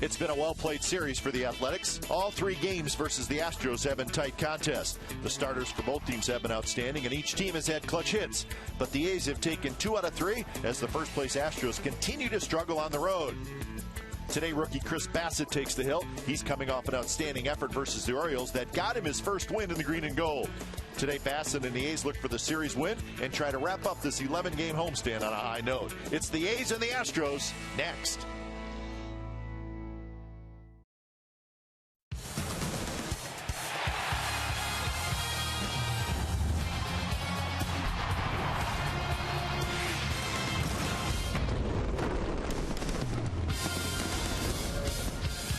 It's been a well-played series for the Athletics. All 3 games versus the Astros have been tight contests. The starters for both teams have been outstanding, and each team has had clutch hits. But the A's have taken 2 out of 3 as the first-place Astros continue to struggle on the road. Today, rookie Chris Bassitt takes the hill. He's coming off an outstanding effort versus the Orioles that got him his first win in the green and gold. Today, Bassitt and the A's look for the series win and try to wrap up this 11-game homestand on a high note. It's the A's and the Astros next.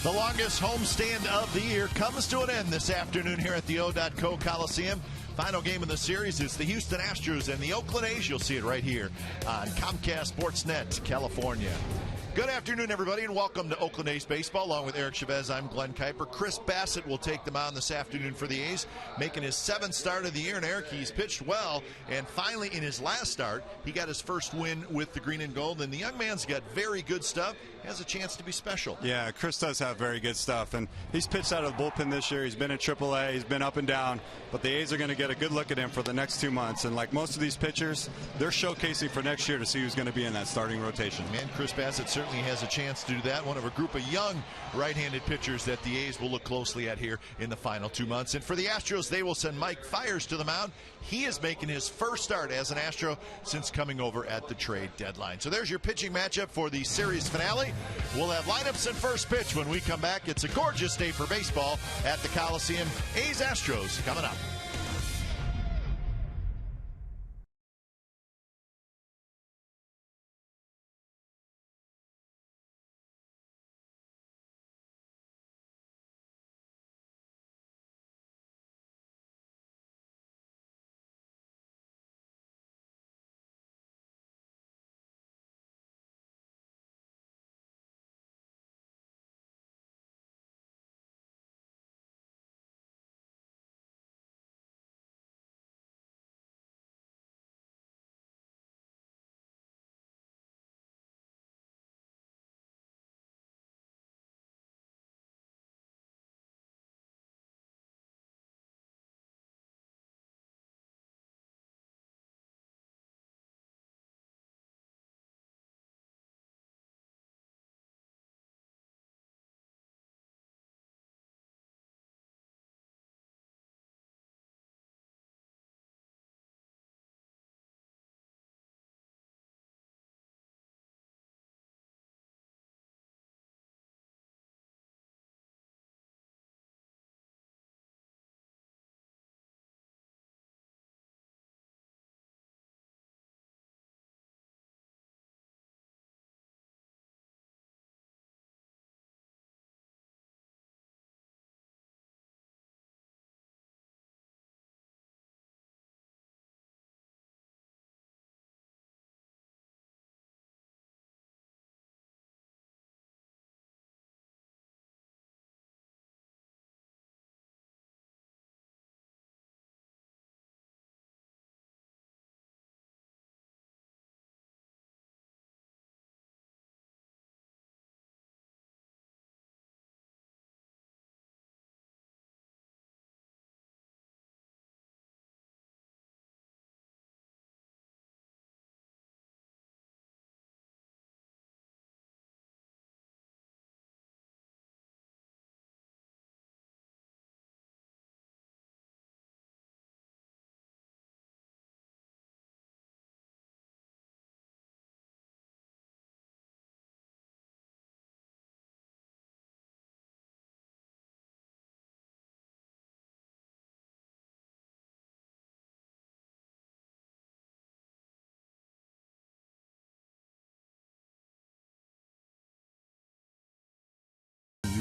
The longest homestand of the year comes to an end this afternoon here at the HOU at OAK Coliseum. Final game of the series is the Houston Astros and the Oakland A's. You'll see it right here on Comcast Sportsnet, California. Good afternoon, everybody, and welcome to Oakland A's Baseball. Along with Eric Chavez, I'm Glenn Kuiper. Chris Bassitt will take them on this afternoon for the A's, making his 7th start of the year. And Eric, he's pitched well, and finally in his last start, he got his first win with the green and gold. And the young man's got very good stuff, has a chance to be special. Yeah, Chris does have very good stuff, and he's pitched out of the bullpen this year. He's been in AAA, he's been up and down, but the A's are going to get a good look at him for the next 2 months. And like most of these pitchers, they're showcasing for next year to see who's going to be in that starting rotation. And Chris Bassitt certainly has a chance to do that. One of a group of young right-handed pitchers that the A's will look closely at here in the final 2 months. And for the Astros, they will send Mike Fiers to the mound. He is making his first start as an Astro since coming over at the trade deadline. So there's your pitching matchup for the series finale. We'll have lineups and first pitch when we come back. It's a gorgeous day for baseball at the Coliseum. A's Astros coming up.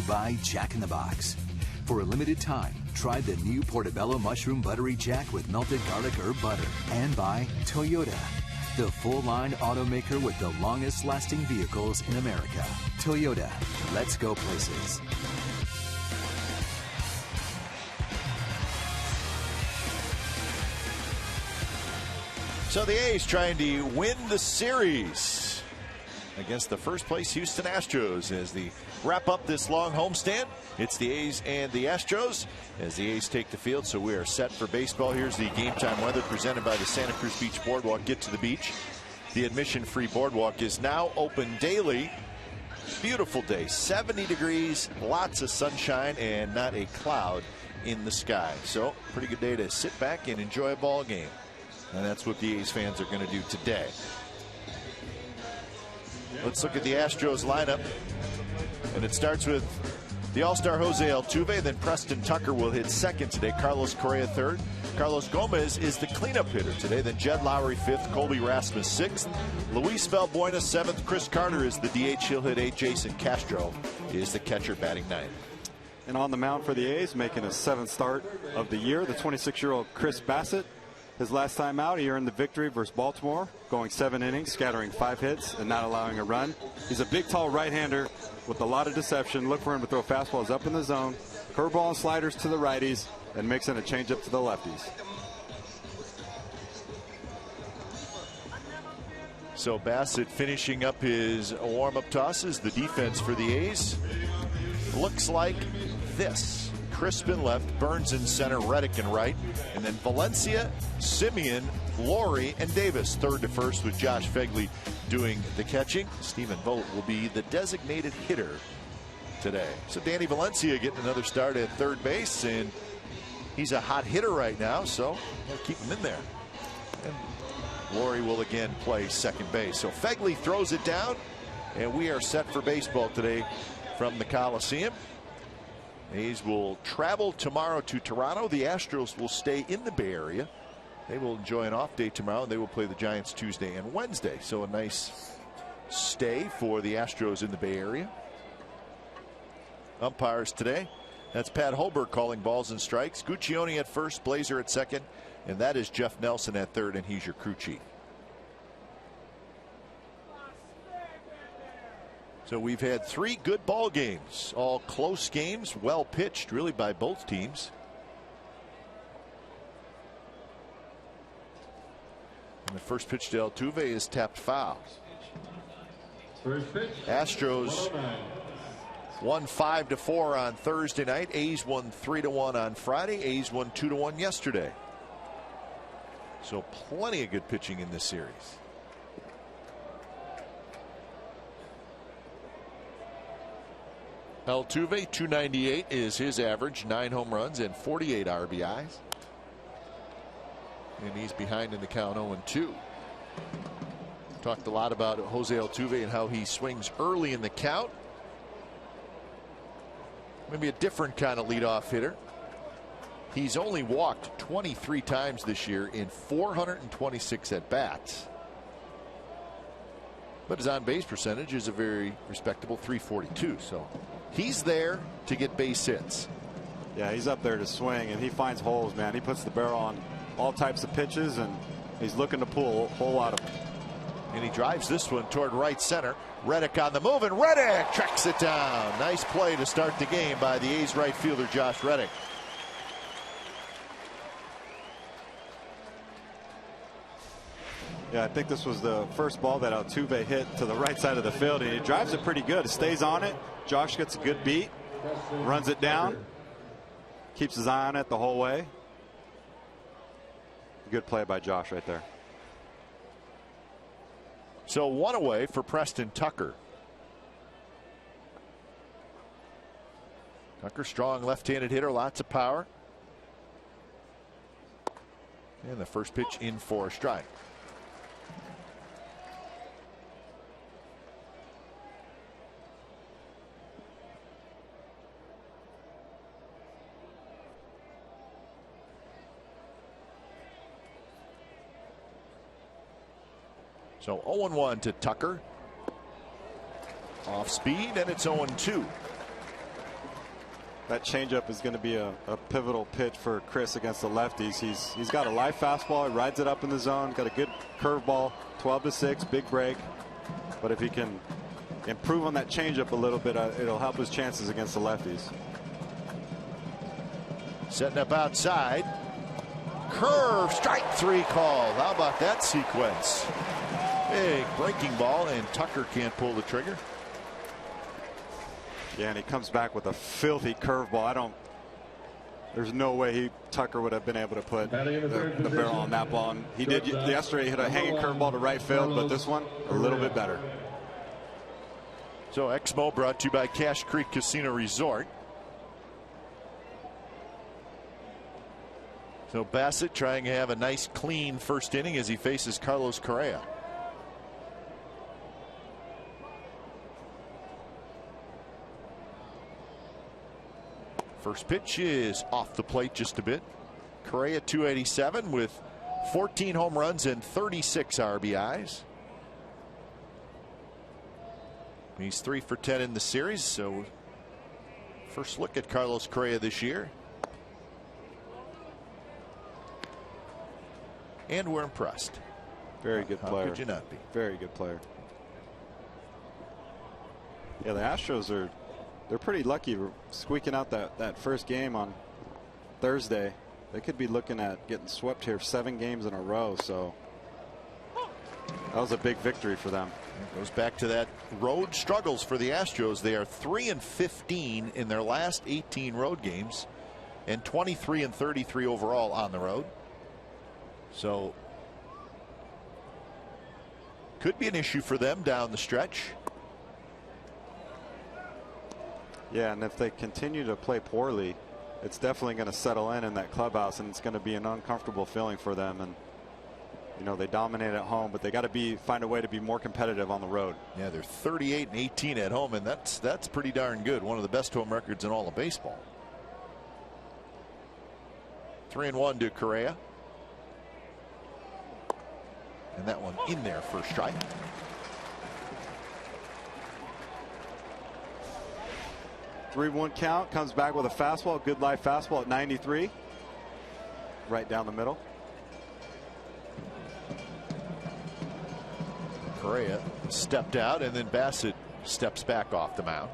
By Jack in the Box. For a limited time, try the new Portobello Mushroom Buttery Jack with melted garlic herb butter. And by Toyota, the full-line automaker with the longest-lasting vehicles in America. Toyota, let's go places. So the A's trying to win the series. against the first place Houston Astros as they wrap up this long homestand. It's the A's and the Astros as the A's take the field. So we are set for baseball. Here's the game time weather presented by the Santa Cruz Beach Boardwalk. Get to the beach. The admission-free boardwalk is now open daily. Beautiful day, 70 degrees, lots of sunshine, and not a cloud in the sky. So pretty good day to sit back and enjoy a ball game. And that's what the A's fans are going to do today. Let's look at the Astros lineup. And it starts with the All-Star Jose Altuve. Then Preston Tucker will hit second today. Carlos Correa third. Carlos Gomez is the cleanup hitter today. Then Jed Lowry fifth. Colby Rasmus sixth. Luis Valbuena seventh. Chris Carter is the DH. He'll hit eighth. Jason Castro is the catcher batting ninth. And on the mound for the A's, making his seventh start of the year, the 26-year-old Chris Bassett. His last time out, he earned the victory versus Baltimore, going 7 innings, scattering 5 hits, and not allowing a run. He's a big, tall right-hander with a lot of deception. Look for him to throw fastballs up in the zone, curveball and sliders to the righties, and mixing a changeup to the lefties. So Bassett finishing up his warm-up tosses. The defense for the A's looks like this. Crispin left, Burns in center, Reddick in right, and then Valencia, Simeon, Laurie, and Davis third to first, with Josh Fegley doing the catching. Stephen Vogt will be the designated hitter today. So Danny Valencia getting another start at third base, and he's a hot hitter right now, so we'll keep him in there. And Laurie will again play second base. So Fegley throws it down, and we are set for baseball today from the Coliseum. A's will travel tomorrow to Toronto. The Astros will stay in the Bay Area. They will enjoy an off day tomorrow, and they will play the Giants Tuesday and Wednesday. So a nice stay for the Astros in the Bay Area. Umpires today, that's Pat Holberg calling balls and strikes. Guccione at first, Blazer at second, and that is Jeff Nelson at third, and he's your crew chief. So we've had 3 good ball games, all close games, well pitched really by both teams. And the first pitch to Altuve is tapped foul. Astros won 5-4 on Thursday night. A's won 3-1 on Friday. A's won 2-1 yesterday. So plenty of good pitching in this series. Altuve, 298 is his average, 9 home runs and 48 RBIs. And he's behind in the count 0-2. Talked a lot about Jose Altuve and how he swings early in the count. Maybe a different kind of leadoff hitter. He's only walked 23 times this year in 426 at bats. But his on base percentage is a very respectable 342. So he's there to get base hits. Yeah, he's up there to swing, and he finds holes, man. He puts the barrel on all types of pitches, and he's looking to pull a whole lot of them. And he drives this one toward right center. Reddick on the move, and Reddick tracks it down. Nice play to start the game by the A's right fielder Josh Reddick. Yeah, I think this was the first ball that Altuve hit to the right side of the field, and he drives it pretty good. It stays on it. Josh gets a good beat, runs it down, keeps his eye on it the whole way. Good play by Josh right there. So 1 away for Preston Tucker. Tucker, strong left-handed hitter, lots of power. And the first pitch in for a strike. So 0-1 to Tucker. Off speed, and it's 0-2. That changeup is going to be a pivotal pitch for Chris against the lefties. He's got a live fastball. He rides it up in the zone. Got a good curveball. 12-6, big break. But if he can improve on that changeup a little bit, it'll help his chances against the lefties. Setting up outside. Curve, strike 3 call. How about that sequence? Big breaking ball, and Tucker can't pull the trigger. Yeah, and he comes back with a filthy curveball. There's no way Tucker would have been able to put the barrel on that ball. And he did yesterday. He hit a hanging curveball to right field, but this one a little bit better. So Exmo brought to you by Cache Creek Casino Resort. So Bassett trying to have a nice clean first inning as he faces Carlos Correa. First pitch is off the plate just a bit. Correa 287 with 14 home runs and 36 RBIs. He's 3 for 10 in the series. So first look at Carlos Correa this year. And we're impressed. Very good player. How could you not be? Very good player. Yeah, the Astros they're pretty lucky squeaking out that first game on Thursday. They could be looking at getting swept here 7 games in a row. So that was a big victory for them. It goes back to that road struggles for the Astros. They are 3-15 in their last 18 road games and 23-33 overall on the road. So could be an issue for them down the stretch. Yeah, and if they continue to play poorly, it's definitely going to settle in that clubhouse, and it's going to be an uncomfortable feeling for them. And you know, they dominate at home, but they got to find a way to be more competitive on the road. Yeah, they're 38-18 at home, and that's pretty darn good. One of the best home records in all of baseball. 3-1 to Correa. And that one in there for a strike. 3-1 count, comes back with a fastball, good life fastball at 93. Right down the middle. Correa stepped out, and then Bassett steps back off the mound.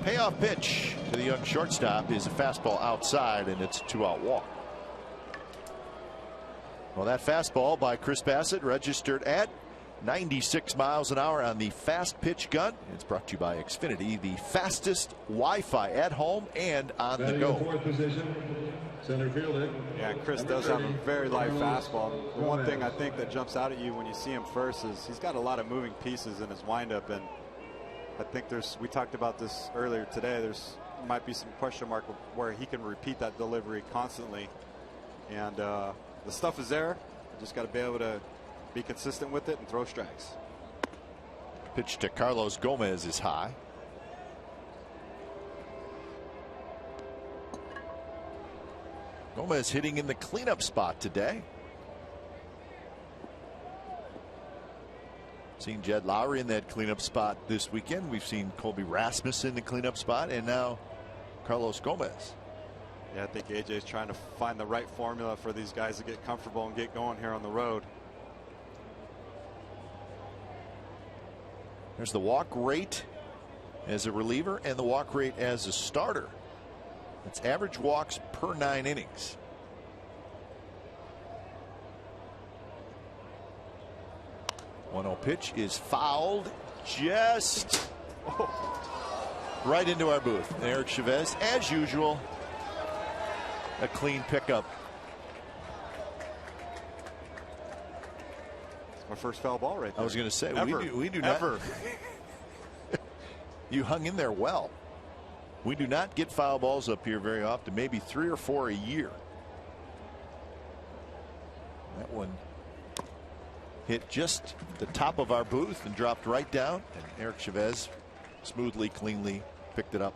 Payoff pitch to the young shortstop is a fastball outside, and it's a 2-out walk. Well, that fastball by Chris Bassett registered at 96 miles an hour on the fast pitch gun. It's brought to you by Xfinity, the fastest Wi-Fi at home and on the go. Fourth position, center fielder. Yeah, Chris does have a very light fastball. The one thing I think that jumps out at you when you see him first is he's got a lot of moving pieces in his windup, and I think we talked about this earlier today, might be some question mark where he can repeat that delivery constantly, and the stuff is there. Just got to be able to be consistent with it and throw strikes. Pitch to Carlos Gomez is high. Gomez hitting in the cleanup spot today. Seen Jed Lowry in that cleanup spot this weekend. We've seen Colby Rasmus in the cleanup spot, and now Carlos Gomez. Yeah, I think AJ's trying to find the right formula for these guys to get comfortable and get going here on the road. There's the walk rate as a reliever and the walk rate as a starter. That's average walks per 9 innings. One-0 pitch is fouled just right into our booth. Eric Chavez, as usual, a clean pickup. My first foul ball right there. I was going to say, we do not. You hung in there well. We do not get foul balls up here very often, maybe 3 or 4 a year. That one hit just the top of our booth and dropped right down, and Eric Chavez smoothly, cleanly picked it up.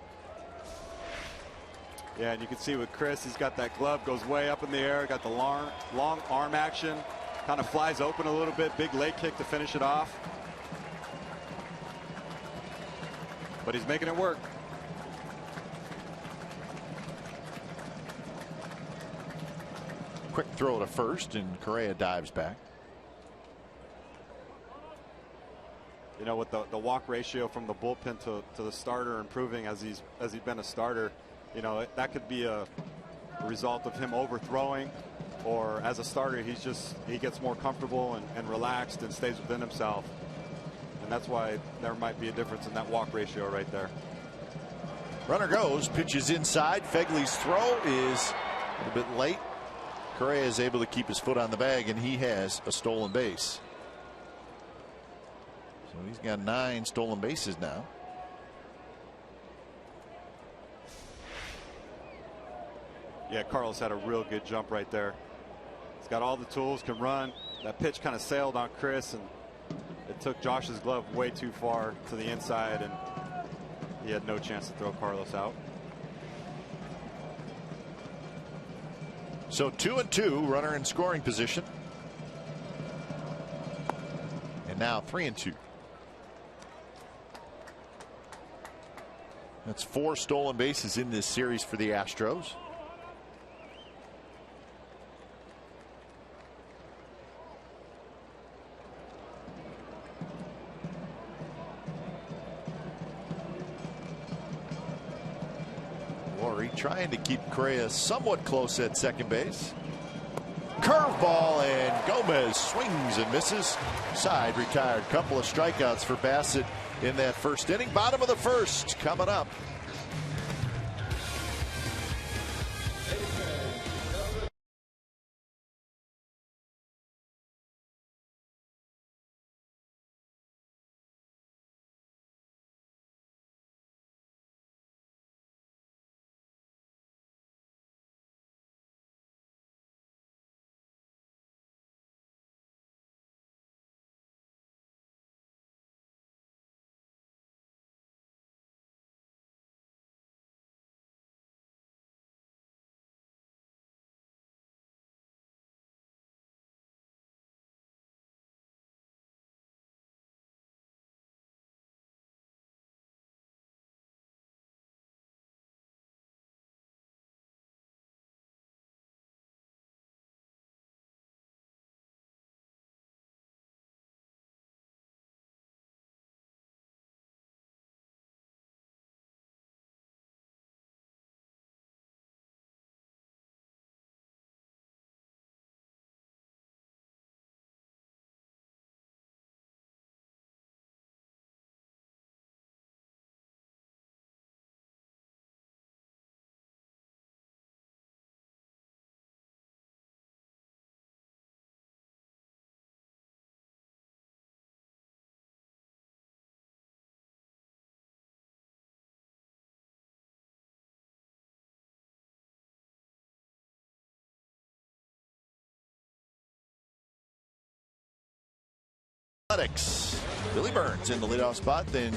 Yeah, and you can see with Chris, he's got that glove, goes way up in the air, got the long arm action, kind of flies open a little bit, big leg kick to finish it off. But he's making it work. Quick throw to first, and Correa dives back. You know, with the walk ratio from the bullpen to the starter improving as he's been a starter, you know, that could be a result of him overthrowing, or as a starter, he gets more comfortable and relaxed and stays within himself. And that's why there might be a difference in that walk ratio right there. Runner goes, pitches inside. Fegley's throw is a little bit late. Correa is able to keep his foot on the bag, and he has a stolen base. So he's got 9 stolen bases now. Yeah, Carlos had a real good jump right there. He's got all the tools, can run. That pitch kind of sailed on Chris, and it took Josh's glove way too far to the inside, and he had no chance to throw Carlos out. So 2-2, runner in scoring position. And now 3-2. That's 4 stolen bases in this series for the Astros. Trying to keep Correa somewhat close at second base. Curveball, and Gomez swings and misses. Side retired. Couple of strikeouts for Bassett in that first inning. Bottom of the first coming up. Billy Burns in the leadoff spot, then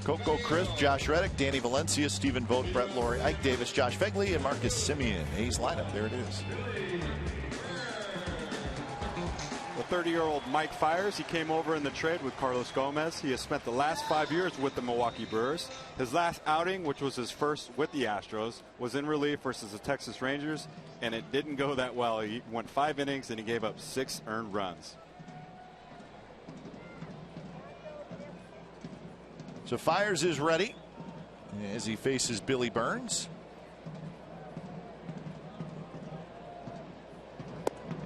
Coco Crisp, Josh Reddick, Danny Valencia, Stephen Vogt, Brett Laurie, Ike Davis, Josh Fegley, and Marcus Semien. A's lineup, there it is. The 30-year-old Mike Fiers, he came over in the trade with Carlos Gomez. He has spent the last 5 years with the Milwaukee Brewers. His last outing, which was his first with the Astros, was in relief versus the Texas Rangers, and it didn't go that well. He went 5 innings and he gave up 6 earned runs. So Fiers is ready as he faces Billy Burns.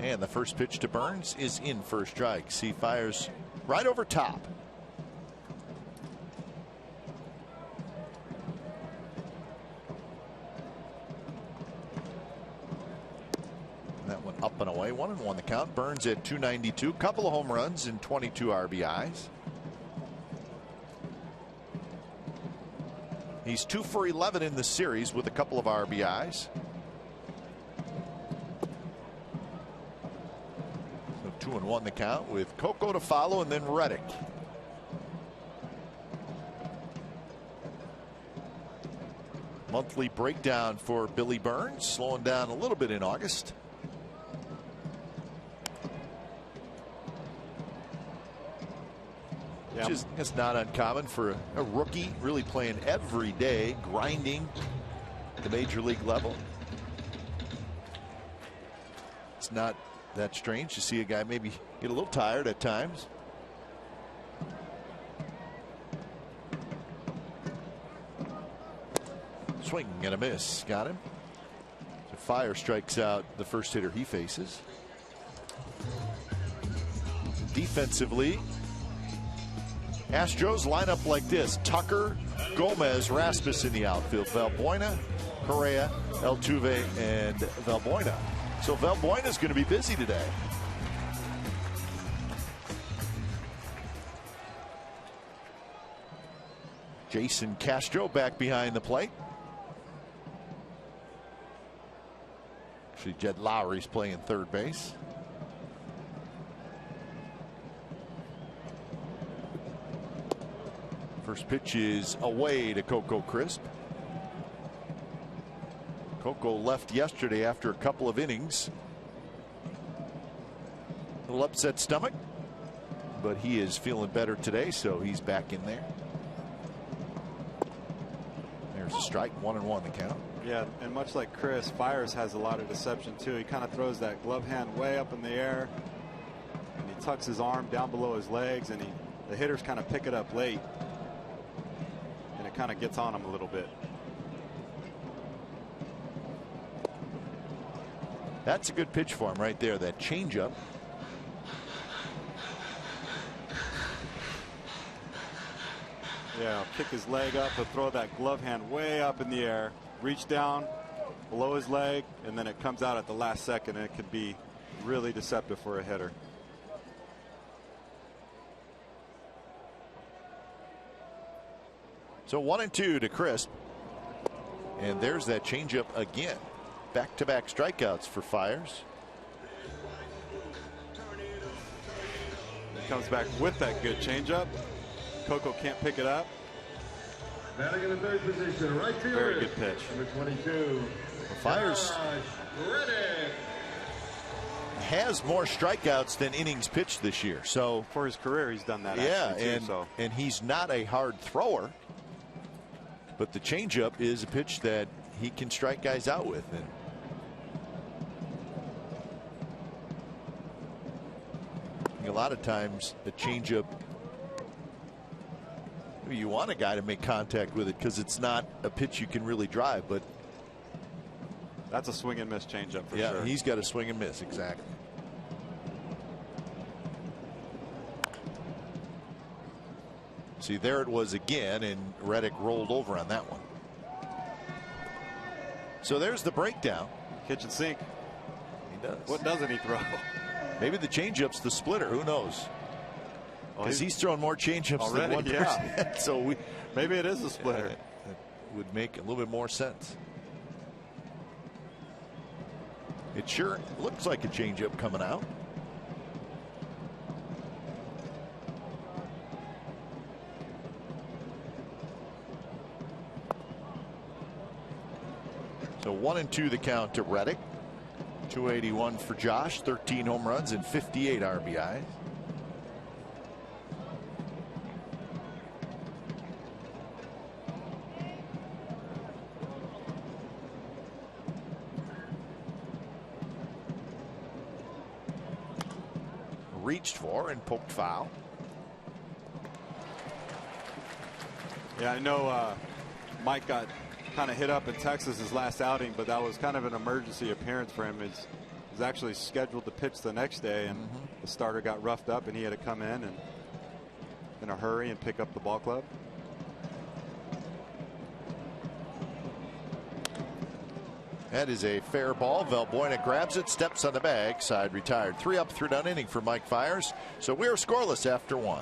And the first pitch to Burns is in for a strike. See Fiers right over top. That one up and away. 1-1 the count. Burns at 292. Couple of home runs and 22 RBIs. He's 2 for 11 in the series with a couple of RBIs. So 2-1 the count with Coco to follow and then Reddick. Monthly breakdown for Billy Burns, slowing down a little bit in August. Which is not uncommon for a rookie, really playing every day, grinding the major league level. It's not that strange to see a guy maybe get a little tired at times. swing and a miss. Got him. So Fire strikes out the first hitter he faces. Defensively, Astros line up like this: Tucker, Gomez, Rasmus in the outfield, Valbuena, Correa, Altuve, and Valbuena. So Valbuena is going to be busy today. Jason Castro back behind the plate. Actually, Jed Lowry's playing third base. First pitch is away to Coco Crisp. Coco left yesterday after a couple of innings. A little upset stomach, but he is feeling better today, so he's back in there. There's a strike, 1-1 the count. Yeah, and much like Chris, Fires has a lot of deception too. He kind of throws that glove hand way up in the air, and he tucks his arm down below his legs, and the hitters kind of pick it up late, and it kind of gets on him a little bit. That's a good pitch for him right there, that changeup. Yeah, kick his leg up, he'll throw that glove hand way up in the air, reach down below his leg, and then it comes out at the last second, and it could be really deceptive for a hitter. So 1-2 to Crisp. And there's that changeup again. Back-to-back strikeouts for Fires. He comes back with that good changeup. Coco can't pick it up. Batting in the third position, right fielder. Very good pitch. Number 22. Fires has more strikeouts than innings pitched this year. So for his career, he's done that. Yeah, too, and he's not a hard thrower. But the changeup is a pitch that he can strike guys out with. And I think a lot of times a changeup, you want a guy to make contact with it because it's not a pitch you can really drive, but that's a swing and miss changeup for sure. Yeah, he's got a swing and miss, exactly. See, there it was again, and Reddick rolled over on that one. So there's the breakdown. Kitchen sink. He does. What doesn't he throw? Maybe the changeup's the splitter. Who knows? Because he's thrown more changeups than one person. So maybe it is a splitter. It would make a little bit more sense. It sure looks like a changeup coming out. So 1-2 the count to Reddick. 281 for Josh, 13 home runs and 58 RBIs. Reached for and poked foul. Yeah, I know Mike got kind of hit up in Texas his last outing, but that was kind of an emergency appearance for him. He's actually scheduled to pitch the next day, and the starter got roughed up, and he had to come in and in a hurry and pick up the ball club. That is a fair ball. Valbuena grabs it, steps on the bag, side retired. 3 up, 3 down inning for Mike Fiers. So we're scoreless after 1.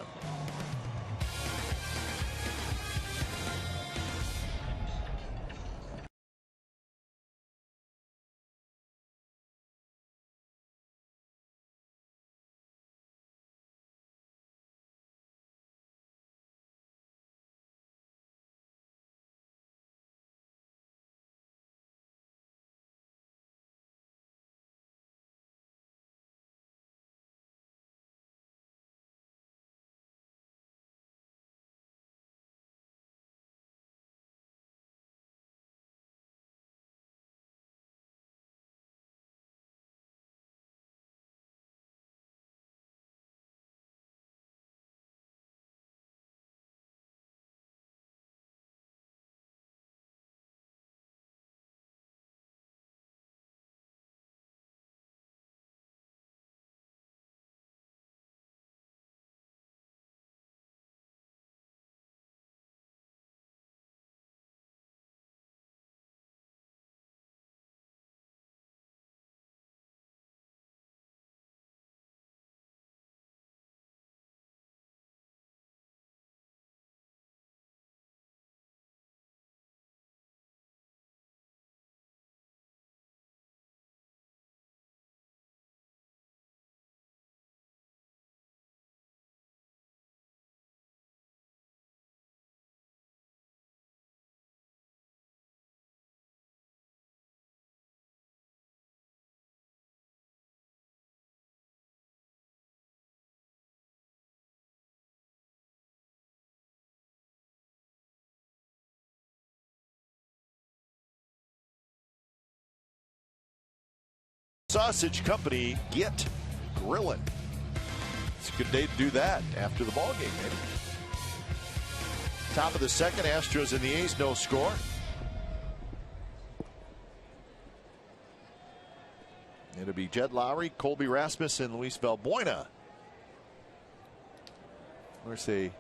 Sausage Company, get grilling. It's a good day to do that after the ball game, maybe. Top of the second, Astros and the A's, no score. It'll be Jed Lowry, Colby Rasmus, and Luis Valbuena. There's a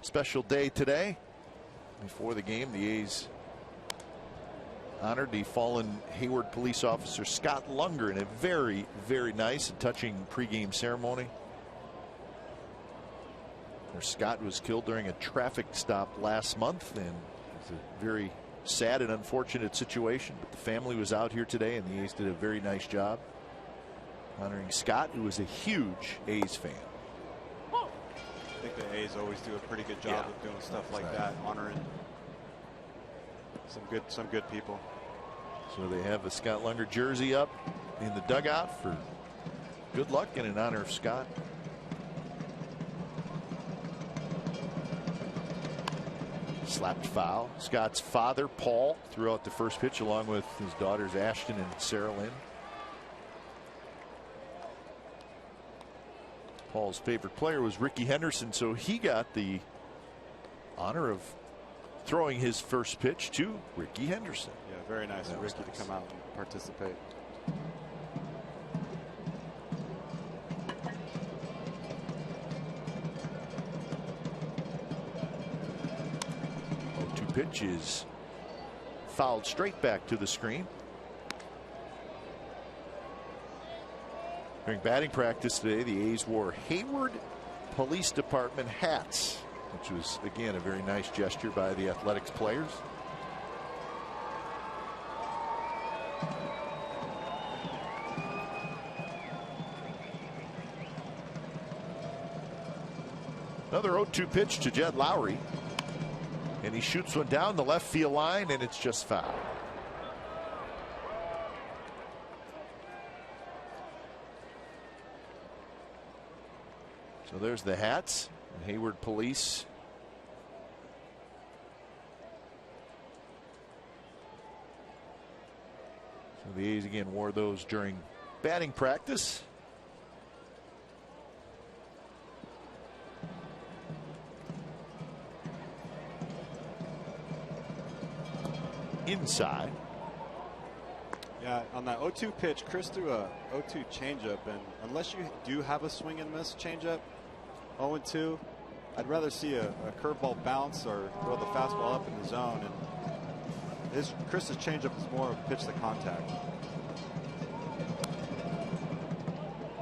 special day today. Before the game, the A's honored the fallen Hayward police officer Scott Lunger in a very, very nice and touching pregame ceremony. Where Scott was killed during a traffic stop last month, and it's a very sad and unfortunate situation. But the family was out here today, and the A's did a very nice job honoring Scott, who was a huge A's fan. I think the A's always do a pretty good job of doing stuff like that, honoring some good people. So they have the Scott Lunger jersey up in the dugout for good luck and in honor of Scott. Slapped foul. Scott's father, Paul, threw out the first pitch along with his daughters Ashton and Sarah Lynn. Paul's favorite player was Ricky Henderson, so he got the honor of throwing his first pitch to Ricky Henderson. Yeah, very nice of Ricky to come out and participate. Pitch is fouled straight back to the screen. During batting practice today, the A's wore Hayward Police Department hats, which was again a very nice gesture by the Athletics players. Another 0-2 pitch to Jed Lowry. And he shoots one down the left field line, and it's just foul. So there's the hats. The Hayward Police. So the A's again wore those during batting practice. Inside. Yeah, on that 0-2 pitch, Chris threw a 0-2 changeup, and unless you do have a swing and miss changeup, 0-2, I'd rather see a curveball bounce or throw the fastball up in the zone. And Chris's changeup is more of a pitch to contact.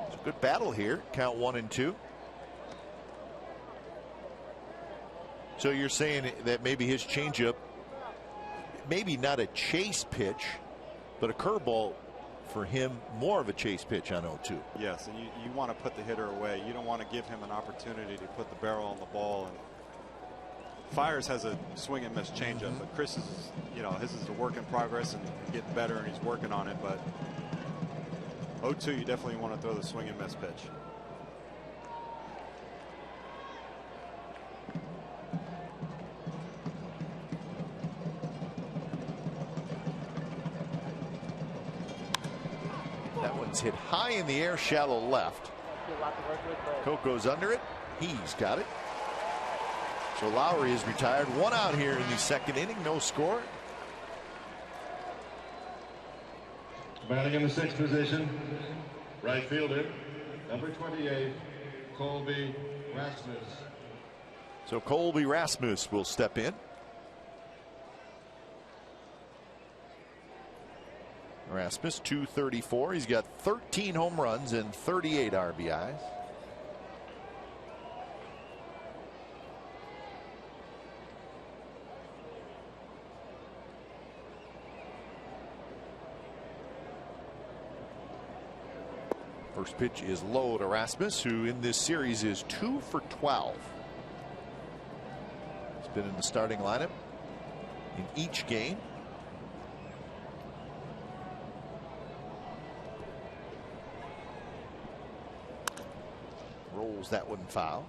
It's a good battle here. Count 1-2. So you're saying that maybe his changeup, maybe not a chase pitch, but a curveball for him, more of a chase pitch on 0-2. Yes, and you want to put the hitter away. You don't want to give him an opportunity to put the barrel on the ball. And Fires has a swing and miss changeup, but Chris is, his is a work in progress and getting better, and he's working on it. But 0-2, you definitely want to throw the swing and miss pitch. Hit high in the air, shallow left. Coke goes under it. He's got it. So Lowry is retired. One out here in the second inning. No score. Batting in the sixth position, right fielder, number 28, Colby Rasmus. So Colby Rasmus will step in. Rasmus, 234. He's got 13 home runs and 38 RBIs. First pitch is low to Rasmus, who in this series is 2 for 12. He's been in the starting lineup in each game. Rolls that one foul.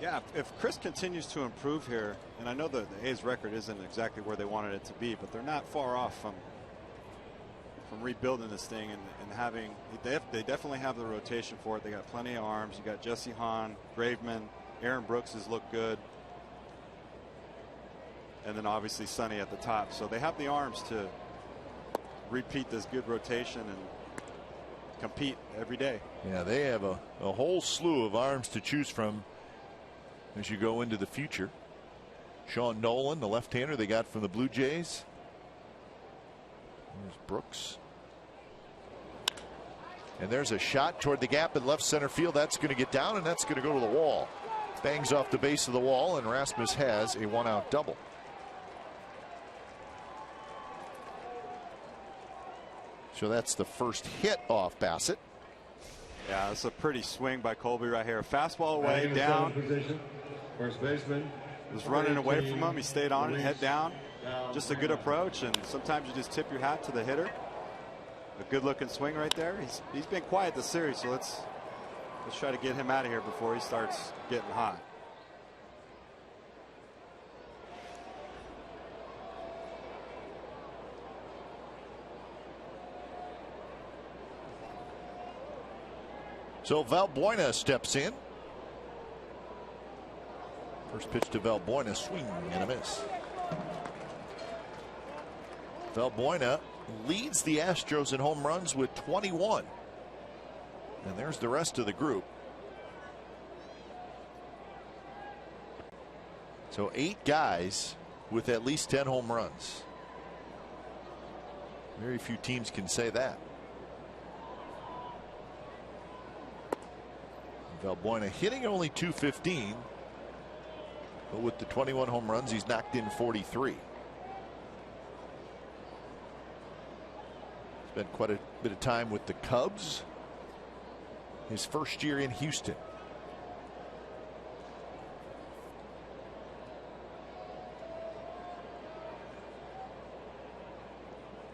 Yeah, if Chris continues to improve here, and I know the A's record isn't exactly where they wanted it to be, but they're not far off from from rebuilding this thing and having they definitely have the rotation for it. They got plenty of arms. You got Jesse Hahn, Graveman, Aaron Brooks has looked good, and then obviously Sonny at the top. So they have the arms to repeat this good rotation and compete every day. Yeah, they have a whole slew of arms to choose from as you go into the future. Sean Nolan, the left-hander they got from the Blue Jays. There's Brooks. And there's a shot toward the gap in left center field. That's going to get down, and that's going to go to the wall. Bangs off the base of the wall, and Rasmus has a one-out double. So that's the first hit off Bassett. Yeah, it's a pretty swing by Colby right here. Fastball away, down. First baseman was running away from him. He stayed on it, head down. Just a good approach, and sometimes you just tip your hat to the hitter. A good looking swing right there. He's been quiet this series, so let's try to get him out of here before he starts getting hot. So Valbuena steps in. First pitch to Valbuena, swing and a miss. Valbuena leads the Astros in home runs with 21. And there's the rest of the group. So 8 guys with at least 10 home runs. Very few teams can say that. Valbuena hitting only .215, but with the 21 home runs, he's knocked in 43. Spent quite a bit of time with the Cubs. His first year in Houston.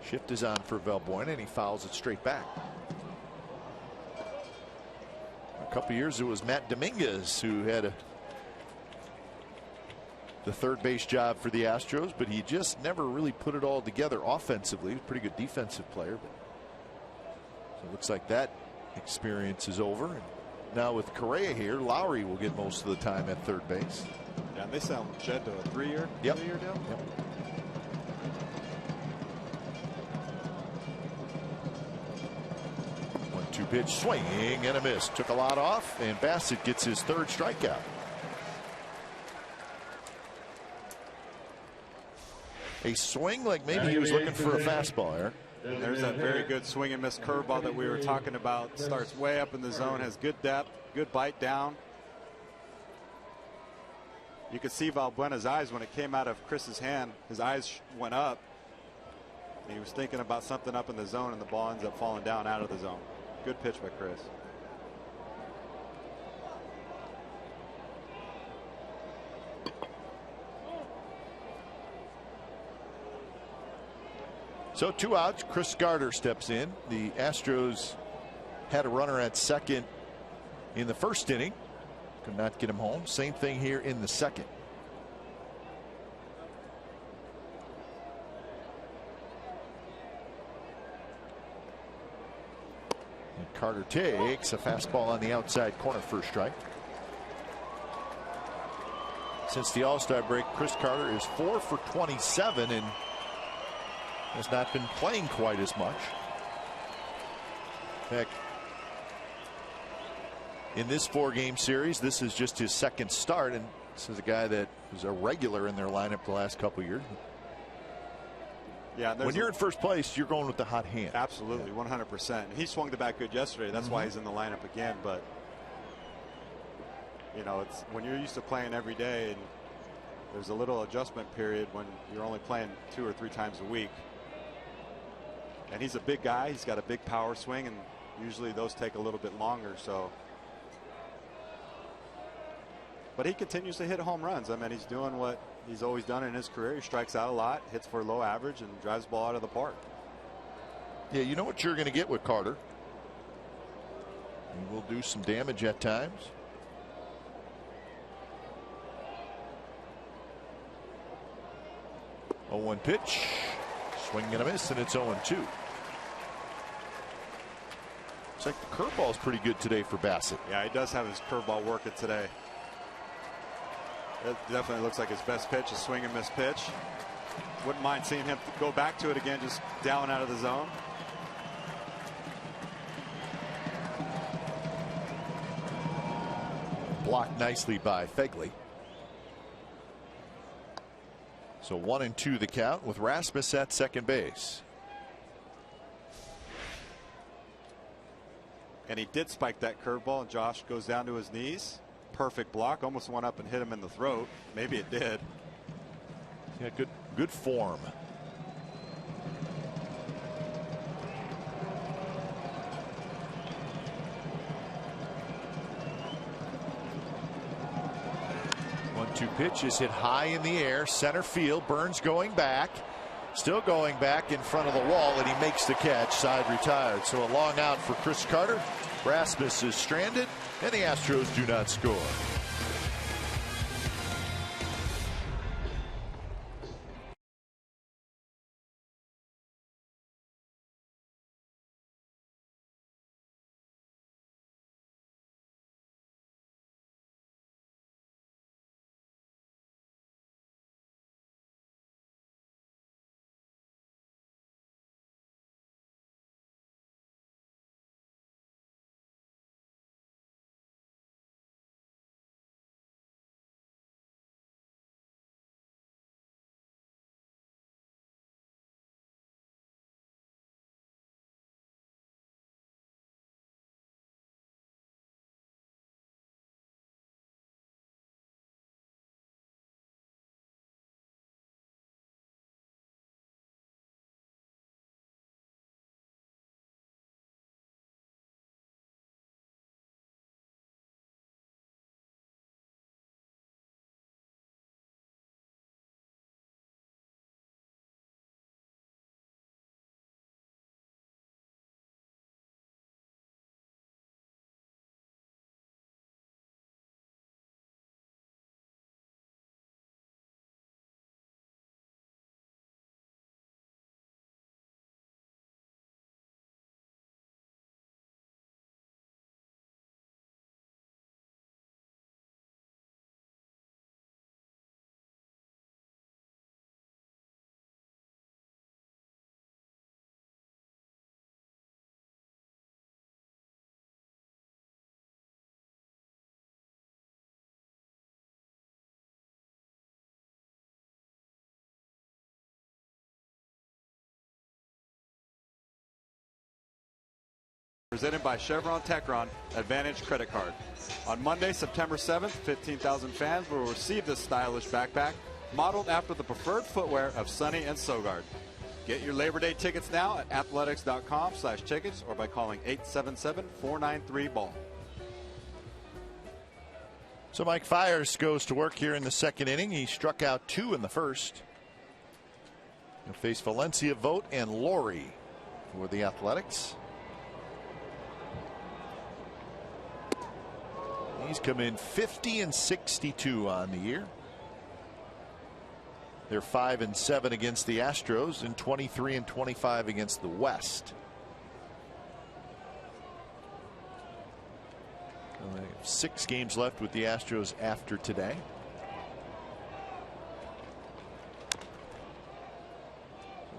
Shift is on for Valbuena, and he fouls it straight back. A couple years it was Matt Dominguez who had the third base job for the Astros, but he just never really put it all together offensively. He was a pretty good defensive player, but so it looks like that experience is over. And now with Correa here, Lowry will get most of the time at third base. Yeah, and they sell Jed to a 3-year deal. Yep. Yep. 1-2 pitch swing and a miss. Took a lot off, and Bassett gets his third strikeout. A swing like maybe he was looking for a fastball, Eric. There's that very good swing and miss curveball that we were talking about. Starts way up in the zone, has good depth, good bite down. You could see Valbuena's eyes when it came out of Chris's hand. His eyes went up. He was thinking about something up in the zone, and the ball ends up falling down out of the zone. Good pitch by Chris. So 2 outs. Chris Garter steps in. The Astros had a runner at second in the first inning. Could not get him home. Same thing here in the second. And Carter takes a fastball on the outside corner for a strike. Since the All-Star break, Chris Carter is 4 for 27 and has not been playing quite as much. Heck, in this 4-game series, this is just his second start, and this is a guy that was a regular in their lineup the last couple of years. Yeah, when you're in first place, you're going with the hot hand. Absolutely, 100%. He swung the bat good yesterday. That's why he's in the lineup again. But you know, it's when you're used to playing every day, and there's a little adjustment period when you're only playing 2 or 3 times a week. And he's a big guy. He's got a big power swing, and usually those take a little bit longer. So, but he continues to hit home runs. I mean, he's doing what he's always done in his career. He strikes out a lot, hits for a low average, and drives the ball out of the park. Yeah, you know what you're going to get with Carter. He will do some damage at times. Oh, 1 pitch. Swing and a miss, and it's 0-2. Looks like the curveball is pretty good today for Bassett. Yeah, he does have his curveball working today. It definitely looks like his best pitch, a swing and miss pitch. Wouldn't mind seeing him go back to it again, just down out of the zone. Blocked nicely by Fegley. So 1-2 the count with Rasmus at second base. And he did spike that curveball, and Josh goes down to his knees. Perfect block, almost went up and hit him in the throat. Maybe it did. Yeah, good form. One-two pitch is hit high in the air, center field. Burns going back, still going back in front of the wall, and he makes the catch. Side retired. So a long out for Chris Carter. Rasmus is stranded, and the Astros do not score. Presented by Chevron Techron Advantage Credit Card. On Monday, September 7th, 15,000 fans will receive this stylish backpack modeled after the preferred footwear of Sonny and Sogard. Get your Labor Day tickets now at athletics.com/tickets or by calling 877-493-BALL. So Mike Fiers goes to work here in the second inning. He struck out 2 in the first. He'll face Valencia, Vogt, and Laurie for the Athletics. He's come in 50 and 62 on the year. They're 5 and 7 against the Astros and 23 and 25 against the West. 6 games left with the Astros after today. So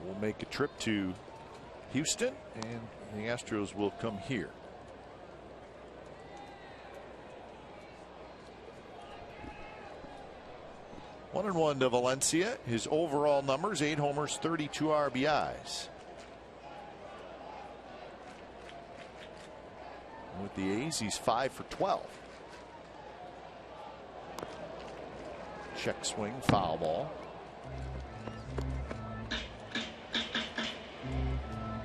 we'll make a trip to Houston, and the Astros will come here. 1-1 to Valencia. His overall numbers: 8 homers, 32 RBIs. With the A's, he's 5 for 12. Check swing, foul ball.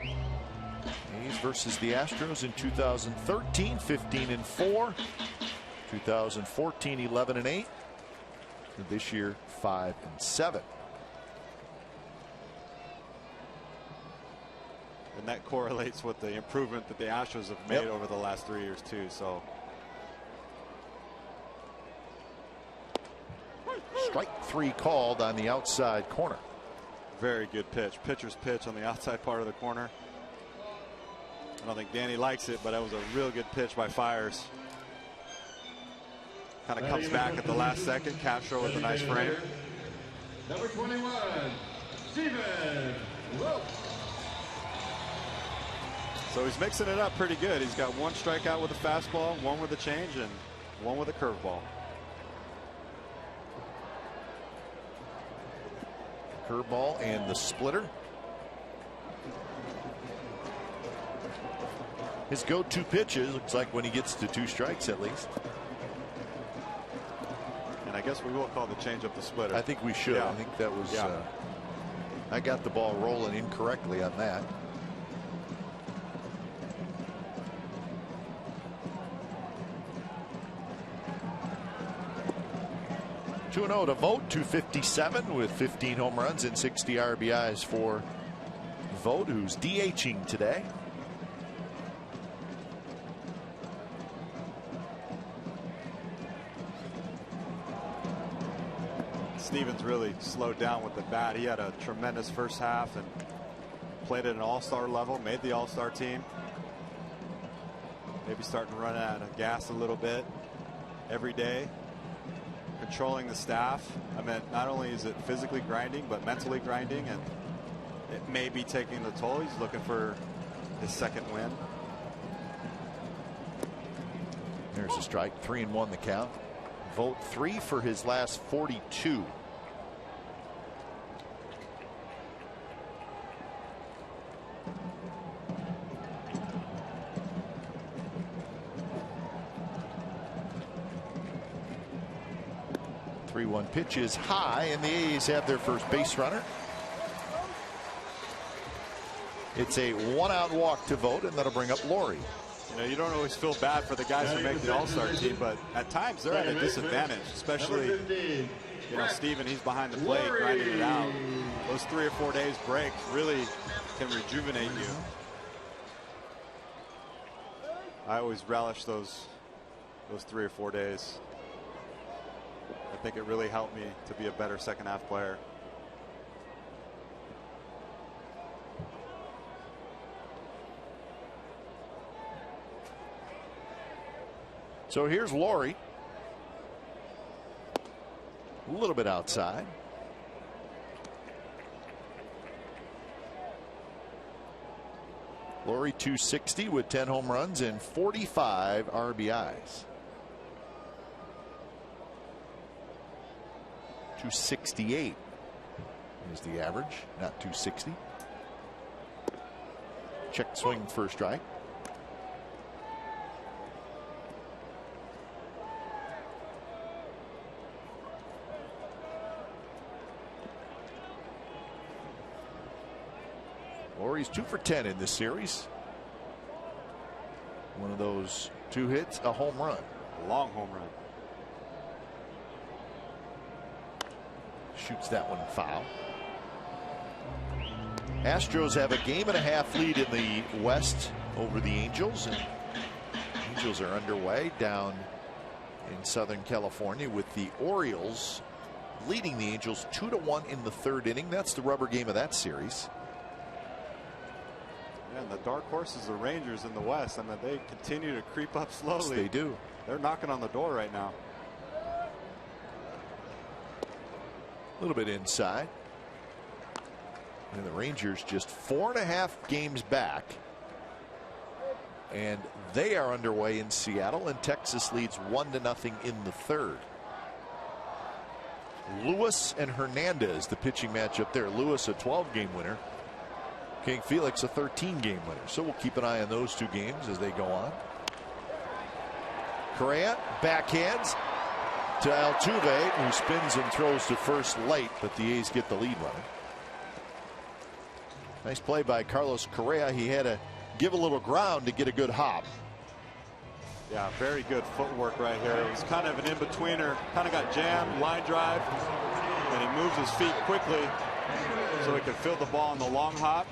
A's versus the Astros in 2013, 15 and 4. 2014, 11 and 8. This year, 5 and 7. And that correlates with the improvement that the Astros have made over the last 3 years too. So strike 3 called on the outside corner. Very good pitch. Pitcher's pitch on the outside part of the corner. I don't think Danny likes it, but that was a real good pitch by Fires. Kind of comes back at the last second. Castro with a nice frame. Number 21, Steven Wilk. So he's mixing it up pretty good. He's got one strikeout with a fastball, one with a change, and one with a curveball. Curveball and the splitter. His go-to pitches, looks like when he gets to 2 strikes at least. And I guess we will call the changeup the splitter. I think we should. Yeah. I think that was. Yeah. I got the ball rolling incorrectly on that. Two 2-0 to Vogt, 257 with 15 home runs and 60 RBIs for Vogt, who's DHing today. Stevens really slowed down with the bat. He had a tremendous first half and played at an all-star level, made the all-star team. Maybe starting to run out of gas a little bit every day. Controlling the staff. I mean, not only is it physically grinding, but mentally grinding, and it may be taking the toll. He's looking for his second win. There's a strike, 3-1 the count. Vogt 3 for his last 42. One pitch is high, and the A's have their first base runner. It's a 1-out walk to Vogt, and that'll bring up Laurie. You know, you don't always feel bad for the guys who make the all-star team, but at times they're at a disadvantage, especially, you know, Steven, he's behind the plate grinding it out. Those 3 or 4 days break really can rejuvenate you. I always relish those 3 or 4 days. I think it really helped me to be a better second half player. So here's Laurie. A little bit outside. Laurie 260 with 10 home runs and 45 RBIs. 268 is the average, not 260. Check swing first strike. Laurie's 2 for 10 in this series. One of those 2 hits, a home run. A long home run. Shoots that one foul. Astros have a 1.5 game lead in the West over the Angels, and Angels are underway down in Southern California with the Orioles leading the Angels 2-1 in the 3rd inning. That's the rubber game of that series. Yeah, and the dark horses, the Rangers in the West, I mean, they continue to creep up slowly. Yes, they do. They're knocking on the door right now. A little bit inside. And the Rangers just 4.5 games back. And they are underway in Seattle, and Texas leads 1-0 in the 3rd. Lewis and Hernandez, the pitching matchup there. Lewis, a 12-game winner. King Felix, a 13-game winner. So we'll keep an eye on those 2 games as they go on. Correa backhands to Altuve, who spins and throws to first late, but the A's get the lead runner. Nice play by Carlos Correa. He had to give a little ground to get a good hop. Yeah, very good footwork right here. It was kind of an in-betweener. Kind of got jammed, line drive, and he moves his feet quickly so he can field the ball on the long hop.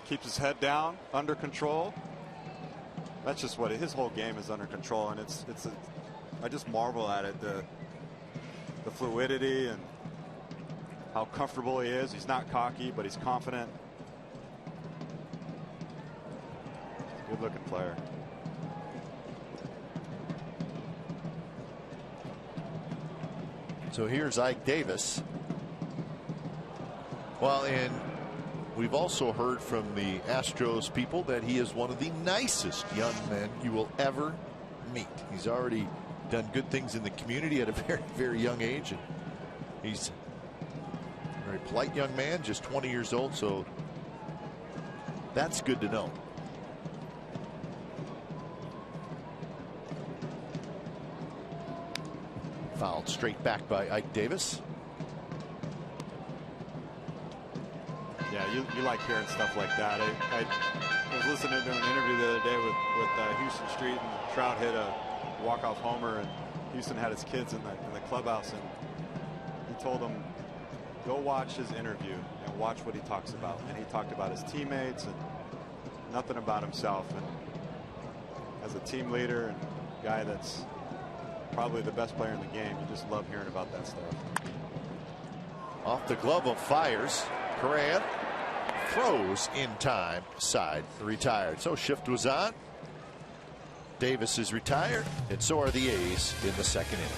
Keeps his head down, under control. That's just what his whole game is, under control, and I just marvel at it, the fluidity and how comfortable he is. He's not cocky, but he's confident. Good looking player. So here's Ike Davis. Well, and we've also heard from the Astros people that he is one of the nicest young men you will ever meet. He's already done good things in the community at a very, very young age, and he's a very polite young man, just 20 years old, so that's good to know. Fouled straight back by Ike Davis. Yeah, you like hearing stuff like that. I was listening to an interview the other day with Houston Street, and Trout hit a walk-off homer, and Houston had his kids in the clubhouse, and he told them, go watch his interview and watch what he talks about. And he talked about his teammates and nothing about himself. And as a team leader and guy that's probably the best player in the game, you just love hearing about that stuff. Off the glove of Fires. Correa throws in time. Side retired. So shift was on. Davis is retired, and so are the A's in the second inning.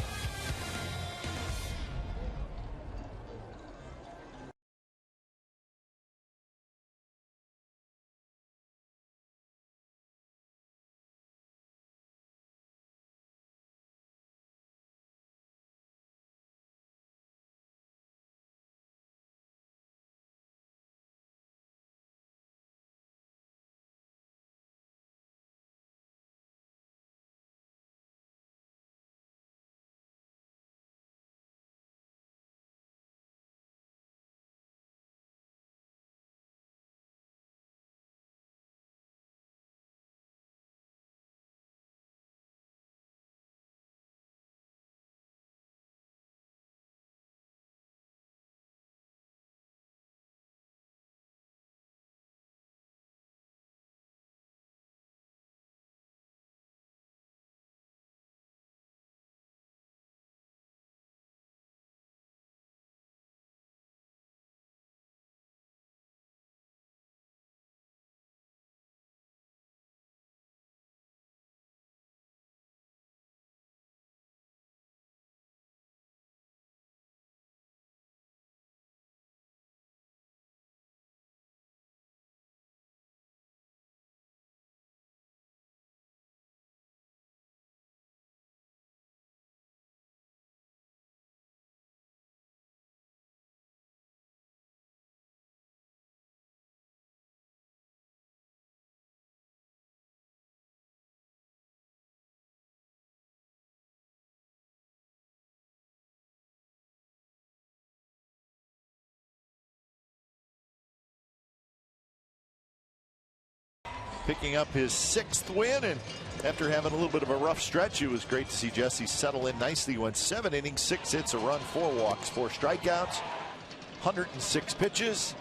Picking up his 6th win, and after having a little bit of a rough stretch, it was great to see Jesse settle in nicely. He went 7 innings, 6 hits, a run, 4 walks, 4 strikeouts, 106 pitches,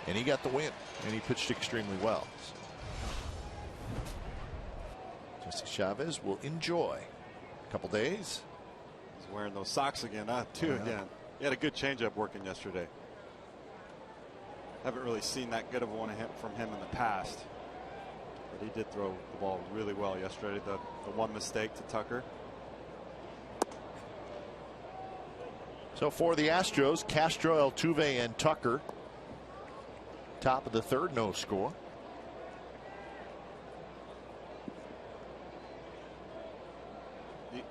and he got the win, and he pitched extremely well. Jesse Chavez will enjoy a couple days. He's wearing those socks again, too. Again, he had a good changeup working yesterday. Haven't really seen that good of one from him in the past. But he did throw the ball really well yesterday. The one mistake to Tucker. So for the Astros, Castro, Altuve, and Tucker. Top of the 3rd, no score.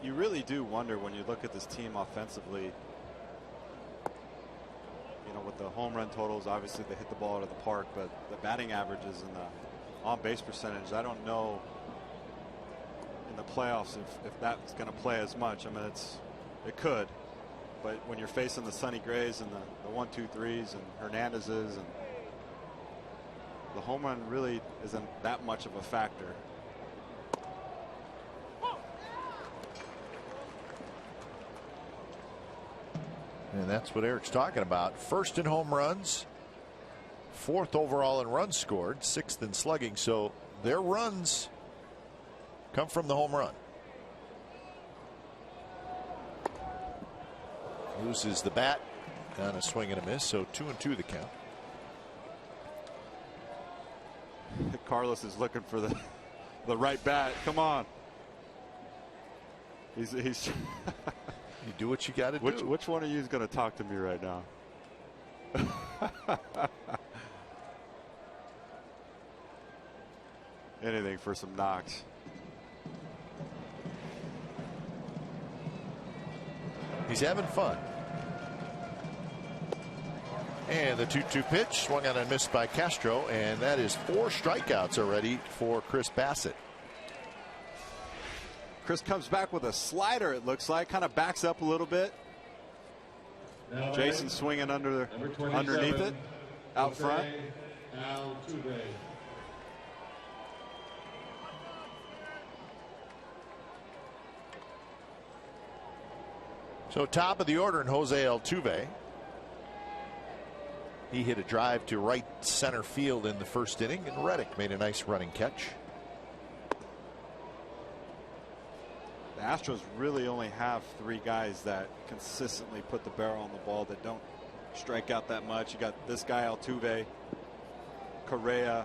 You really do wonder when you look at this team offensively. You know, with the home run totals, obviously they hit the ball out of the park, but the batting averages and the on-base percentage, I don't know in the playoffs if that's going to play as much. I mean, it could, but when you're facing the Sonny Grays and the 1-2-3s and Hernandez's, and the home run really isn't that much of a factor. And that's what Eric's talking about. 1st in home runs, 4th overall in runs scored, 6th in slugging. So their runs come from the home run. Loses the bat on a swing and a miss, so 2-2 the count. Carlos is looking for the right bat. Come on. He's You do what you got to do. Which one of you is going to talk to me right now? Anything for some knocks. He's having fun. And the 2-2 pitch swung on and missed by Castro, and that is 4 strikeouts already for Chris Bassett. Chris comes back with a slider, it looks like, kind of backs up a little bit. Jason swinging underneath it, out front. So top of the order in Jose Altuve. He hit a drive to right center field in the first inning, and Reddick made a nice running catch. The Astros really only have 3 guys that consistently put the barrel on the ball that don't strike out that much. You got this guy Altuve, Correa,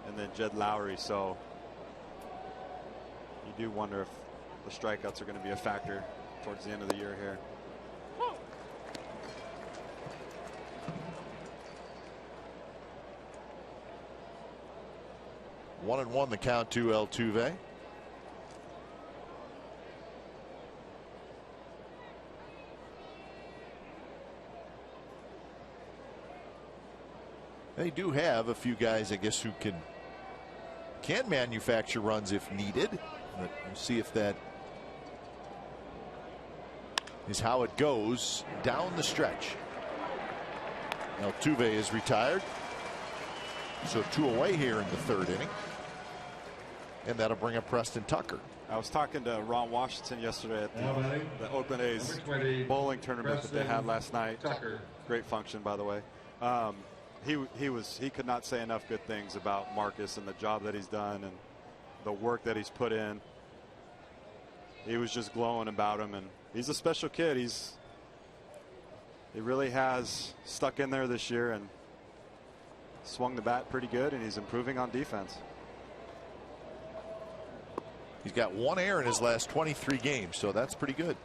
and then Jed Lowry. So you do wonder if the strikeouts are going to be a factor towards the end of the year here. One and one the count to Altuve. They do have a few guys, I guess, who can manufacture runs if needed. But we'll see if that is how it goes down the stretch. Altuve is retired. So 2 away here in the 3rd inning. And that'll bring up Preston Tucker. I was talking to Ron Washington yesterday at the Oakland A's bowling tournament that they had last night. Great function, by the way. He could not say enough good things about Marcus and the job that he's done and the work that he's put in. He was just glowing about him, and he's a special kid. He really has stuck in there this year and swung the bat pretty good, and he's improving on defense. He's got 1 error in his last 23 games, so that's pretty good.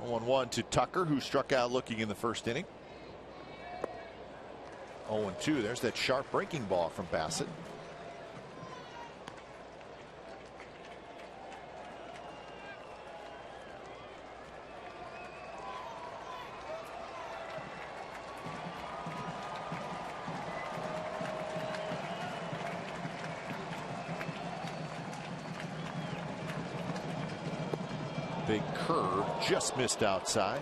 Oh, 1-1 to Tucker, who struck out looking in the first inning. 0-2. There's that sharp breaking ball from Bassett. Big curve, just missed outside.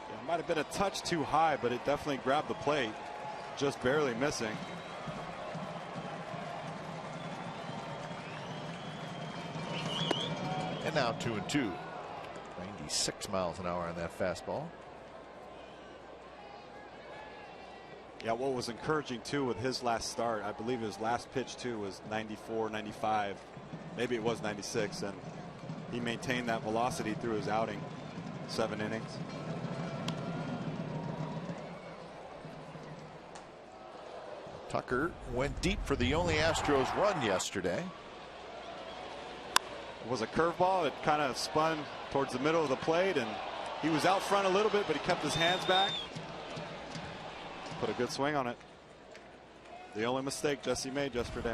It might have been a touch too high, but it definitely grabbed the plate, just barely missing. And now 2-2. 96 miles an hour on that fastball. Yeah, what was encouraging too with his last start, I believe his last pitch too was 94, 95, maybe it was 96, and he maintained that velocity through his outing, 7 innings. Tucker went deep for the only Astros run yesterday. It was a curveball. It kind of spun towards the middle of the plate, and he was out front a little bit, but he kept his hands back. Put a good swing on it. The only mistake Jesse made yesterday.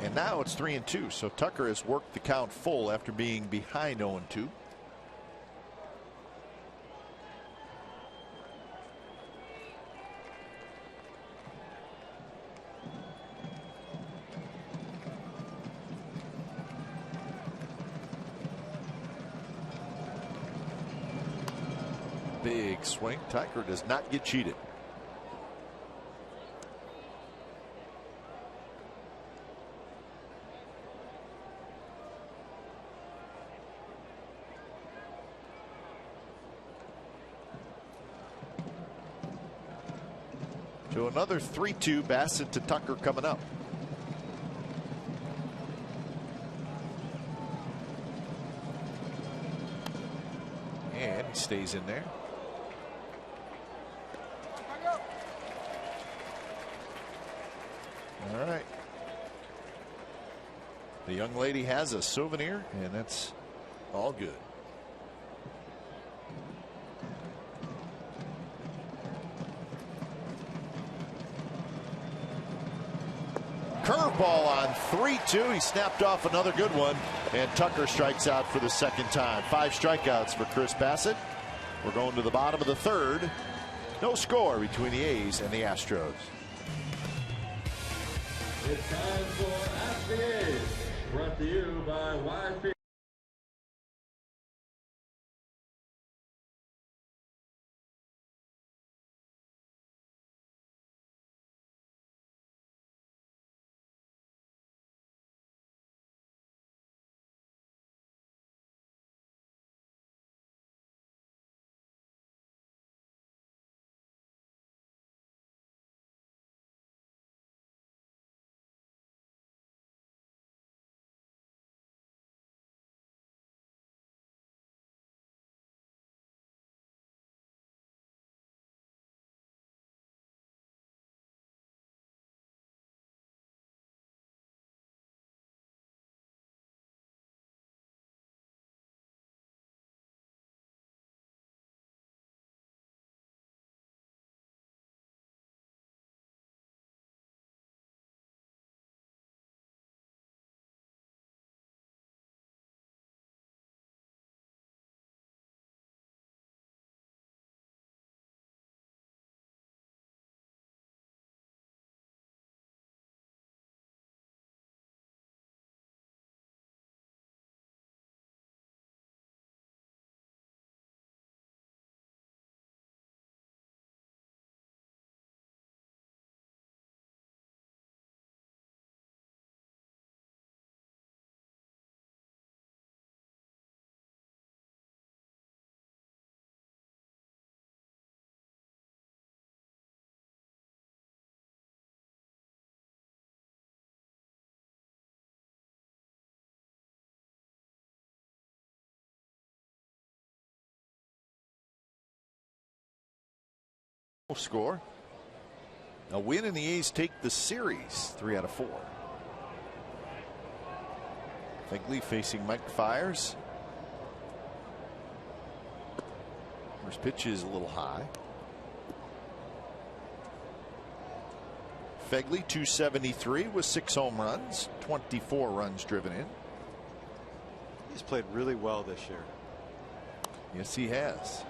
And now it's 3-2. So Tucker has worked the count full after being behind 0-2. Big swing. Tucker does not get cheated. So another 3-2 Bassett to Tucker coming up. And he stays in there. All right. The young lady has a souvenir, and that's all good. Curveball on 3-2. He snapped off another good one, and Tucker strikes out for the second time. 5 strikeouts for Chris Bassett. We're going to the bottom of the third. No score between the A's and the Astros. It's time for Ask the A's, brought to you by YP. Score. A win and the A's take the series 3 out of 4. Fegley facing Mike Fiers. First pitch is a little high. Fegley 273 with 6 home runs, 24 runs driven in. He's played really well this year. Yes, he has.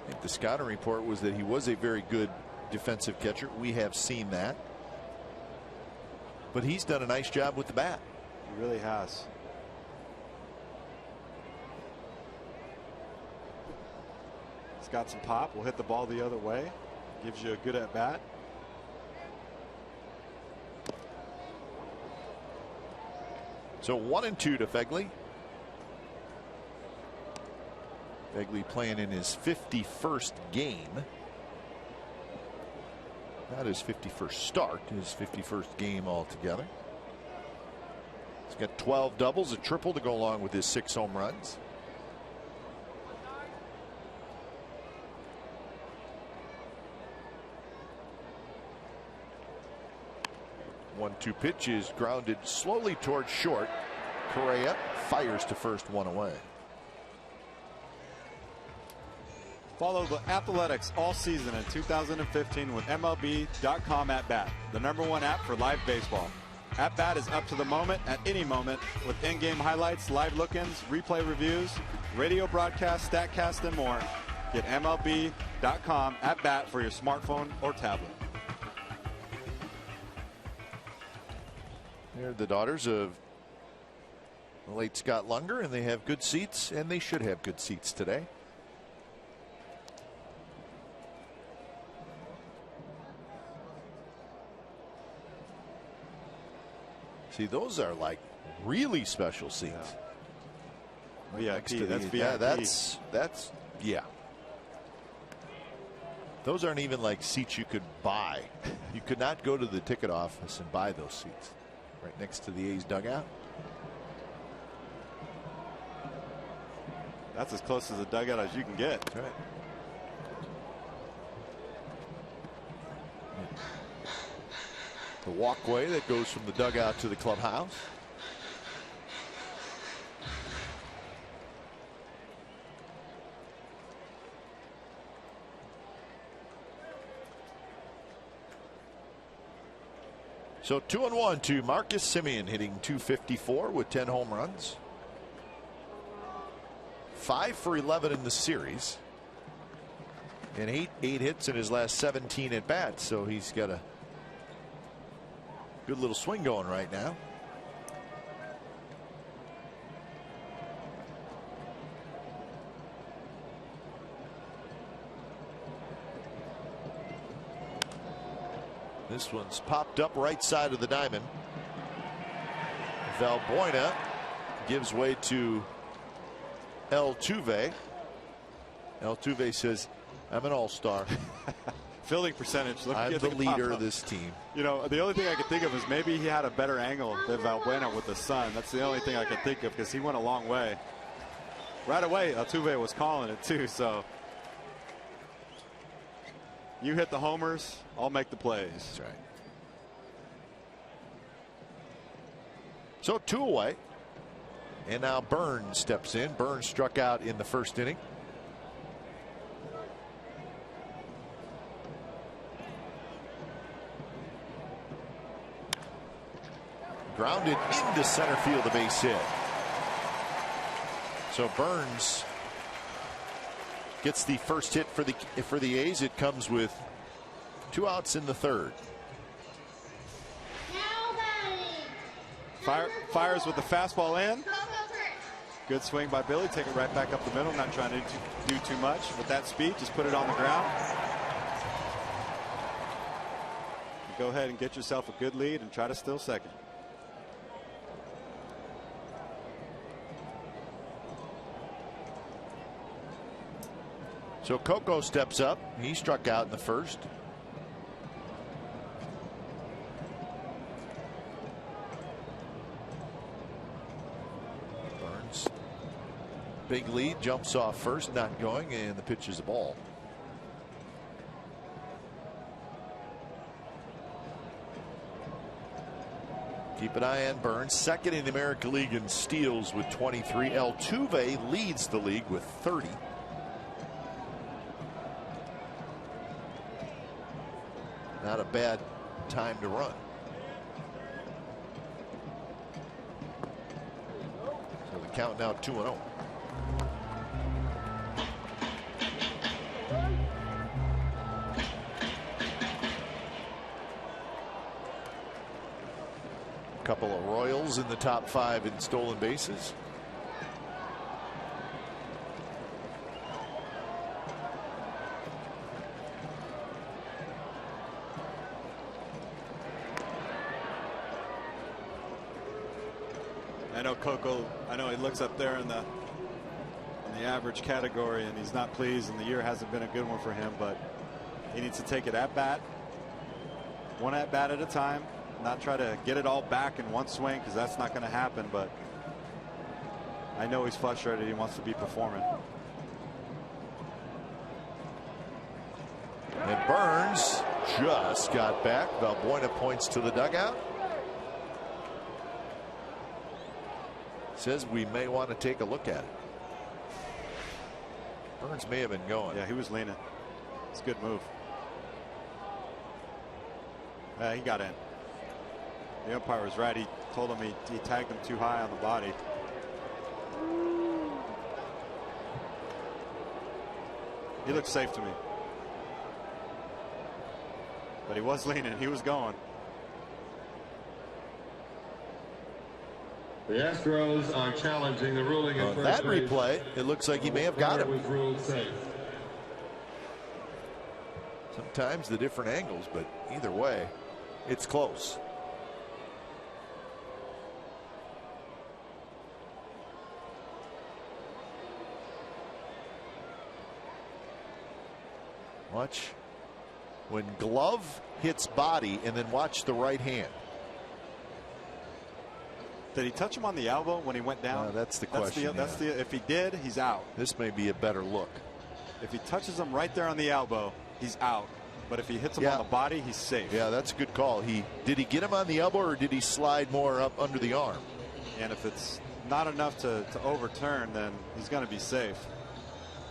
I think the scouting report was that he was a very good defensive catcher. We have seen that. But he's done a nice job with the bat. He really has. He's got some pop. Will hit the ball the other way. Gives you a good at bat. So 1-2 to Fegley. Fegley playing in his 51st game. Not his 51st start, his 51st game altogether. He's got 12 doubles, a triple to go along with his 6 home runs. One-two pitch is grounded slowly towards short. Correa fires to first, 1 away. Follow the Athletics all season in 2015 with MLB.com At Bat, the #1 app for live baseball. At Bat is up to the moment at any moment with in-game highlights, live look-ins, replay reviews, radio broadcasts, StatCast, and more. Get MLB.com At Bat for your smartphone or tablet. They're the daughters of the late Scott Lunger, and they have good seats, and they should have good seats today. See, those are like really special seats. Yeah, Next to that's the, VIP. yeah, that's yeah. Those aren't even like seats you could buy. You could not go to the ticket office and buy those seats. Right next to the A's dugout. That's as close as a dugout as you can get. That's right. The walkway that goes from the dugout to the clubhouse. So 2-1 to Marcus Semien, hitting .254 with 10 home runs. 5 for 11 in the series. And eight hits in his last 17 at bats. So he's got a good little swing going right now. This one's popped up right side of the diamond. Valbuena gives way to Altuve. Altuve says, I'm an all-star. Fielding percentage. I'm the leader of this team. You know, the only thing I could think of is maybe he had a better angle than Valbuena with the sun. That's the only thing I could think of because he went a long way. Right away, Altuve was calling it too. So you hit the homers, I'll make the plays. That's right. So 2 away. And now Burns steps in. Burns struck out in the first inning. Grounded into center field, a base hit. So Burns gets the first hit for the A's. It comes with 2 outs in the third. Fires with the fastball in. Good swing by Billy. Take it right back up the middle. Not trying to do too much with that speed. Just put it on the ground. Go ahead and get yourself a good lead and try to steal second. So Coco steps up. He struck out in the first. Burns, big lead, jumps off first, not going, and the pitch is a ball. Keep an eye on Burns, second in the American League in steals with 23. Altuve leads the league with 30. Not a bad time to run. So the count now 2-0. A couple of Royals in the top 5 in stolen bases. I know Coco, I know he looks up there in the average category and he's not pleased and the year hasn't been a good one for him, but he needs to take it at bat, one at bat at a time, not try to get it all back in one swing because that's not going to happen. But I know he's frustrated. He wants to be performing. And Burns just got back. Valbuena points to the dugout. Says we may want to take a look at it. Burns may have been going. Yeah, he was leaning. It's a good move. He got in. The umpire was right. He told him he tagged him too high on the body. He looked safe to me. But he was leaning. He was going. The Astros are challenging the ruling in first that base. replay, it looks like he may have got him. Was ruled safe. Sometimes the different angles, but either way, it's close. Watch when glove hits body, and then watch the right hand. Did he touch him on the elbow when he went down? That's the question. If he did, he's out. This may be a better look. If he touches him right there on the elbow, he's out. But if he hits him on the body, he's safe. Yeah, that's a good call. Did he get him on the elbow, or did he slide more up under the arm? And if it's not enough to overturn, then he's going to be safe.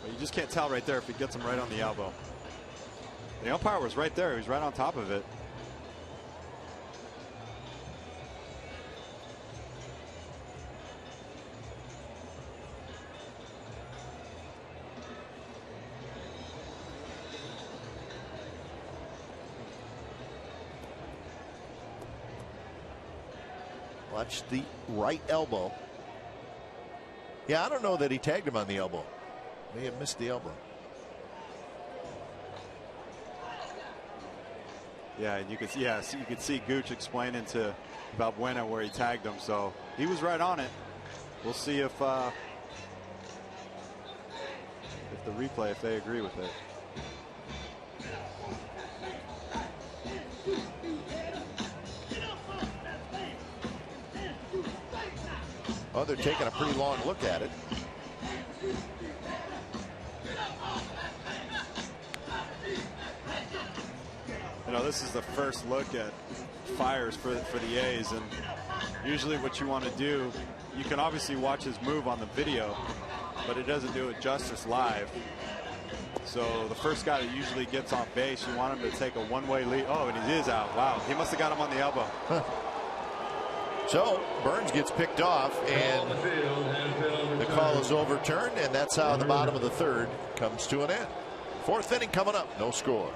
But you just can't tell right there if he gets him right on the elbow. The umpire was right there. He was right on top of it. Watch the right elbow. Yeah, I don't know that he tagged him on the elbow. May have missed the elbow. Yeah, and you could see Gooch explaining to Valbuena where he tagged him, so he was right on it. We'll see if the replay, if they agree with it. Oh, they're taking a pretty long look at it. You know, this is the first look at fires for the A's, and usually what you want to do, you can obviously watch his move on the video, but it doesn't do it justice live. So the first guy that usually gets on base, you want him to take a one-way lead. Oh, and he is out. Wow, he must have got him on the elbow. So Burns gets picked off, and the call is overturned, and that's how the bottom of the third comes to an end. Fourth inning coming up, no score.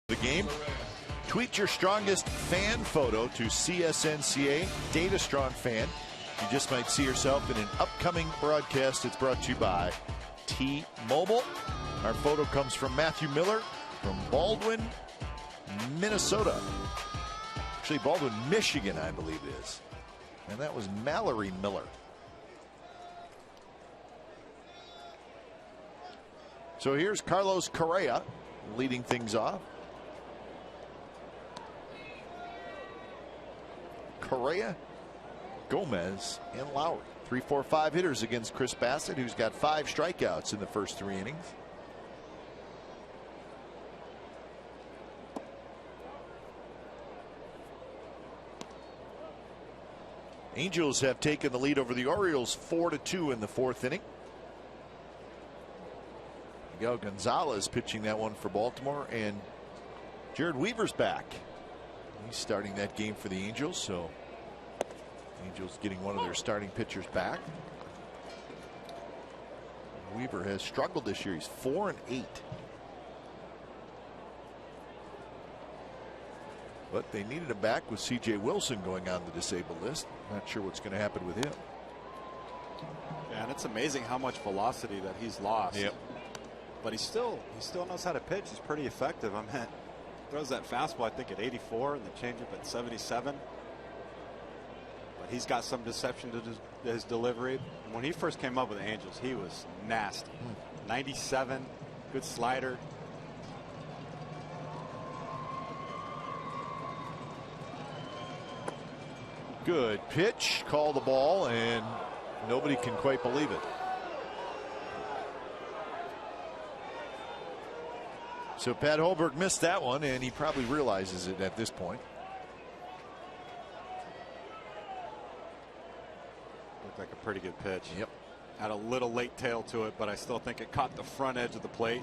The game. Tweet your strongest fan photo to CSNCA Data Strong Fan. You just might see yourself in an upcoming broadcast. It's brought to you by T-Mobile. Our photo comes from Matthew Miller from Baldwin, Minnesota. Actually, Baldwin, Michigan, I believe it is. And that was Mallory Miller. So here's Carlos Correa leading things off. Correa, Gomez, and Lowry. 3, 4, 5 hitters against Chris Bassett, who's got 5 strikeouts in the first 3 innings. Angels have taken the lead over the Orioles 4-2 in the 4th inning. Miguel Gonzalez pitching that one for Baltimore, and Jared Weaver's back. He's starting that game for the Angels, so Angels getting one of their starting pitchers back. Weaver has struggled this year. He's 4-8. But they needed him back with C.J. Wilson going on the disabled list. Not sure what's going to happen with him. Yeah, and it's amazing how much velocity that he's lost. Yep. But he still knows how to pitch. He's pretty effective. I mean, throws that fastball, I think, at 84 and the changeup at 77. But he's got some deception to his delivery. When he first came up with the Angels, he was nasty. 97, good slider. Good pitch, call the ball, and nobody can quite believe it. So Pat Holberg missed that one, and he probably realizes it at this point. Looked like a pretty good pitch. Yep. Had a little late tail to it, but I still think it caught the front edge of the plate.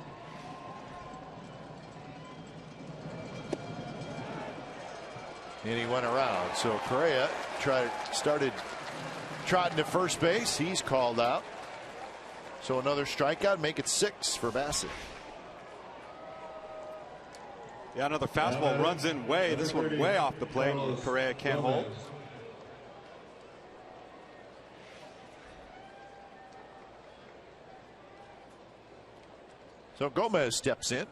And he went around. So Correa started trotting to first base. He's called out. So another strikeout, make it 6 for Bassett. Yeah, another fastball runs in way. This one way off the plate. Correa can't hold. So Gomez steps in.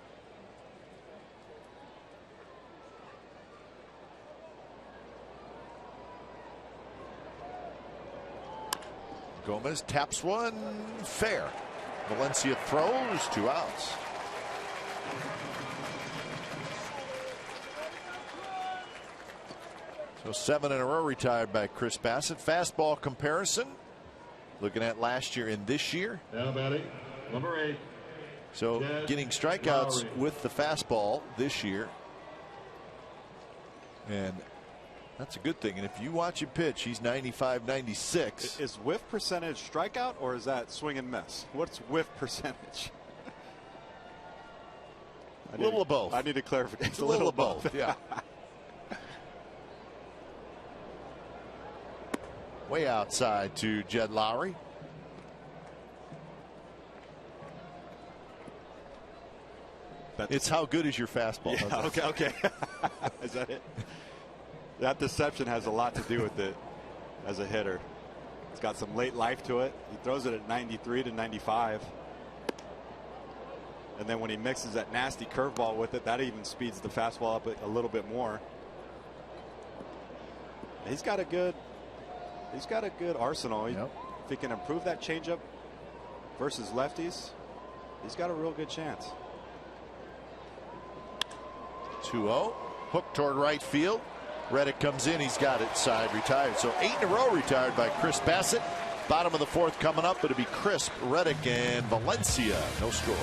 Gomez taps one fair. Valencia throws, 2 outs. So 7 in a row retired by Chris Bassett. Fastball comparison. Looking at last year and this year. Now batting, number 8. So getting strikeouts with the fastball this year. And that's a good thing. And if you watch him pitch, he's 95, 96. Is whiff percentage strikeout or is that swing and miss? What's whiff percentage? A little of both. I need a clarification. It's a little of both. Yeah. Way outside to Jed Lowry. It's how good is your fastball? Yeah, okay. Is that it? That deception has a lot to do with it as a hitter. It's got some late life to it. He throws it at 93 to 95. And then when he mixes that nasty curveball with it, that even speeds the fastball up a little bit more. He's got a good arsenal. If he can improve that changeup versus lefties, he's got a real good chance. 2-0. Hook toward right field. Reddick comes in. He's got it. Side retired. So 8 in a row retired by Chris Bassett. Bottom of the 4th coming up. It'll be Crisp, Reddick, and Valencia. No score.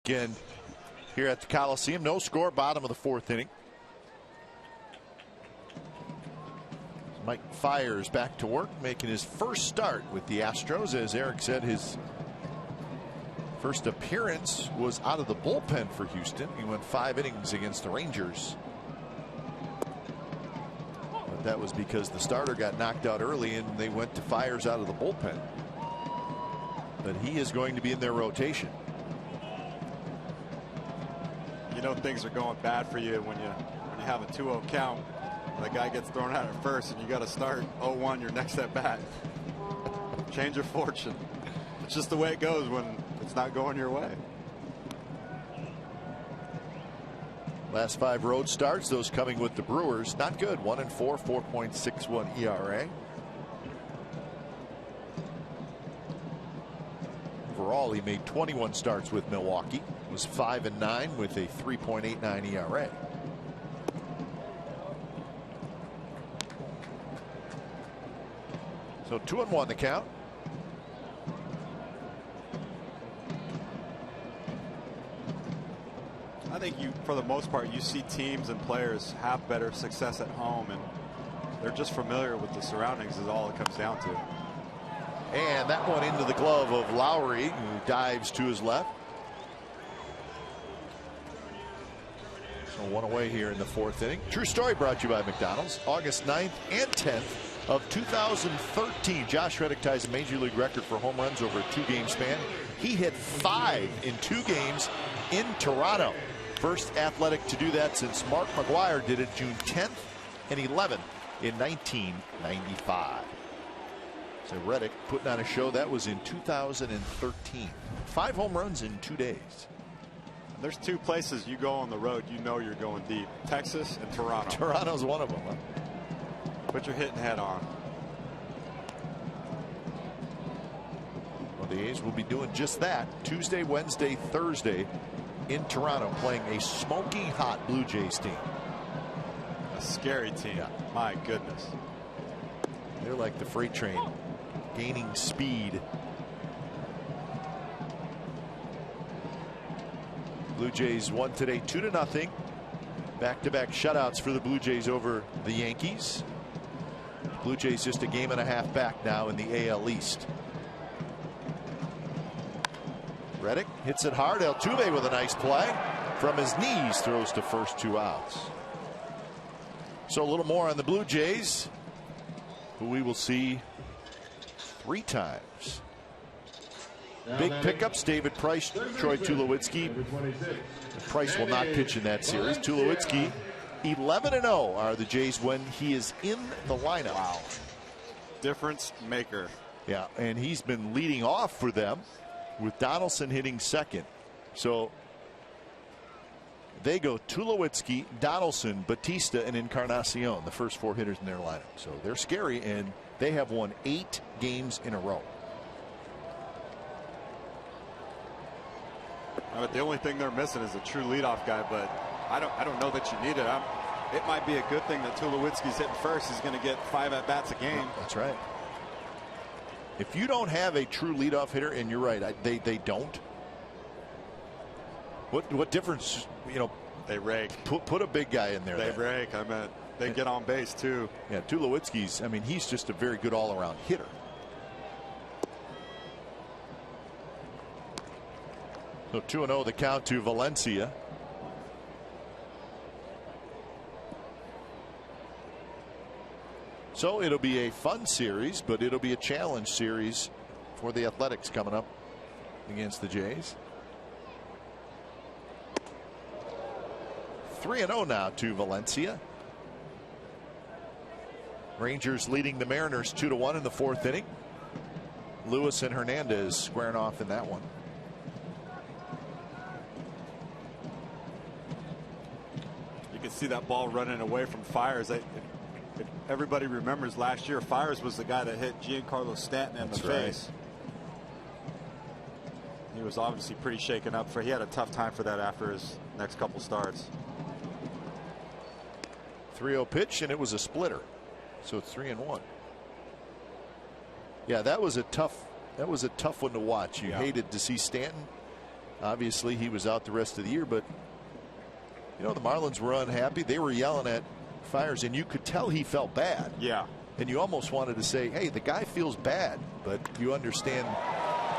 weekend here at the Coliseum. No score, bottom of the 4th inning. Mike Fiers back to work, making his first start with the Astros. As Eric said, his first appearance was out of the bullpen for Houston. He went 5 innings against the Rangers. But that was because the starter got knocked out early and they went to Fiers out of the bullpen. But he is going to be in their rotation. You know things are going bad for you when you have a 2-0 count. The guy gets thrown out at first and you got to start 0-1 your next at bat. Change your fortune. It's just the way it goes when it's not going your way. Last 5 road starts, those coming with the Brewers, not good. 1-4, 4.61 ERA. Overall, he made 21 starts with Milwaukee. Was 5-9 with a 3.89 ERA. So 2-1 the count. I think for the most part, you see teams and players have better success at home, and they're just familiar with the surroundings is all it comes down to. And that one into the glove of Lowry, who dives to his left. So 1 away here in the 4th inning. True story brought to you by McDonald's. August 9th and 10th of 2013. Josh Reddick ties a major league record for home runs over a 2-game span. He hit 5 in 2 games in Toronto. First athletic to do that since Mark McGwire did it June 10th and 11th in 1995. So Reddick putting on a show. That was in 2013. 5 home runs in 2 days. There's 2 places you go on the road, you know you're going deep. Texas and Toronto. Toronto's one of them. Huh? Put your hitting head on. Well, the A's will be doing just that Tuesday, Wednesday, Thursday in Toronto, playing a smoking hot Blue Jays team. A scary team. Yeah. My goodness. They're like the freight train, gaining speed. Blue Jays won today 2-0. Back-to-back shutouts for the Blue Jays over the Yankees. Blue Jays just a game and a half back now in the AL East. Reddick hits it hard. Altuve with a nice play from his knees, throws to first, 2 outs. So a little more on the Blue Jays, who we will see 3 times. Big pickups: David Price, Troy Tulowitzki. Price will not pitch in that series. Tulowitzki, 11-0 are the Jays when he is in the lineup. Wow. Difference maker. Yeah, and he's been leading off for them with Donaldson hitting second. So they go Tulowitzki, Donaldson, Batista, and Encarnacion, the first 4 hitters in their lineup. So they're scary, and they have won 8 games in a row. But the only thing they're missing is a true leadoff guy, but I don't know that you need it. It might be a good thing that Tulowitzki's hitting first. He's going to get 5 at-bats a game. That's right. If you don't have a true leadoff hitter, and you're right, they don't. What difference, you know? They rake. Put a big guy in there. They rake. I meant they get on base too. Yeah, Tulowitzki's, I mean, he's just a very good all-around hitter. So 2-0 the count to Valencia. So it'll be a fun series, but it'll be a challenge series for the Athletics coming up against the Jays. 3-0 now to Valencia. Rangers leading the Mariners 2-1 in the 4th inning. Lewis and Hernandez squaring off in that one. You can see that ball running away from Fiers. Everybody remembers last year Fiers was the guy that hit Giancarlo Stanton in the face. He was obviously pretty shaken up. He had a tough time for that after his next couple starts. 3-0 pitch, and it was a splitter. So it's 3-1. Yeah, that was a tough one to watch. You hated to see Stanton Obviously, he was out the rest of the year, but you know, the Marlins were unhappy. They were yelling at Fiers, and you could tell he felt bad. Yeah. And you almost wanted to say, hey, the guy feels bad, but you understand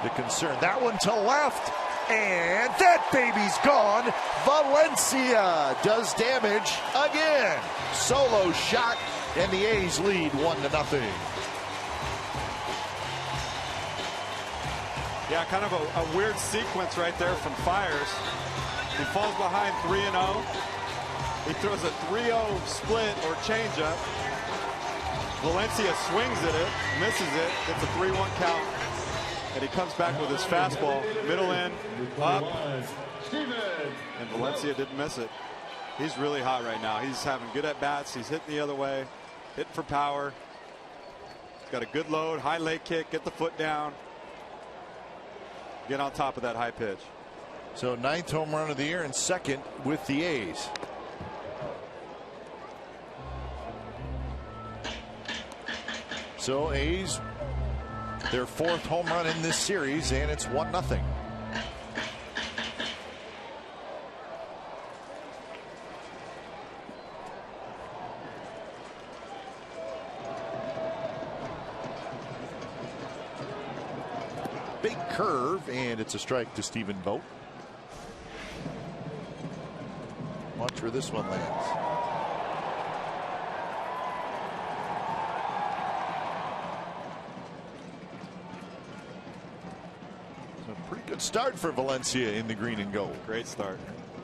the concern. That one to left, and that baby's gone. Valencia does damage again. Solo shot, and the A's lead 1-0. Yeah, kind of a weird sequence right there from Fiers. He falls behind 3-0. He throws a 3-0 split or changeup. Valencia swings at it, misses it, gets a 3-1 count, and he comes back with his fastball, middle in, up, and Valencia didn't miss it. He's really hot right now. He's having good at-bats. He's hitting the other way, hitting for power. He's got a good load, high leg kick, get the foot down, get on top of that high pitch. So 9th home run of the year and 2nd with the A's. So A's, their 4th home run in this series, and it's 1-0. Big curve, and it's a strike to Stephen Vogt. Watch where this one lands. Pretty good start for Valencia in the green and gold. Great start.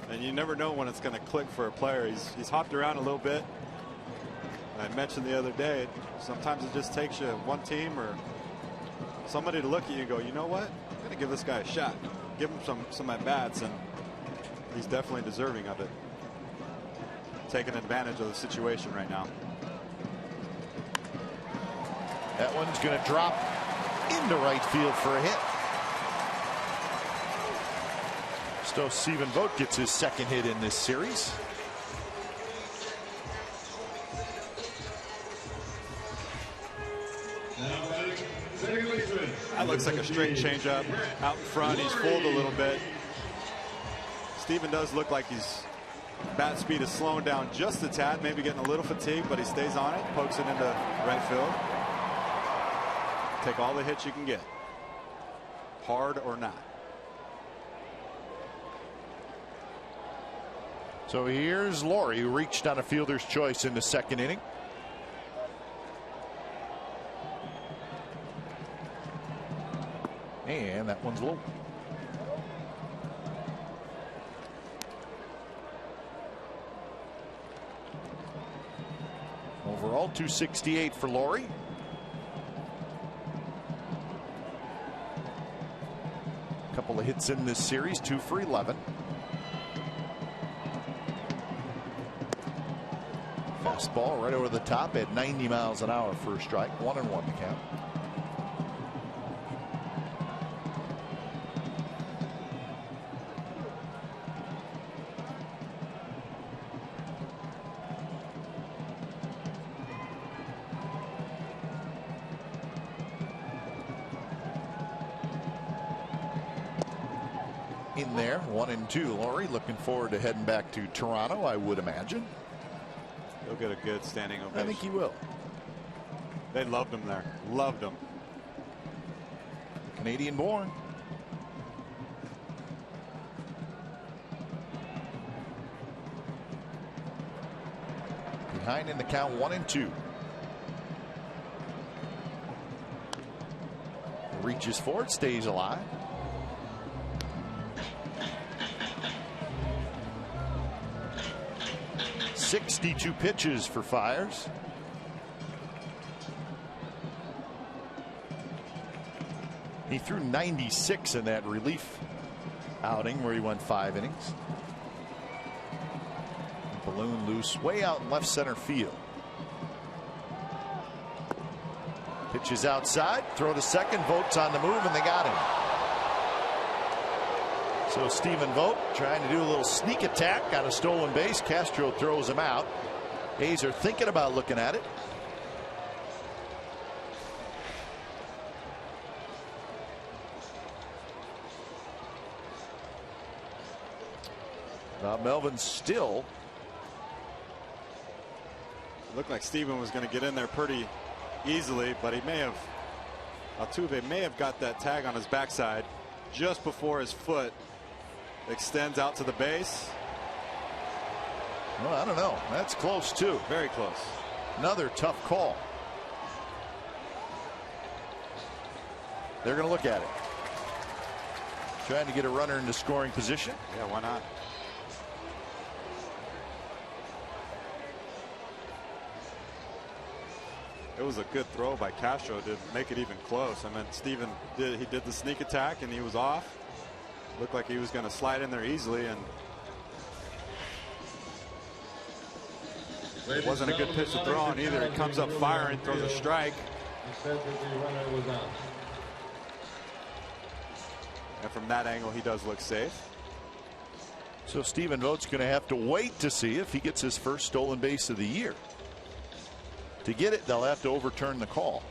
And you never know when it's going to click for a player. He's hopped around a little bit. I mentioned the other day, sometimes it just takes you one team or somebody to look at you and go, you know what? I'm going to give this guy a shot. Give him some at-bats, and he's definitely deserving of it. Taking advantage of the situation right now. That one's going to drop into right field for a hit. So Stephen Vogt gets his 2nd hit in this series. That looks like a straight changeup out in front. He's fooled a little bit. Stephen does look like his bat speed is slowing down just a tad, maybe getting a little fatigued, but he stays on it, pokes it into right field. Take all the hits you can get, hard or not. So here's Laurie, who reached on a fielder's choice in the 2nd inning. And that one's low. Overall, 268 for Laurie. A couple of hits in this series, 2 for 11. Fastball right over the top at 90 miles an hour for a strike. 1-1 to count. In there, 1-2. Laurie looking forward to heading back to Toronto, I would imagine. He'll get a good standing ovation. I think he will. They loved him there. Loved him. Canadian born. Behind in the count, 1-2. Reaches for it, stays alive. .62 pitches for Fiers. He threw 96 in that relief outing where he went 5 innings. Balloon loose way out in left center field. Pitches outside, throw to second, Vogt's on the move, and they got him. So Stephen Vogt trying to do a little sneak attack on a stolen base. Castro throws him out. A's are thinking about looking at it. Melvin still. Looked like Steven was going to get in there pretty easily, but he may have. Altuve may have got that tag on his backside just before his foot extends out to the base. Well, I don't know. That's close too. Very close. Another tough call. They're going to look at it. Trying to get a runner into scoring position. Yeah, why not? It was a good throw by Castro to make it even close. I mean, Steven did the sneak attack and he was off. Looked like he was going to slide in there easily, and it wasn't a good pitch to throw on either. He comes up firing, throws a strike. Said that the runner was out. And from that angle, he does look safe. So Stephen Vogt's going to have to wait to see if he gets his first stolen base of the year. To get it, they'll have to overturn the call.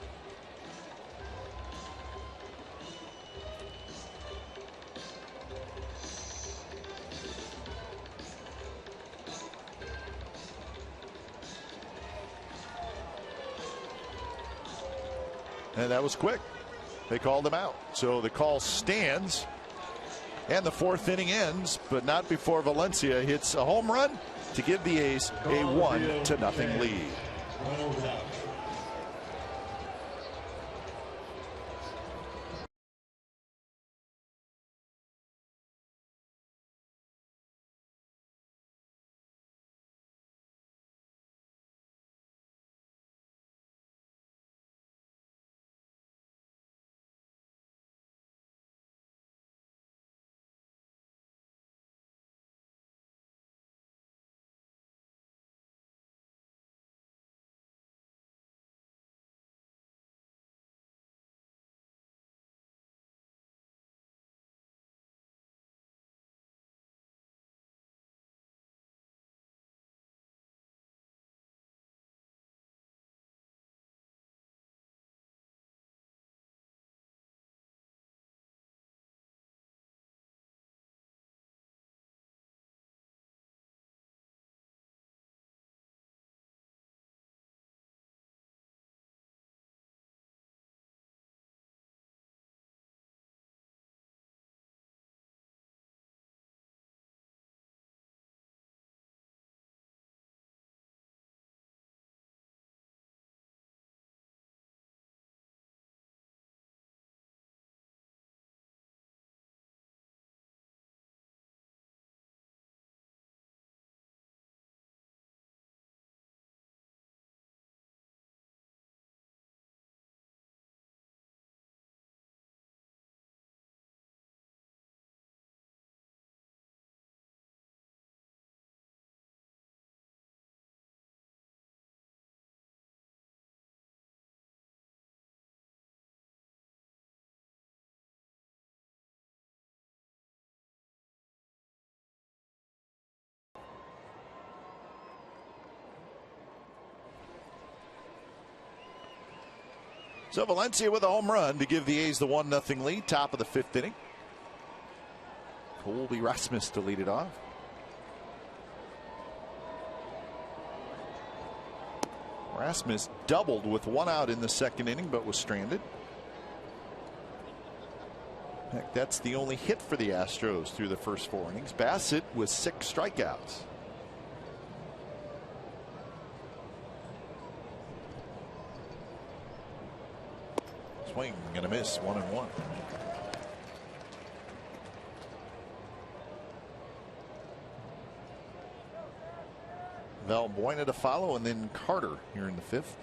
And that was quick. They called him out. So the call stands. And the fourth inning ends, but not before Valencia hits a home run to give the A's a 1-0 lead. So Valencia with a home run to give the A's the 1-0 lead, top of the fifth inning. Colby Rasmus to lead it off. Rasmus doubled with one out in the second inning, but was stranded. Heck, that's the only hit for the Astros through the first 4 innings. Bassett with 6 strikeouts. Swing and a miss, 1-1. Valbuena to follow, and then Carter here in the fifth.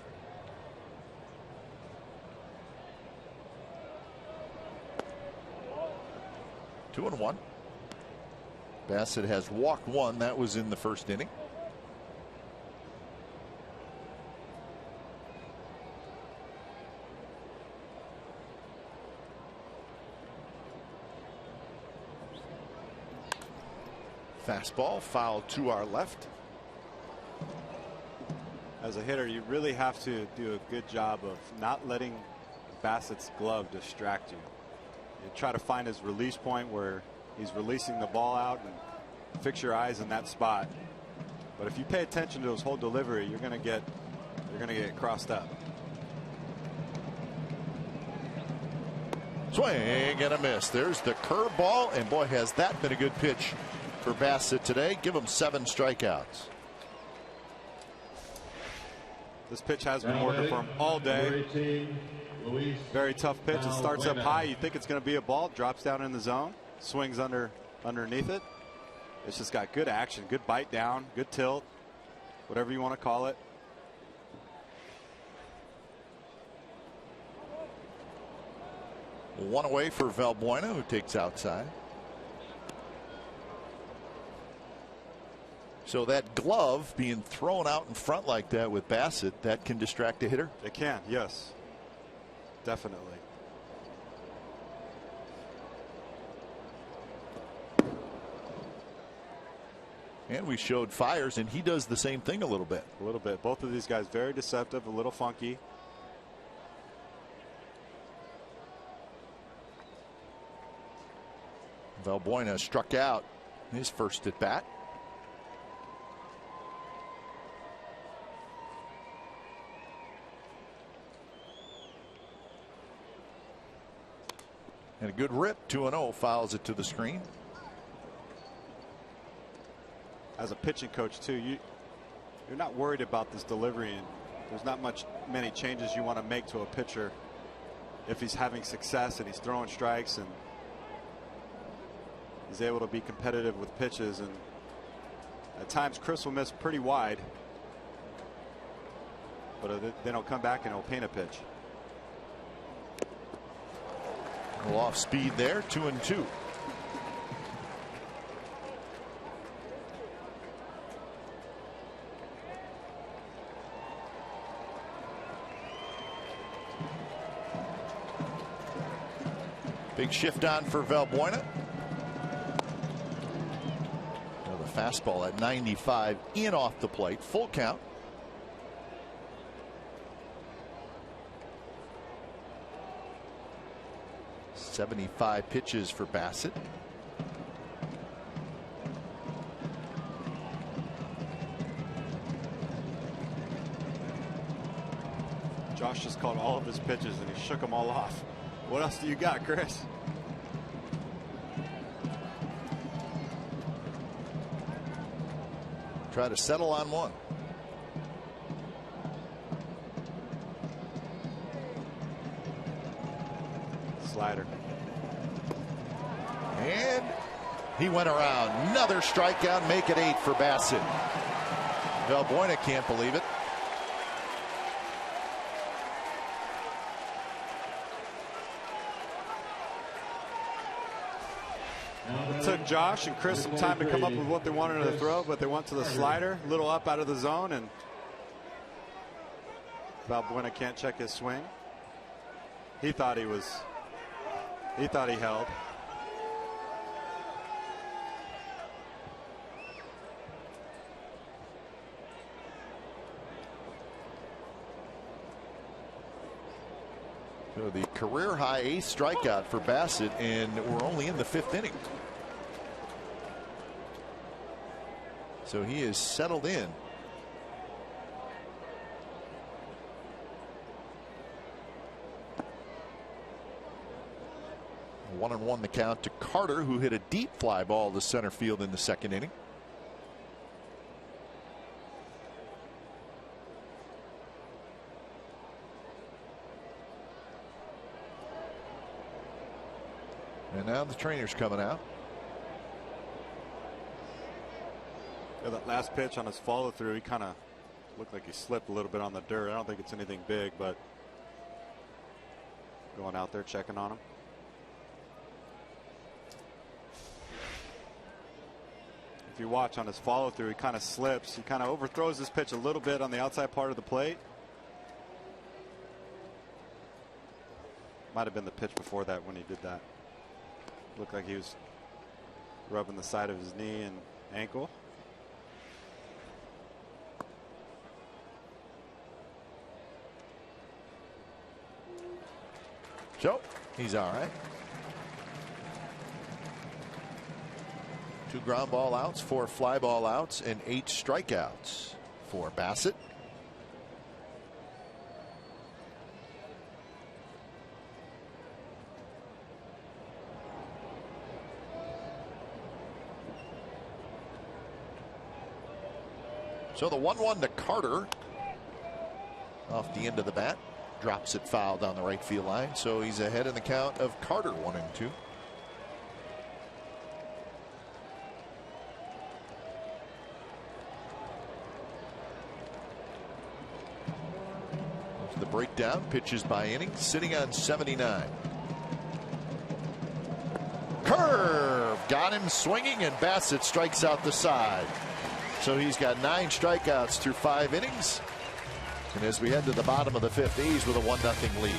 Two and one. Bassett has walked one. That was in the first inning. Fastball foul to our left. As a hitter, you really have to do a good job of not letting Bassett's glove distract you. You try to find his release point where he's releasing the ball out, and fix your eyes in that spot. But if you pay attention to his whole delivery, you're going to get crossed up. Swing and a miss. There's the curveball, and boy, has that been a good pitch for Bassett today. Give him 7 strikeouts. This pitch has been working for him all day. Very tough pitch. It starts up high. You think it's going to be a ball. Drops down in the zone. Swings underneath it. It's just got good action. Good bite down. Good tilt. Whatever you want to call it. One away for Valbuena, who takes outside. So that glove being thrown out in front like that with Bassett, that can distract a hitter? It can, yes. Definitely. And we showed Fires, and he does the same thing a little bit. A little bit. Both of these guys very deceptive, a little funky. Valbuena struck out his first at bat. And a good rip, 2-0, fouls it to the screen. As a pitching coach too, you're not worried about this delivery, and there's not many changes you want to make to a pitcher if he's having success and he's throwing strikes and he's able to be competitive with pitches. And at times Chris will miss pretty wide, but then he'll come back and he'll paint a pitch. A little off speed there, 2-2. Big shift on for Valbuena. Now the fastball at 95 in off the plate, full count. .75 pitches for Bassett. Josh just called all of his pitches and he shook them all off. What else do you got, Chris? Try to settle on one. Slider. And he went around. Another strikeout, make it 8 for Bassett. Valbuena can't believe it. It took Josh and Chris some time to come up with what they wanted to throw, but they went to the slider, a little up out of the zone, and Valbuena can't check his swing. He thought he held. So the career high 8th strikeout for Bassett, and we're only in the 5th inning. So he is settled in. A 1-1 the count to Carter, who hit a deep fly ball to center field in the 2nd inning. And now the trainer's coming out. Yeah, that last pitch on his follow through, he kind of looked like he slipped a little bit on the dirt. I don't think it's anything big, but going out there checking on him. If you watch on his follow through, he kind of slips. He kind of overthrows his pitch a little bit on the outside part of the plate. Might have been the pitch before that when he did that. Looked like he was rubbing the side of his knee and ankle. So he's all right. 2 ground ball outs, 4 fly ball outs, and 8 strikeouts for Bassett. So the 1-1 to Carter off the end of the bat, drops it foul down the right field line. So he's ahead in the count of Carter 1-2. The breakdown, pitches by inning, sitting on 79. Curve, got him swinging, and Bassett strikes out the side. So he's got 9 strikeouts through 5 innings. And as we head to the bottom of the 5th, A's with a 1-0 lead.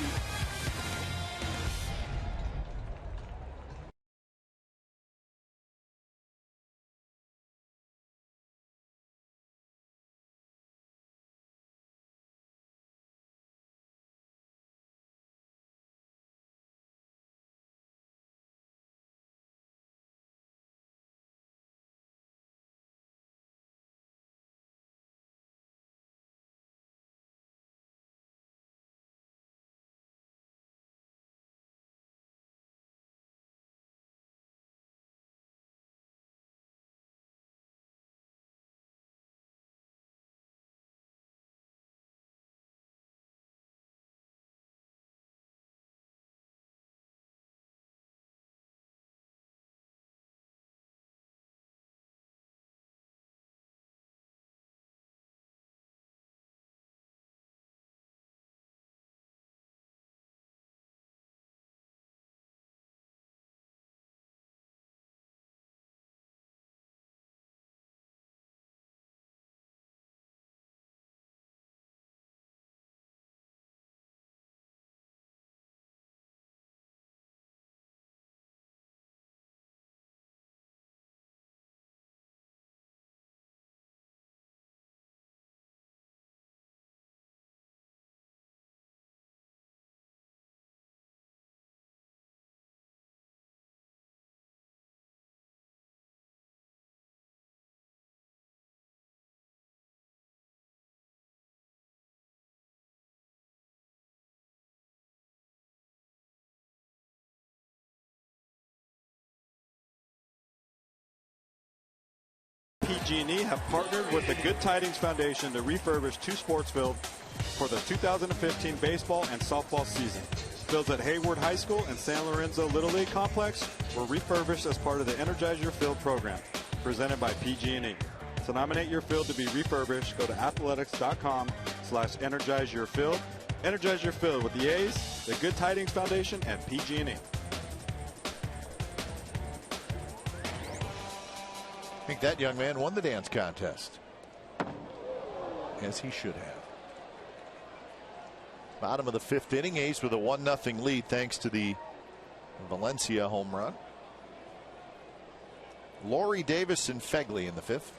PG&E have partnered with the Good Tidings Foundation to refurbish 2 sports fields for the 2015 baseball and softball season. Fields at Hayward High School and San Lorenzo Little League Complex were refurbished as part of the Energize Your Field program, presented by PG&E. To nominate your field to be refurbished, go to athletics.com/energizeyourfield. Energize your field with the A's, the Good Tidings Foundation, and PG&E. I think that young man won the dance contest, as he should have. Bottom of the 5th inning, A's with a 1-0 lead thanks to the Valencia home run. Laurie, Davis, and Fegley in the 5th.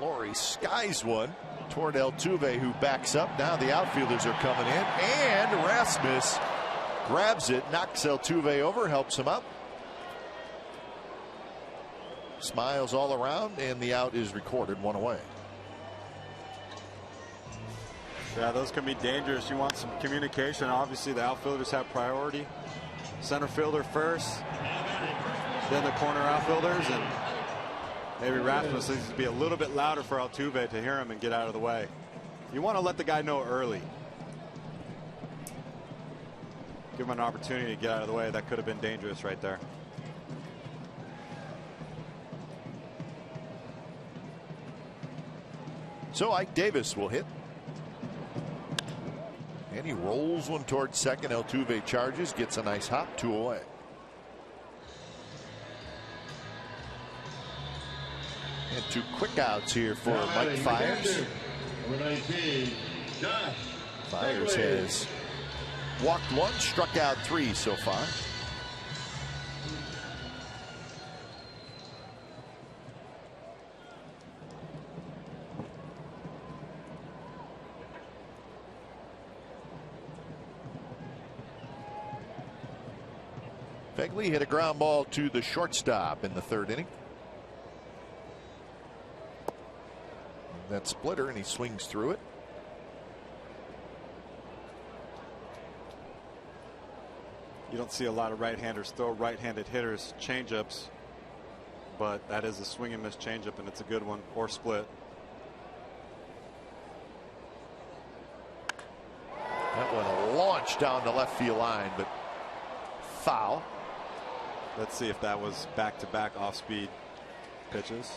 Laurie skies one toward Altuve, who backs up. Now the outfielders are coming in, and Rasmus grabs it, knocks Altuve over, helps him up. Smiles all around, and the out is recorded, 1 away. Yeah, those can be dangerous. You want some communication. Obviously, the outfielders have priority. Center fielder first, then the corner outfielders, and maybe Rasmus needs to be a little bit louder for Altuve to hear him and get out of the way. You want to let the guy know early. Give him an opportunity to get out of the way. That could have been dangerous right there. So Ike Davis will hit. And he rolls one towards second. Altuve charges, gets a nice hop, 2 away. And 2 quick outs here for Mike Fiers. Number 19, Josh Fiers has walked 1, struck out 3 so far. Fegley hit a ground ball to the shortstop in the third inning. That splitter, and he swings through it. You don't see a lot of right-handers throw right-handed hitters changeups, but that is a swing and miss changeup, and it's a good one, or split. That one launched down the left field line, but foul. Let's see if that was back-to-back off-speed pitches.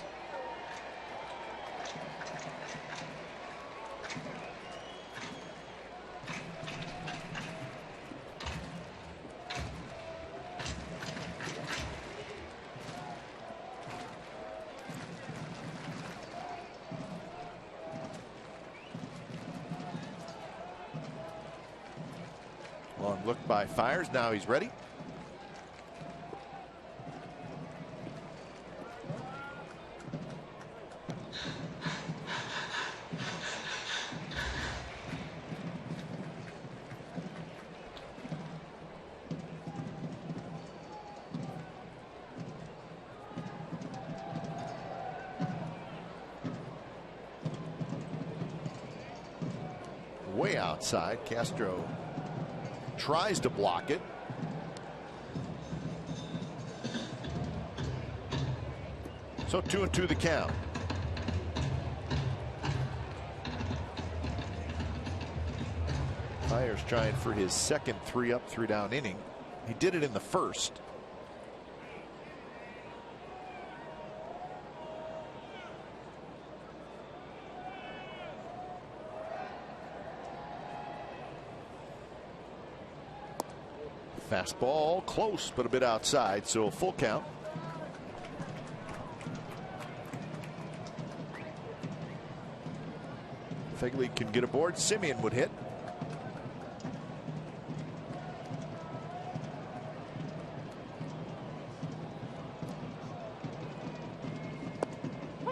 Long look by Fiers. Now he's ready. Way outside. Castro tries to block it. So 2-2 the count. Fiers trying for his second 3-up, 3-down inning. He did it in the first. Fastball close, but a bit outside, so a full count. Fegley can get aboard. Semien would hit.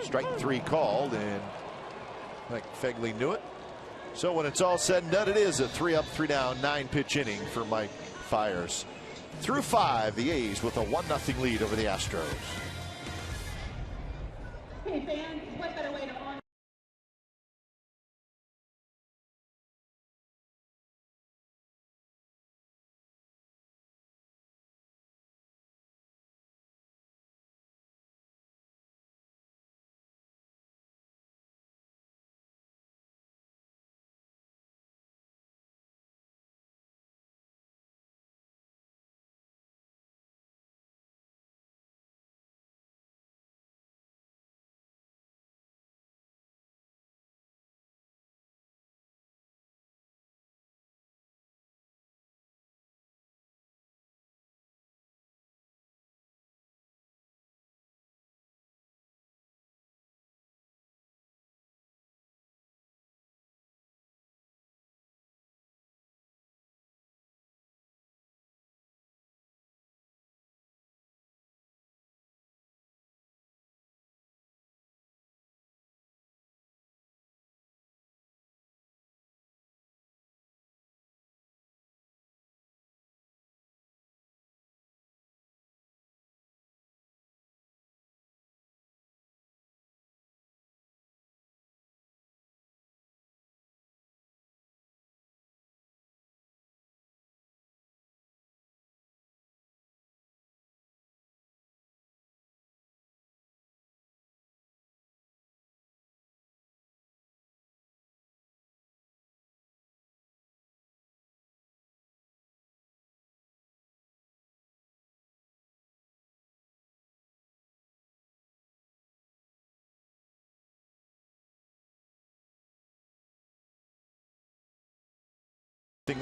Strike 3 called, and I think Fegley knew it. So when it's all said and done, it is a 3-up, 3-down, 9-pitch inning for Mike Fiers. Through 5, the A's with a 1-0 lead over the Astros. Hey fans, what better way to honor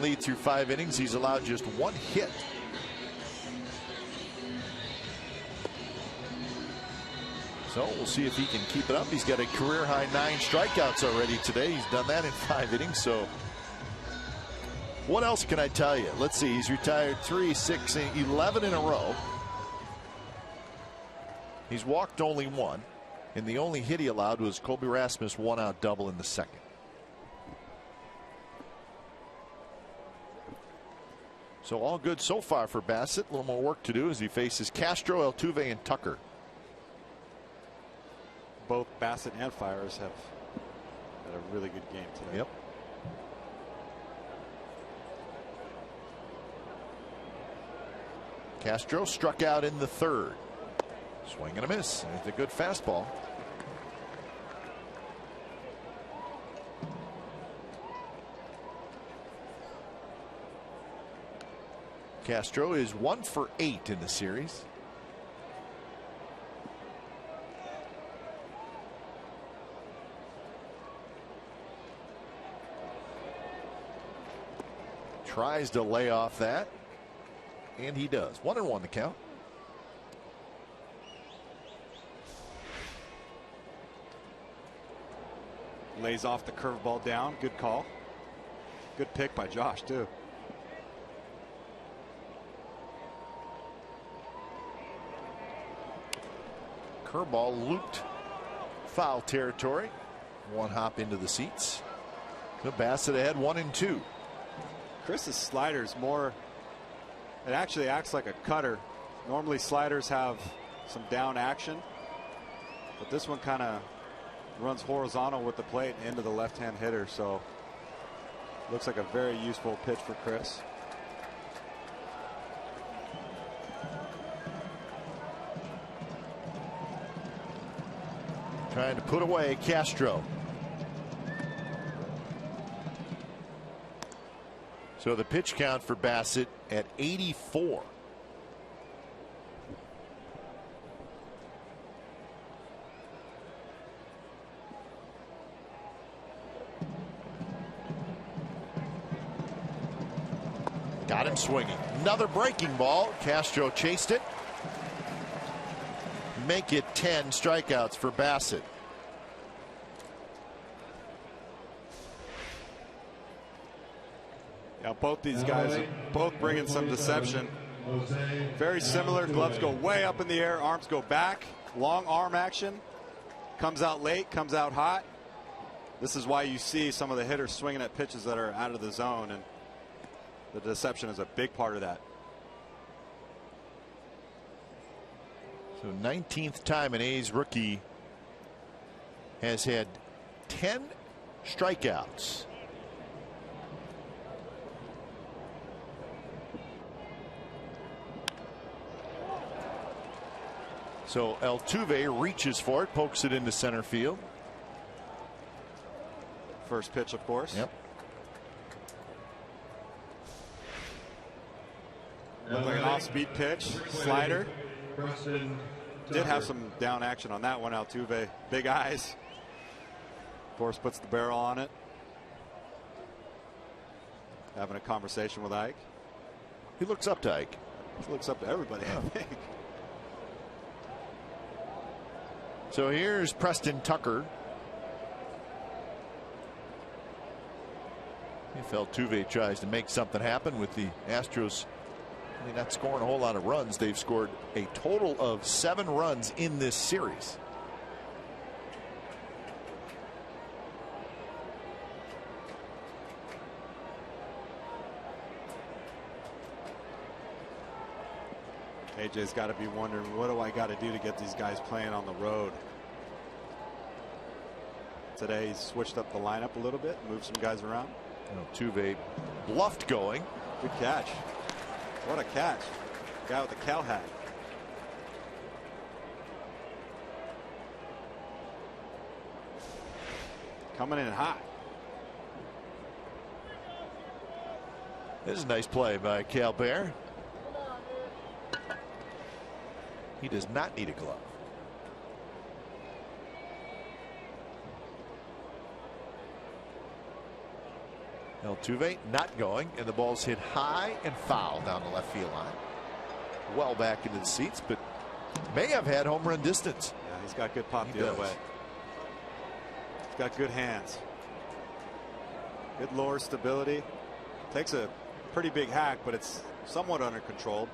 lead through 5 innings. He's allowed just 1 hit. So we'll see if he can keep it up. He's got a career high 9 strikeouts already today. He's done that in 5 innings. So what else can I tell you? Let's see. He's retired 3, 6, 11 in a row. He's walked only 1, and the only hit he allowed was Colby Rasmus 1-out double in the second. So So all good so far for Bassett. A little more work to do as he faces Castro, Altuve, and Tucker. Both Bassett and Fires have had a really good game today. Yep. Castro struck out in the third. Swing and a miss. It's a good fastball. Castro is 1 for 8 in the series. Tries to lay off that, and he does. 1-1 the count. Lays off the curveball down. Good call. Good pick by Josh too. Curveball looped foul territory. One hop into the seats. The Bassett ahead 1-2. Chris's slider's more, it actually acts like a cutter. Normally sliders have some down action, but this one kind of runs horizontal with the plate into the left-hand hitter, so looks like a very useful pitch for Chris. Trying to put away Castro. So the pitch count for Bassett at 84. Got him swinging. Another breaking ball. Castro chased it. Make it 10 strikeouts for Bassett. Yeah, both these guys are both bringing some deception. Very similar. Gloves go way up in the air. Arms go back. Long arm action. Comes out late. Comes out hot. This is why you see some of the hitters swinging at pitches that are out of the zone, and the deception is a big part of that. So 19th time an A's rookie has had 10 strikeouts. So Altuve reaches for it, pokes it into center field. First pitch, of course. Yep. Looked like an off-speed pitch. Slider. Did have some down action on that one. Altuve, big eyes. Of course, puts the barrel on it. Having a conversation with Ike. He looks up to Ike. He looks up to everybody, I think. So here's Preston Tucker. If Altuve tries to make something happen with the Astros, not scoring a whole lot of runs. They've scored a total of 7 runs in this series. AJ's got to be wondering, what do I got to do to get these guys playing on the road? Today he's switched up the lineup a little bit, moved some guys around. Altuve bluffed going. Good catch. What a catch. Guy with the cow hat. Coming in hot. This is a nice play by Cal Bear. He does not need a glove. Altuve not going, and the ball's hit high and foul down the left field line. Well back into the seats, but may have had home run distance. Yeah, he's got good pop He the other does. way. He's got good hands. Good lower stability. Takes a pretty big hack, but it's somewhat under control.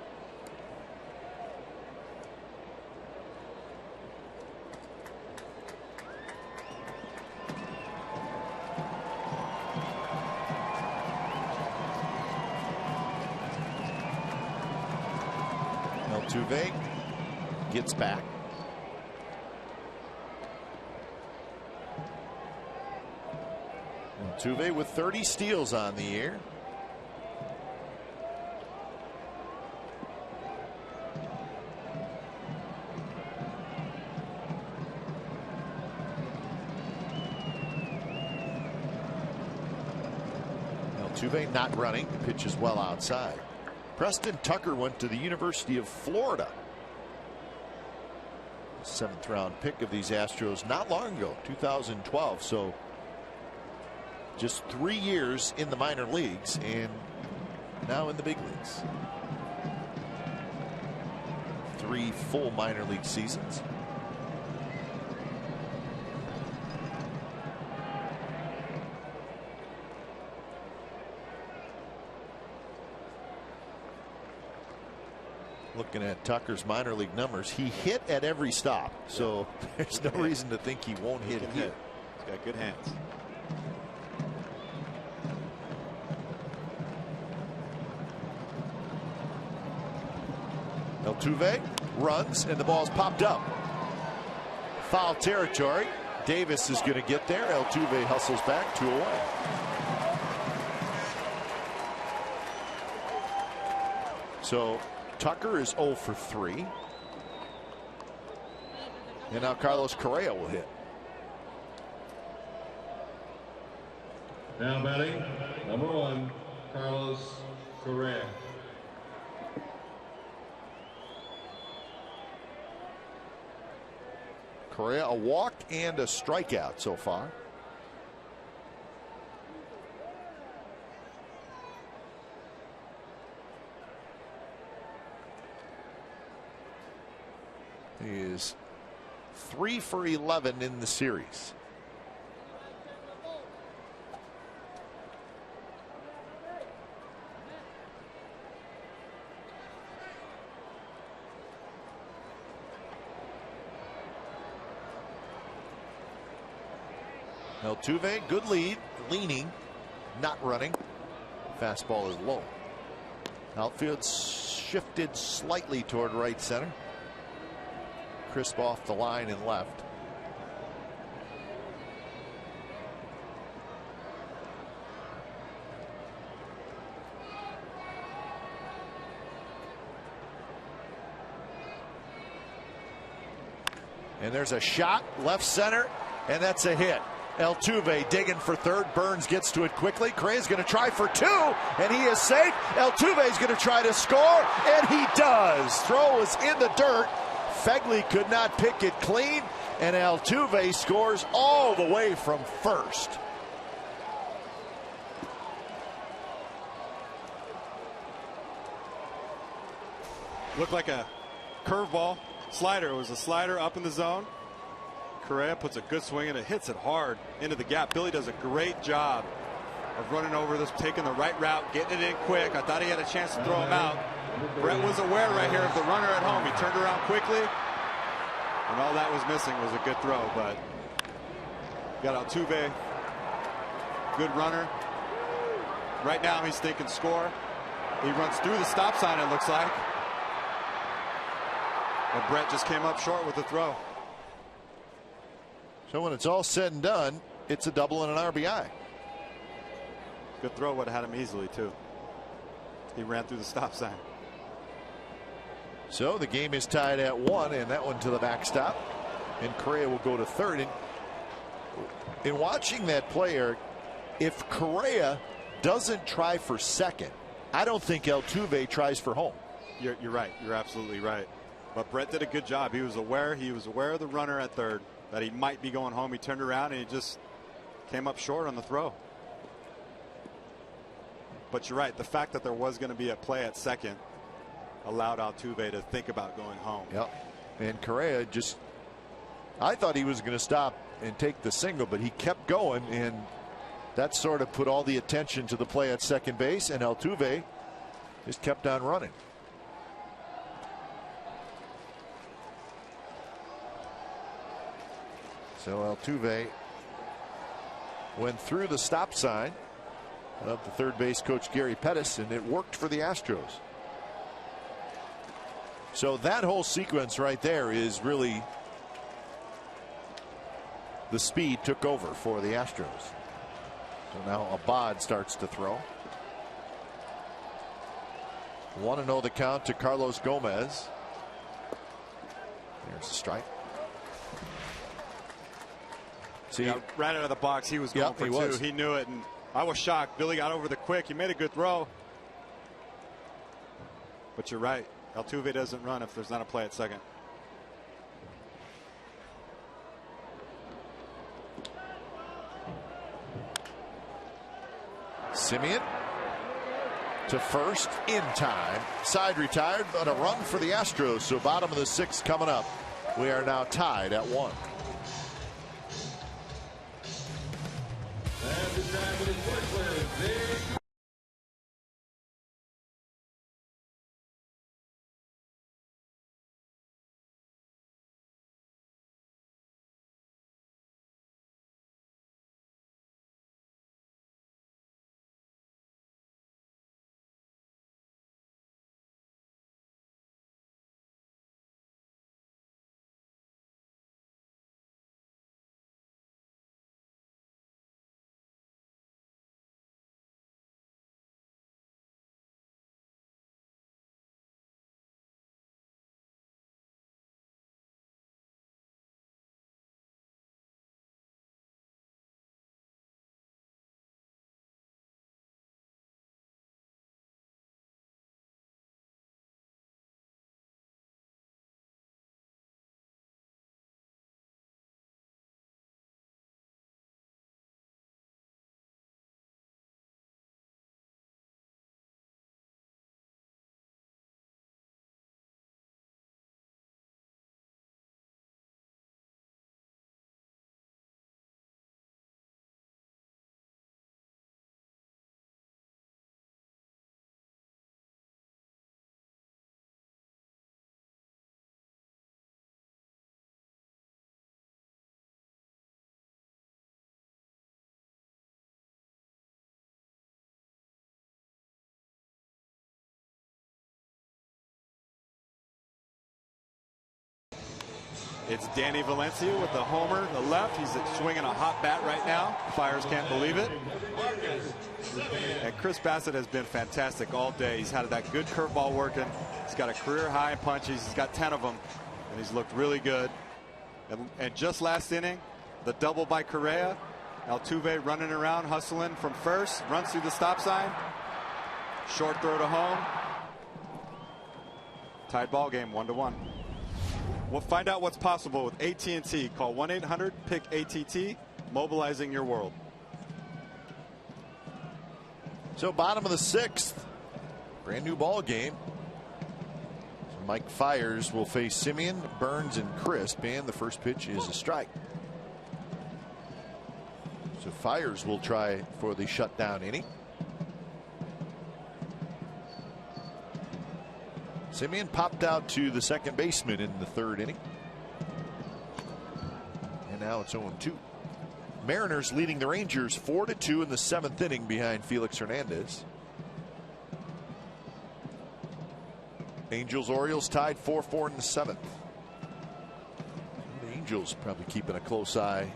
Altuve gets back. Altuve with 30 steals on the year. Altuve not running. The pitch is well outside. Preston Tucker went to the University of Florida. 7th round pick of these Astros not long ago, 2012. So just 3 years in the minor leagues and now in the big leagues. 3 full minor league seasons. Looking at Tucker's minor league numbers, he hit at every stop, so there's no reason to think he won't hit here. He's got good hands. Altuve runs and the ball's popped up. Foul territory. Davis is going to get there. Altuve hustles back, 2 away. So Tucker is 0 for 3. And now Carlos Correa will hit. Now batting, number 1, Carlos Correa. Correa, a walk and a strikeout so far. He is 3 for 11 in the series. Altuve, good lead, leaning, not running. Fastball is low. Outfield shifted slightly toward right center. Crisp off the line and left. And there's a shot left center, and that's a hit. Altuve digging for third. Burns gets to it quickly. Correa's going to try for 2, and he is safe. Altuve's going to try to score, and he does. Throw is in the dirt. Fegley could not pick it clean, and Altuve scores all the way from first. Looked like a curveball slider. It was a slider up in the zone. Correa puts a good swing and it hits it hard into the gap. Billy does a great job of running over this, taking the right route, getting it in quick. I thought he had a chance to throw him out. Brett was aware right here of the runner at home. He turned around quickly, and all that was missing was a good throw. But got Altuve, good runner. Right now he's thinking score. He runs through the stop sign, it looks like. And Brett just came up short with the throw. So when it's all said and done, it's a double and an RBI. Good throw, would have had him easily too. He ran through the stop sign. So the game is tied at 1, and that one to the backstop. And Correa will go to third. And in watching that play, Eric, if Correa doesn't try for second, I don't think Altuve tries for home. You're right. You're absolutely right. But Brett did a good job. He was aware of the runner at third, that he might be going home. He turned around and he just came up short on the throw. But you're right. The fact that there was going to be a play at second allowed Altuve to think about going home. Yep. And Correa just, I thought he was going to stop and take the single, but he kept going, and that sort of put all the attention to the play at second base, and Altuve just kept on running. So Altuve went through the stop sign of the third base coach Gary Pettis, and it worked for the Astros. So that whole sequence right there is really the speed took over for the Astros. So now Abad starts to throw. 1-0 the count to Carlos Gomez. There's a strike. See, yeah, right out of the box, he was going for two. He knew it, and I was shocked. Billy got over the quick. He made a good throw. But you're right. Altuve doesn't run if there's not a play at second. Semien to first in time. Side retired, but a run for the Astros. So bottom of the sixth coming up. We are now tied at 1. It's Danny Valencia with the homer, the left. He's swinging a hot bat right now. Fires can't believe it. And Chris Bassett has been fantastic all day. He's had that good curveball working. He's got a career high in punches. He's got 10 of them, and he's looked really good. And just last inning, the double by Correa. Altuve running around, hustling from first, runs through the stop sign. Short throw to home. Tied ball game, 1-1. We'll find out what's possible with AT&T. Call 1-800-PICK-ATT, mobilizing your world. So bottom of the sixth, brand new ball game. So Mike Fiers will face Semien, Burns, and Crisp, and the first pitch is a strike. So Fiers will try for the shutdown inning. Semien popped out to the second baseman in the third inning. And now it's 0-2. Mariners leading the Rangers 4-2 in the seventh inning behind Felix Hernandez. Angels Orioles tied 4-4 in the seventh. The Angels probably keeping a close eye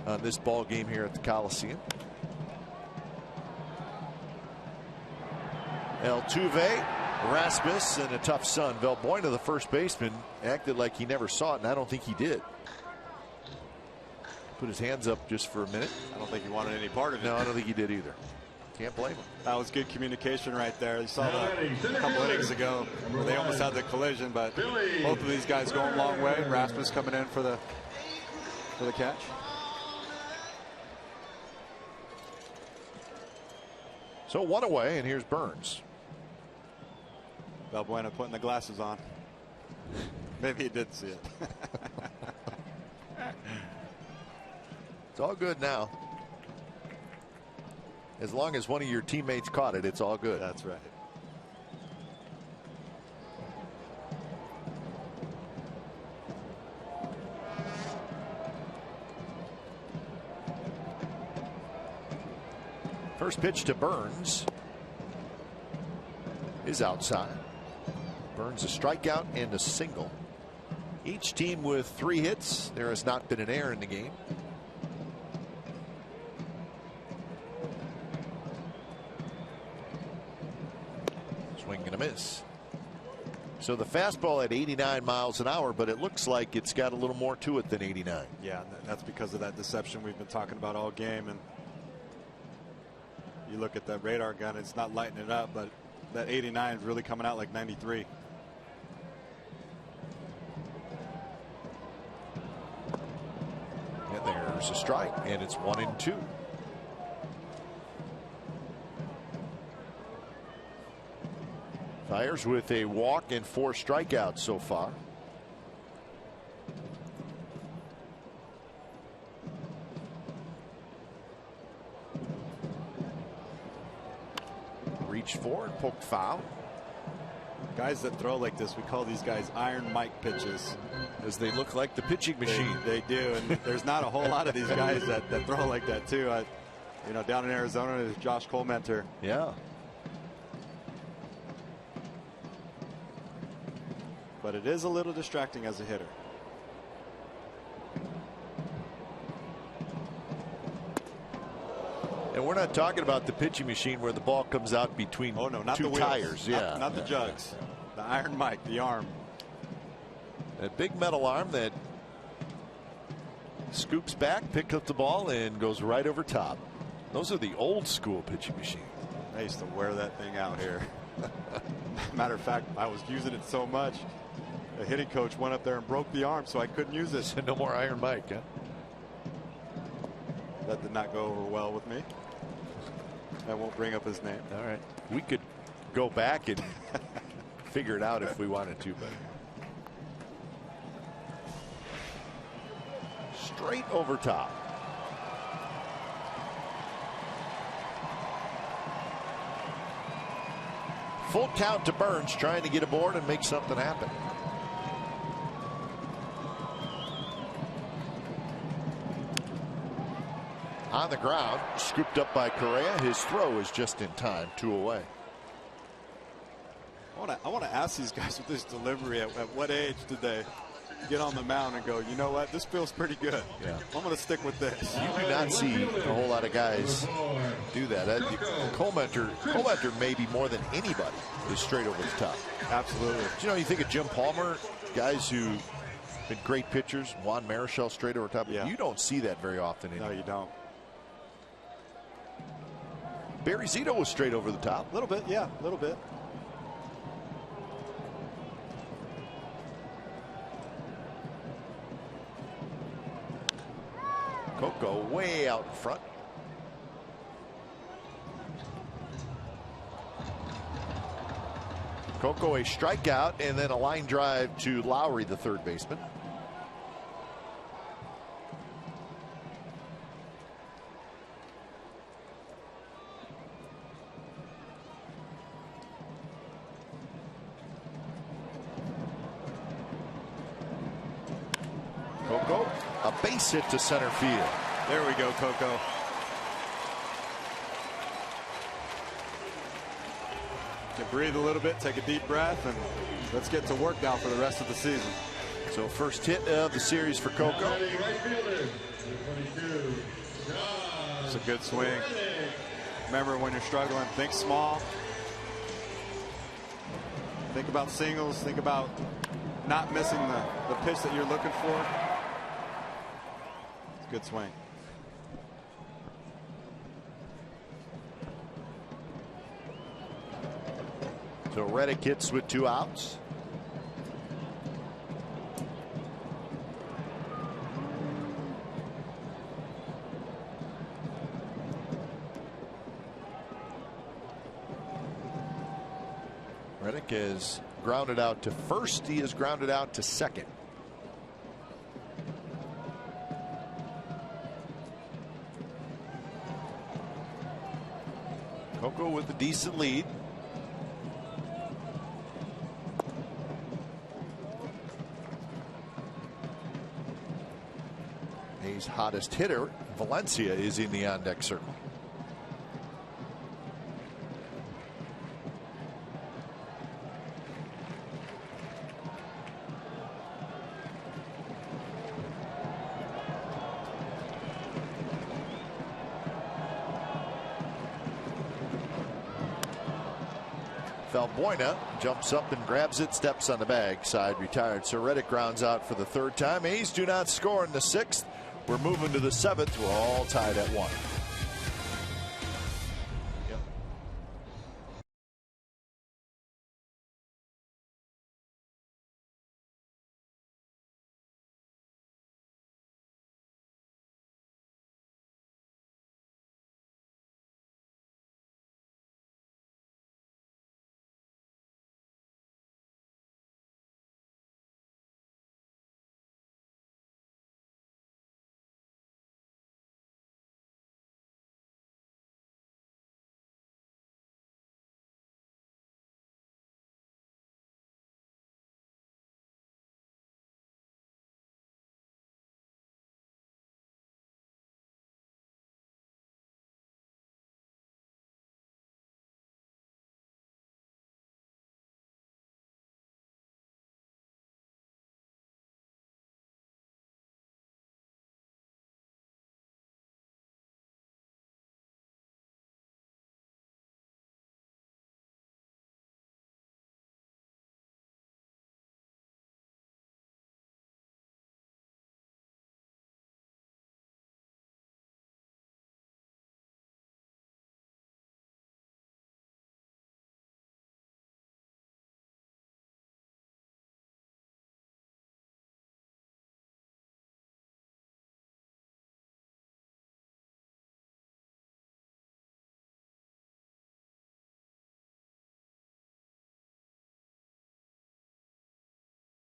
on this ball game here at the Coliseum. Altuve, Rasmus, and a tough son. Valbuena, the first baseman, acted like he never saw it, and I don't think he did. Put his hands up just for a minute. I don't think he wanted any part of it. No, I don't think he did either. Can't blame him. That was good communication right there. You saw that a couple innings ago where they almost had the collision, but both of these guys going a long way. Rasmus coming in for the catch. So one away, and here's Burns. Valbuena putting the glasses on. Maybe he did see it. It's all good now. As long as one of your teammates caught it, it's all good. That's right. First pitch to Burns is outside. Burns a strikeout and a single. Each team with 3 hits. There has not been an error in the game. Swing and a miss. So the fastball at 89 miles an hour, but it looks like it's got a little more to it than 89. Yeah, that's because of that deception we've been talking about all game. And you look at that radar gun, it's not lighting it up, but that 89 is really coming out like 93. And there's a strike, and it's 1-2. Fires with a walk and 4 strikeouts so far. Reach for and poked foul. Guys that throw like this, we call these guys Iron Mike pitches. As they look like the pitching machine. They do, and there's not a whole lot of these guys that throw like that too. You know, down in Arizona, there's Josh Colmenter. Yeah. But it is a little distracting as a hitter. And we're not talking about the pitching machine where the ball comes out between not 2 the tires. Wheels. Yeah. Not the jugs. The Iron Mike, the arm. That big metal arm that scoops back, picks up the ball, and goes right over top. Those are the old school pitching machines. I used to wear that thing out here. Matter of fact, I was using it so much, the hitting coach went up there and broke the arm, so I couldn't use it. So no more Iron Mike, huh? That did not go over well with me. I won't bring up his name. All right. We could go back and figure it out if we wanted to, but straight over top. Full count to Burns, trying to get aboard and make something happen. On the ground, scooped up by Correa. His throw is just in time, 2 away. I want to ask these guys with this delivery, at what age did they get on the mound and go, you know what, this feels pretty good. Yeah. I'm going to stick with this. You do not see a whole lot of guys do that. Colmenter maybe more than anybody is straight over the top. Absolutely. You know, you think of Jim Palmer, guys who been great pitchers, Juan Marichal straight over top. Yeah. You don't see that very often anymore. No, you don't. Barry Zito was straight over the top. A little bit, yeah, a little bit. Coco way out in front. Coco a strikeout and then a line drive to Lowry, the third baseman. Coco, a base hit to center field. There we go, Coco. Can breathe a little bit, take a deep breath, and let's get to work now for the rest of the season. So first hit of the series for Coco. It's a good swing. Remember, when you're struggling, think small. Think about singles. Think about not missing the pitch that you're looking for. It's a good swing. So Reddick hits with 2 outs. Reddick is grounded out to first. He is grounded out to second. Coco with a decent lead. His hottest hitter, Valencia, is in the on-deck circle. Valbuena jumps up and grabs it, steps on the bag, side retired. So Reddick grounds out for the 3rd time. A's do not score in the 6th. We're moving to the 7th. We're all tied at 1.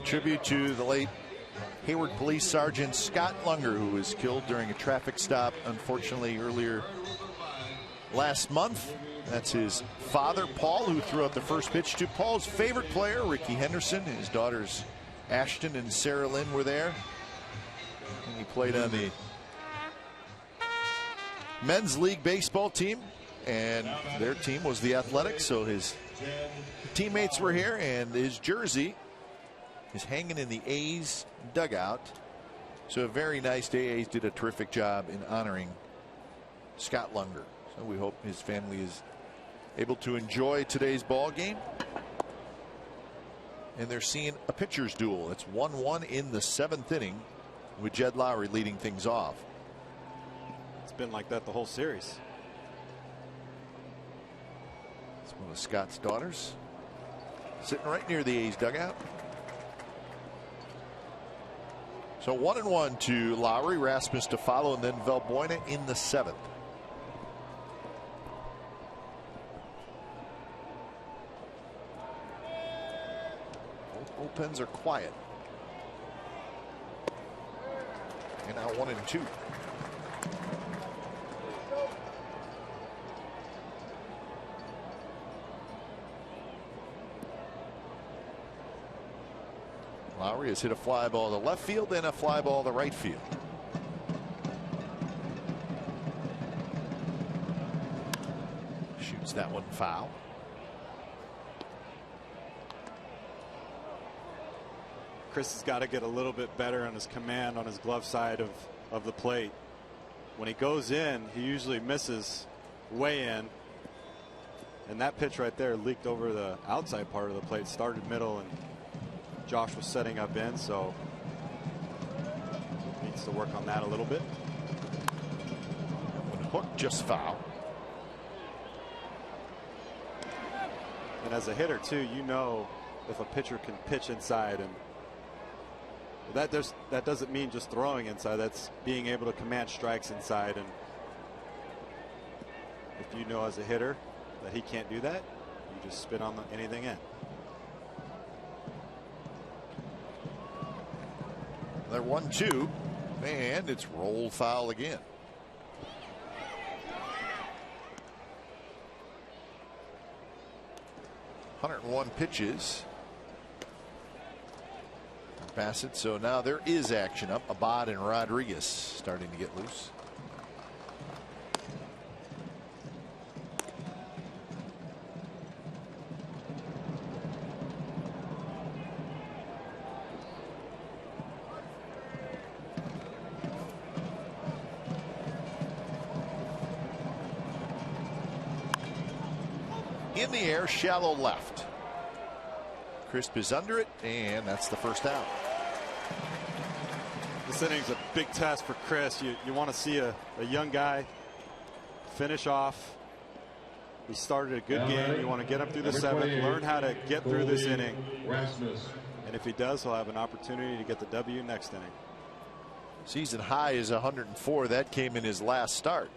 Tribute to the late Hayward Police Sergeant Scott Lunger, who was killed during a traffic stop, unfortunately, earlier last month. That's his father, Paul, who threw out the first pitch to Paul's favorite player, Ricky Henderson. His daughters, Ashton and Sarah Lynn, were there. And he played on the men's league baseball team, and their team was the Athletics, so his teammates were here, and his jersey is hanging in the A's dugout. So a very nice day. A's did a terrific job in honoring Scott Lunger. So we hope his family is able to enjoy today's ball game. And they're seeing a pitcher's duel. It's 1-1 in the 7th inning, with Jed Lowry leading things off. It's been like that the whole series. It's one of Scott's daughters sitting right near the A's dugout. So 1-1 to Lowry, Rasmus to follow, and then Valbuena in the 7th. Both bullpens are quiet. And now 1-2. Lowry has hit a fly ball to left field and a fly ball to right field. Shoots that one foul. Chris has got to get a little bit better on his command on his glove side of the plate. When he goes in, he usually misses way in. And that pitch right there leaked over the outside part of the plate, started middle, and Josh was setting up in, so needs to work on that a little bit. When hooked, just foul. And as a hitter too, you know if a pitcher can pitch inside, and that doesn't mean just throwing inside. That's being able to command strikes inside. And if you know as a hitter that he can't do that, you just spit on anything in. They're 1-2, and it's roll foul again. .101 pitches. Bassett. So now there is action up. Abad and Rodriguez starting to get loose. in the air, shallow left. Crisp is under it, and that's the first out. This inning's a big test for Chris. You want to see a young guy finish off. He started a good game. You want to get him through the seventh, learn how to get through this inning. And if he does, he'll have an opportunity to get the W next inning. Season high is 104. That came in his last start,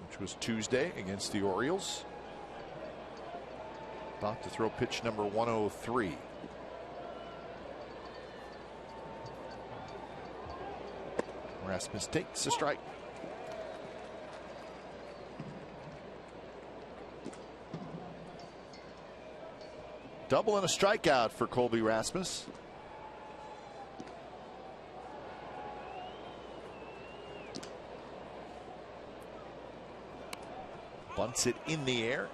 which was Tuesday against the Orioles. About to throw pitch number 103. Rasmus takes a strike. Double and a strikeout for Colby Rasmus. Bunts it in the air,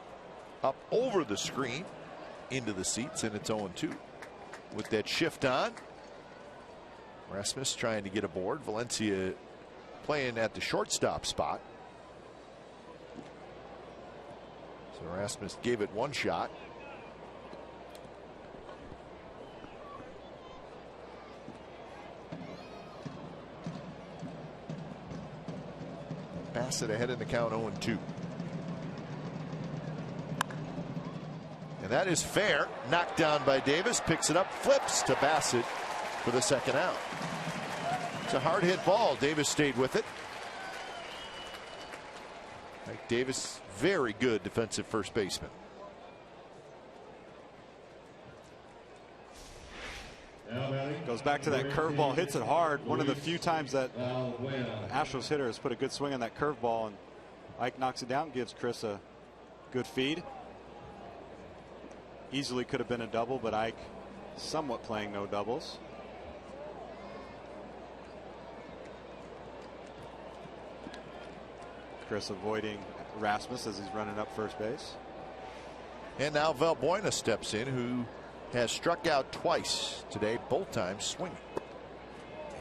up over the screen, into the seats, and it's 0-2. With that shift on, Rasmus trying to get aboard. Valencia playing at the shortstop spot. So Rasmus gave it one shot. Bassett ahead in the count, 0-2. And that is fair. Knocked down by Davis. Picks it up. Flips to Bassett for the second out. It's a hard hit ball. Davis stayed with it. Mike Davis, very good defensive first baseman. Goes back to that curveball, hits it hard. One of the few times that Astros hitter has put a good swing on that curveball, and Ike knocks it down, gives Chris a good feed. Easily could have been a double, but Ike somewhat playing no doubles. Chris avoiding Rasmus as he's running up first base. And now Valbuena steps in, who has struck out twice today, both times swinging.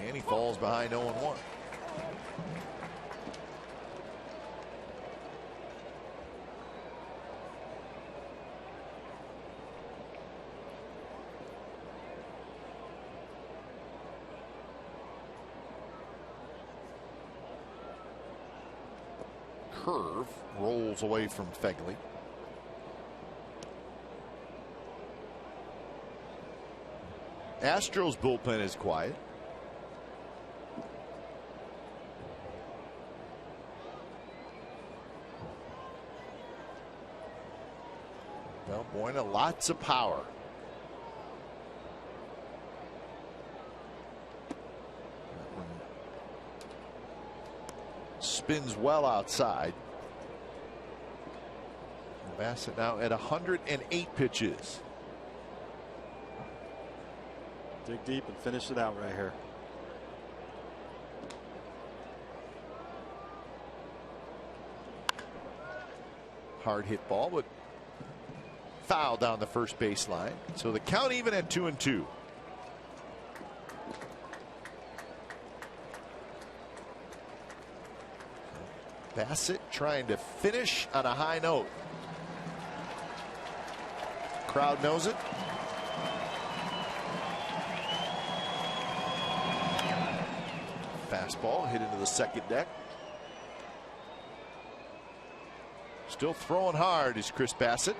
And he falls behind 0-1. Curve rolls away from Fegley. Astros bullpen is quiet. Valbuena, lots of power. Spins well outside. Bassett now at 108 pitches. Dig deep and finish it out right here. Hard hit ball, but foul down the first baseline. So the count even at 2-2. Bassett trying to finish on a high note. Crowd knows it. Fastball hit into the second deck. Still throwing hard is Chris Bassett.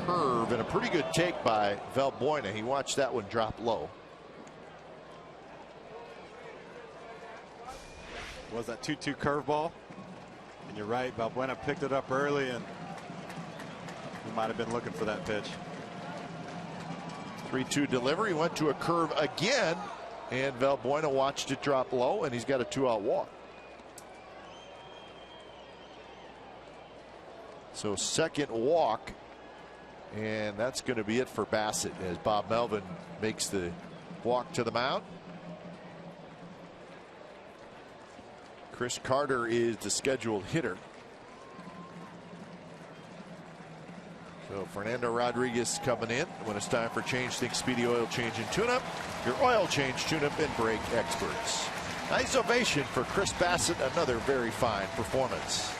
Curve and a pretty good take by Valbuena. He watched that one drop low. Was that 2-2 curveball? And you're right, Valbuena picked it up early, and he might have been looking for that pitch. 3-2 delivery, went to a curve again, and Valbuena watched it drop low, and he's got a 2-out walk. So second walk, and that's going to be it for Bassett as Bob Melvin makes the walk to the mound. Chris Carter is the scheduled hitter. So Fernando Rodriguez coming in when it's time for Change Think Speedy Oil Change and Tune-Up. Your oil change, tune-up, and brake experts. Nice ovation for Chris Bassett. Another very fine performance.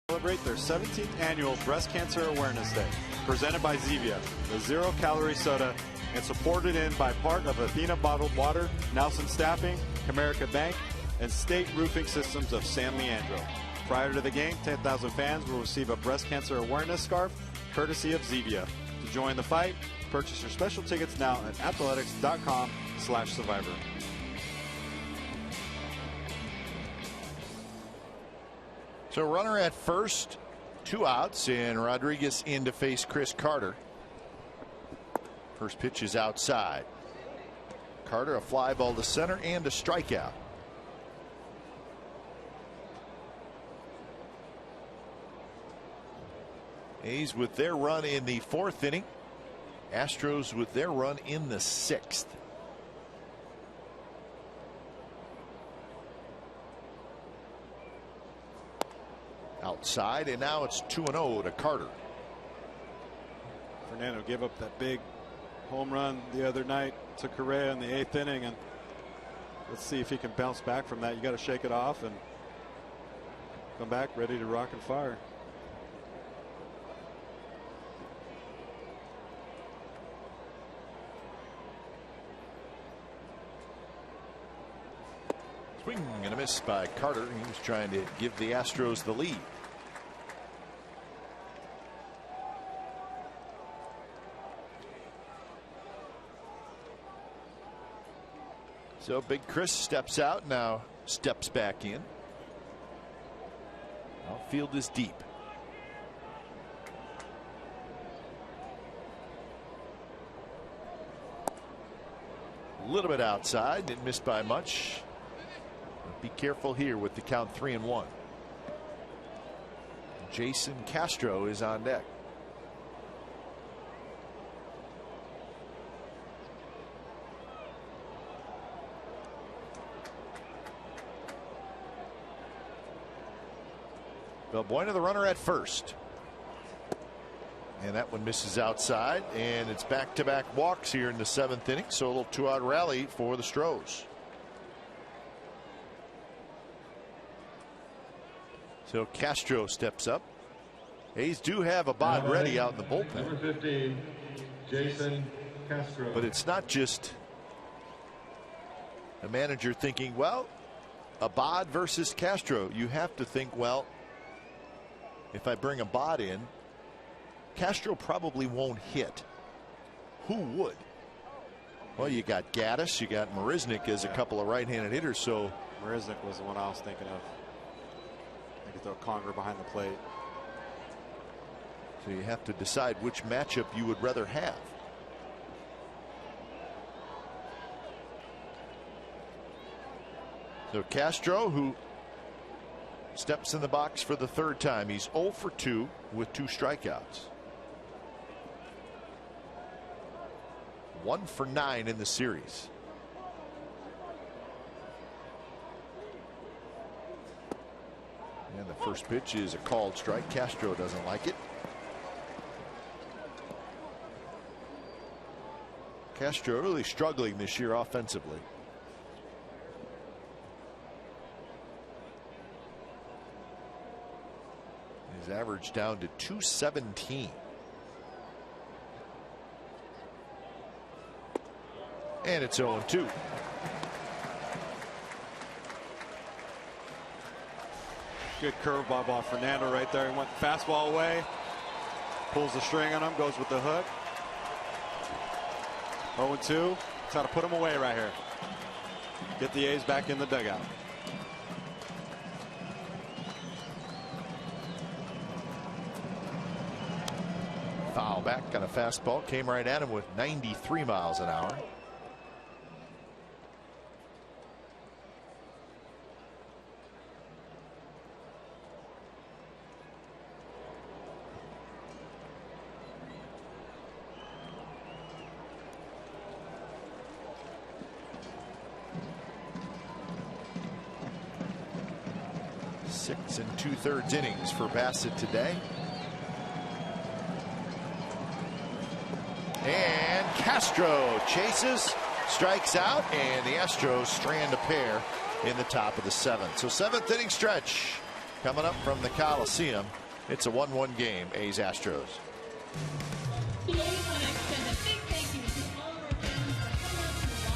Celebrate their 17th annual Breast Cancer Awareness Day, presented by Zevia, the zero-calorie soda, and supported in by part of Athena Bottled Water, Nelson Staffing, Comerica Bank, and State Roofing Systems of San Leandro. Prior to the game, 10,000 fans will receive a breast cancer awareness scarf, courtesy of Zevia. To join the fight, purchase your special tickets now at athletics.com/survivor. So runner at first, 2 outs, and Rodriguez in to face Chris Carter. First pitch is outside. Carter, a fly ball to center and a strikeout. A's with their run in the 4th inning. Astros with their run in the 6th. Outside, and now it's 2-0 to Carter. Fernando gave up that big home run the other night to Correa in the 8th inning, and let's see if he can bounce back from that. You got to shake it off and come back ready to rock and fire. Swing and a miss by Carter. He was trying to give the Astros the lead. So Big Chris steps out, now steps back in. Outfield is deep. A little bit outside, didn't miss by much. Be careful here with the count 3-1. Jason Castro is on deck. Valbuena, the runner at first. And that one misses outside, and it's back-to-back walks here in the 7th inning, so a little 2-out rally for the Stros. So Castro steps up. A's do have a bod ready out in the bullpen. Number 15, Jason Castro. But it's not just a manager thinking, well, a bod versus Castro. You have to think, well, if I bring a bod in, Castro probably won't hit. Who would? Well, you got Gaddis, you got Marisnick as a couple of right-handed hitters. So Marisnick was the one I was thinking of. They could throw Conger behind the plate. So you have to decide which matchup you would rather have. So Castro, who steps in the box for the third time. He's 0 for 2 with 2 strikeouts. 1 for 9 in the series. And the first pitch is a called strike. Castro doesn't like it. Castro really struggling this year offensively. His average down to 217. And it's 0-2. Good curveball by Fernando right there. He went fastball away. Pulls the string on him. Goes with the hook. 0-2. Try to put him away right here. Get the A's back in the dugout. Foul back on a fastball. Came right at him with 93 miles an hour. Six and 2/3 innings for Bassett today. And Castro chases, strikes out, and the Astros strand a pair in the top of the 7th. So 7th inning stretch coming up from the Coliseum. It's a 1-1 game, A's Astros. The A's want to extend a big thank you to all of our fans for coming out to the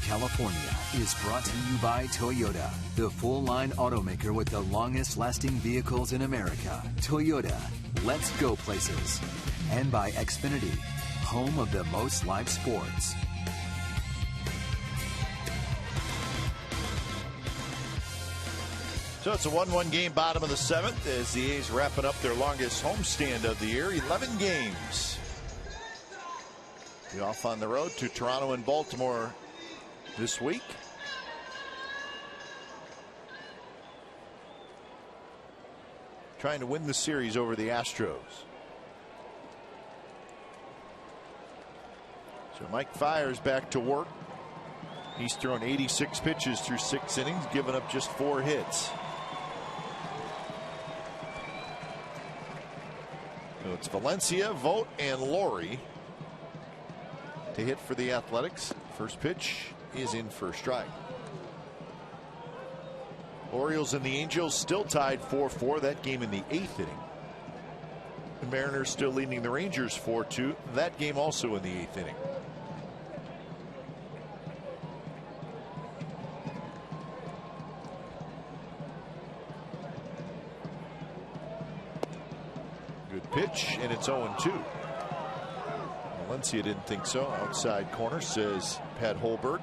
California is brought to you by Toyota, the full-line automaker with the longest-lasting vehicles in America. Toyota, let's go places. And by Xfinity, home of the most live sports. So it's a 1-1 game, bottom of the 7th, as the A's wrapping up their longest homestand of the year, 11 games. Be off on the road to Toronto and Baltimore this week. Trying to win the series over the Astros. So Mike Fiers back to work. He's thrown 86 pitches through 6 innings, giving up just 4 hits. So it's Valencia, Vogt, and Laurie to hit for the Athletics. First pitch is in for a strike. Orioles and the Angels still tied 4-4. That game in the 8th inning. The Mariners still leading the Rangers 4-2. That game also in the 8th inning. Good pitch, and it's 0-2. Valencia didn't think so. Outside corner, says Pat Holberg.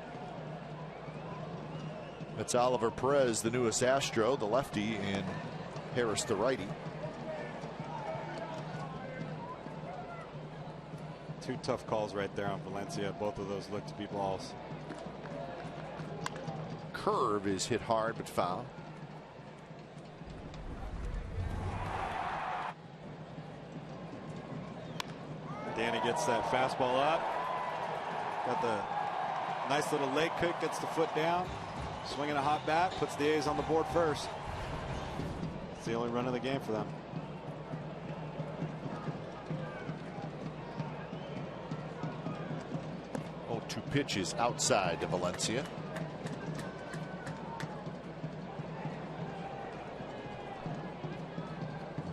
That's Oliver Perez, the newest Astro, the lefty, and Harris, the righty. Two tough calls right there on Valencia. Both of those look to be balls. Curve is hit hard but foul. Danny gets that fastball up. Got the nice little leg kick, gets the foot down. Swinging a hot bat, puts the A's on the board first. It's the only run of the game for them. Oh, 2 pitches outside to Valencia.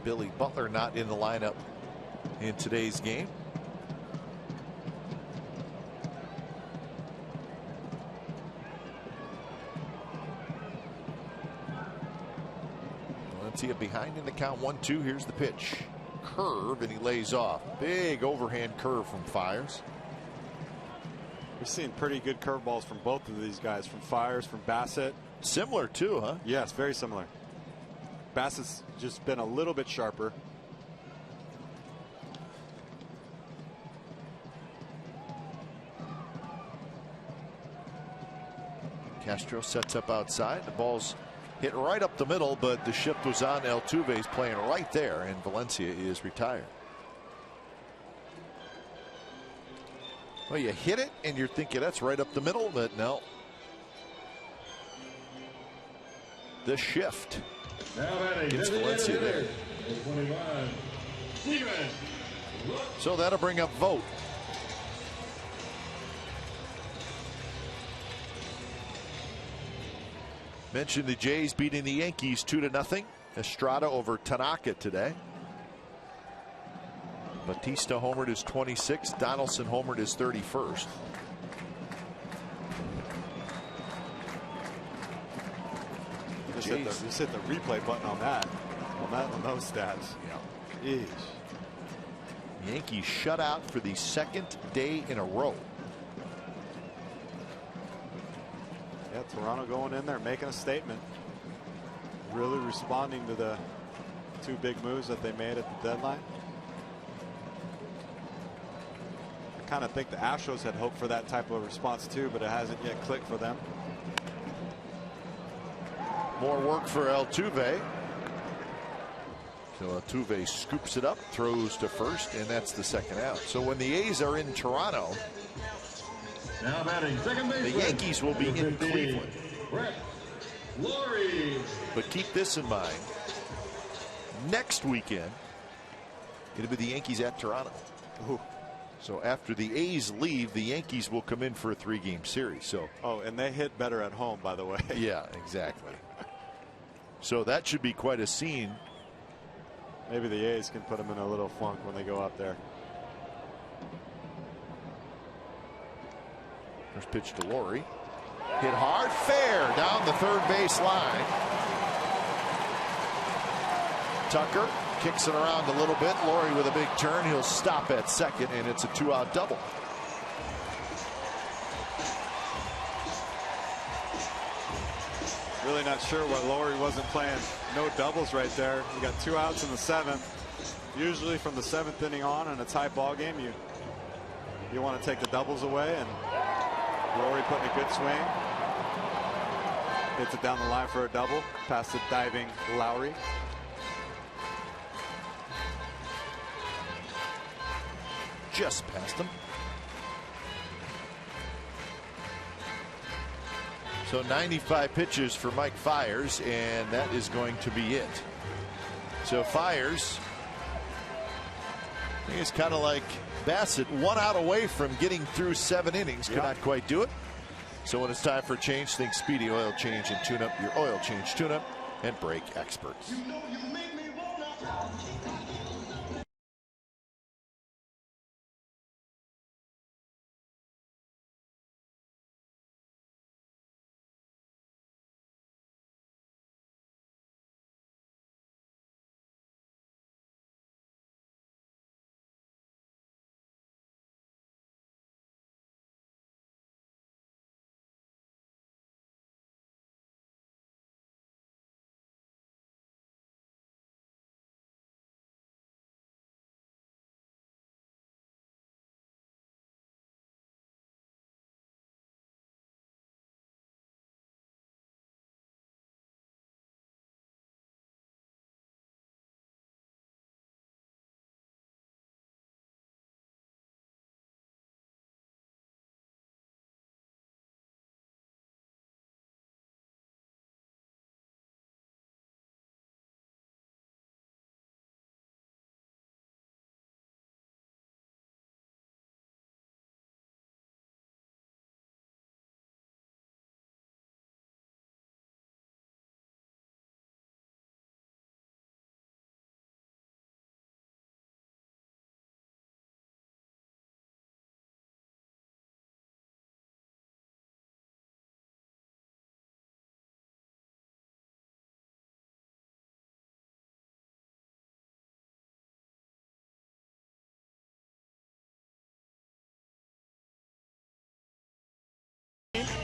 Billy Butler not in the lineup in today's game. Valencia behind in the count 1-2. Here's the pitch. Curve, and he lays off. Big overhand curve from Fiers. We've seen pretty good curveballs from both of these guys, from Fiers, from Bassett. Similar too, huh? Yes, very similar. Bassett's just been a little bit sharper. Castro sets up outside. The ball's hit right up the middle, but the shift was on. Altuve's playing right there, and Valencia is retired. Well, you hit it, and you're thinking that's right up the middle, but no. The shift. Gets Valencia there. So that'll bring up Vogt. Mentioned the Jays beating the Yankees 2-0. Estrada over Tanaka today. Batista homered his 26th. Donaldson homered his 31st. Just hit the replay button on that. On those stats. Yeah. Jeez. Yankees shut out for the 2nd day in a row. Yeah, Toronto going in there making a statement. Really responding to the 2 big moves that they made at the deadline. I kind of think the Astros had hoped for that type of response too, but it hasn't yet clicked for them. More work for Altuve. So Altuve scoops it up, throws to first, and that's the 2nd out. So when the A's are in Toronto, now batting second baseman, the Yankees will be in Cleveland. Brett Lawrie. But keep this in mind. Next weekend, it'll be the Yankees at Toronto. Ooh. So after the A's leave, the Yankees will come in for a 3-game series. So. Oh, and they hit better at home, by the way. Yeah, exactly. So that should be quite a scene. Maybe the A's can put them in a little funk when they go out there. First pitch to Lawrie. Hit hard, fair down the 3rd base line. Tucker kicks it around a little bit. Lawrie with a big turn. He'll stop at second, and it's a 2-out double. Really not sure why Lawrie wasn't playing no doubles right there. You got 2 outs in the 7th. Usually from the 7th inning on in a tie ball game, you want to take the doubles away, and Lawrie putting a good swing. Hits it down the line for a double. Past the diving Lowry. Just past him. So 95 pitches for Mike Fiers, and that is going to be it. So Fiers, I think it's kind of like Bassett, 1 out away from getting through 7 innings. Could not quite do it. So when it's time for change, think Speedy Oil Change and Tune Up, your oil change tune-up and brake experts.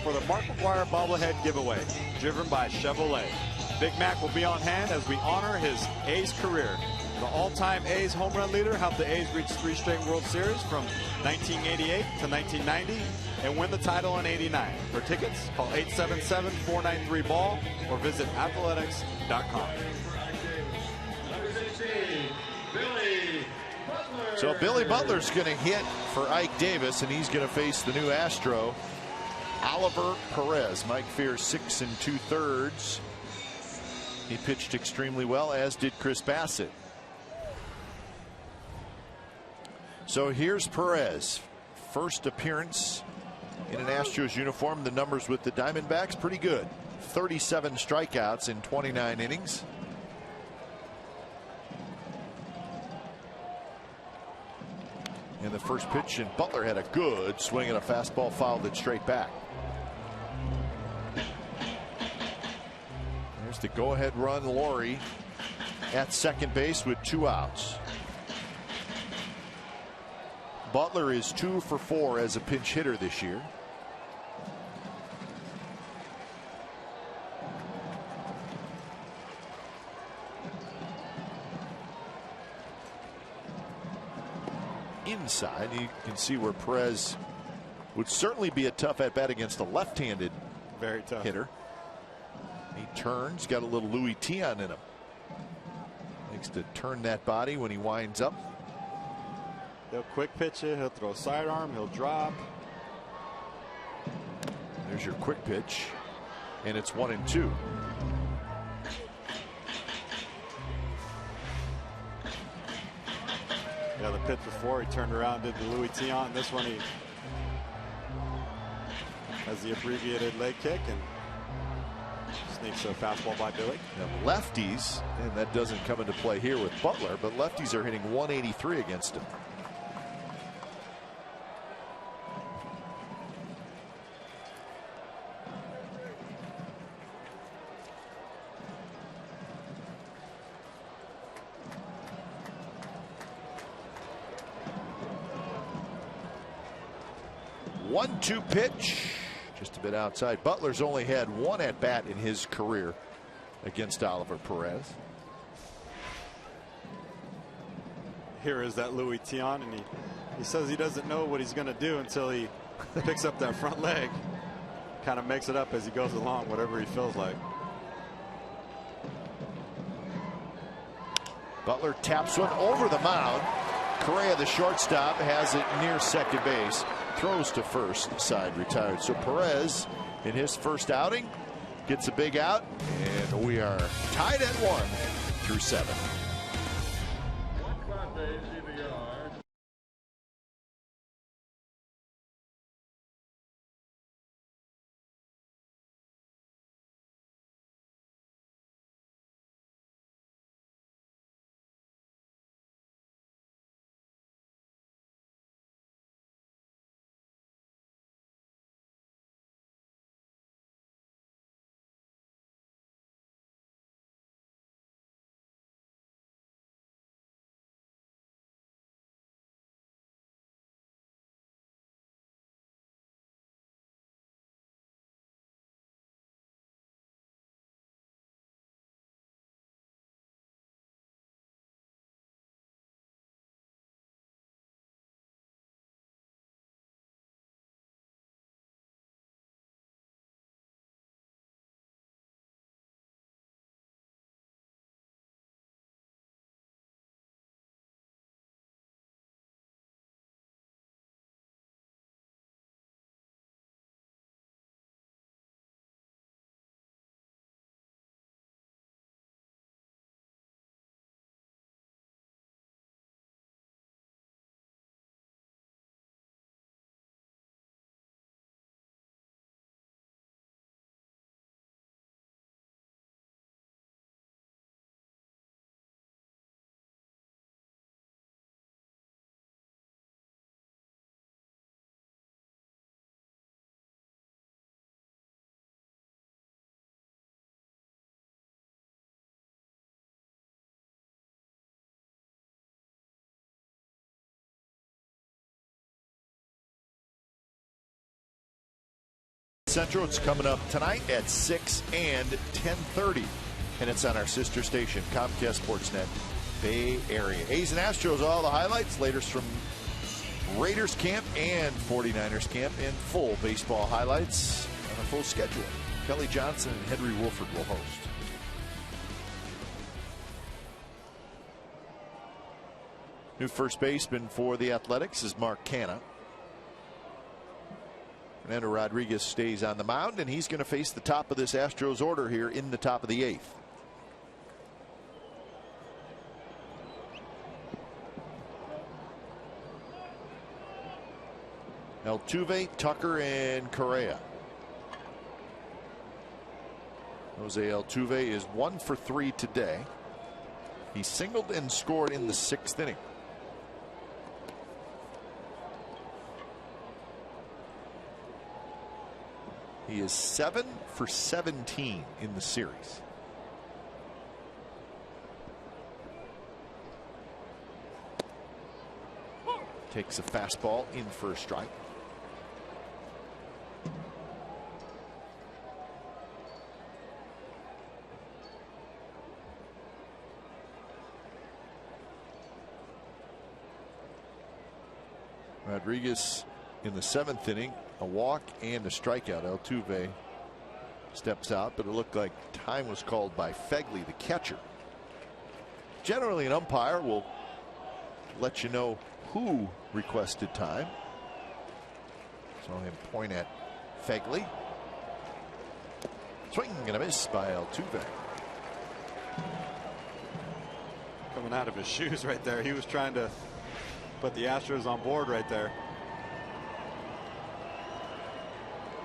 for the Mark McGwire bobblehead giveaway, driven by Chevrolet. Big Mac will be on hand as we honor his A's career. The all-time A's home run leader helped the A's reach 3 straight World Series from 1988 to 1990 and win the title in '89. For tickets, call 877-493-BALL or visit athletics.com. So Billy Butler's going to hit for Ike Davis, and he's going to face the new Astro, Oliver Perez. Mike Fears 6 2/3. He pitched extremely well, as did Chris Bassett. So here's Perez. First appearance in an Astros uniform. The numbers with the Diamondbacks, pretty good. 37 strikeouts in 29 innings. And the first pitch, and Butler had a good swing and a fastball fouled it straight back. There's the go-ahead run, Laurie at second base with 2 outs. Butler is 2 for 4 as a pinch hitter this year. Inside, you can see where Perez would certainly be a tough at bat against a left-handed Very tough hitter. He turns, got a little Louis Tiant in him. Likes to turn that body when he winds up. He'll quick pitch it, he'll throw a sidearm, he'll drop. There's your quick pitch, and it's 1-2. Yeah, the pitch before he turned around, did the Louis Tiant. This one he has the abbreviated leg kick and sneaks a fastball by Billy. Now lefties, and that doesn't come into play here with Butler, but lefties are hitting 183 against him. One-two pitch, just a bit outside. Butler's only had 1 at bat in his career against Oliver Perez. Here is that Louis Tiant, and he says he doesn't know what he's going to do until he picks up that front leg. Kind of makes it up as he goes along, whatever he feels like. Butler taps one over the mound. Correa, the shortstop, has it near second base. Throws to first, side retired. So Perez, in his first outing, gets a big out, and we are tied at 1 through 7. Central. It's coming up tonight at 6 and 10:30. And it's on our sister station, Comcast Sportsnet Bay Area. A's and Astros, all the highlights. Latest from Raiders camp and 49ers camp, and full baseball highlights on a full schedule. Kelly Johnson and Henry Wolford will host. New first baseman for the Athletics is Mark Canha. Fernando Rodriguez stays on the mound, and he's going to face the top of this Astros order here in the top of the 8th. Altuve, Tucker, and Correa. Jose Altuve is 1 for 3 today. He singled and scored in the 6th inning. He is 7 for 17 in the series. Takes a fastball in for a strike. Rodriguez in the 7th inning, a walk and a strikeout. Altuve steps out, but it looked like time was called by Fegley, the catcher. Generally, an umpire will let you know who requested time. Saw him point at Fegley. Swing and a miss by Altuve. Coming out of his shoes right there. He was trying to put the Astros on board right there.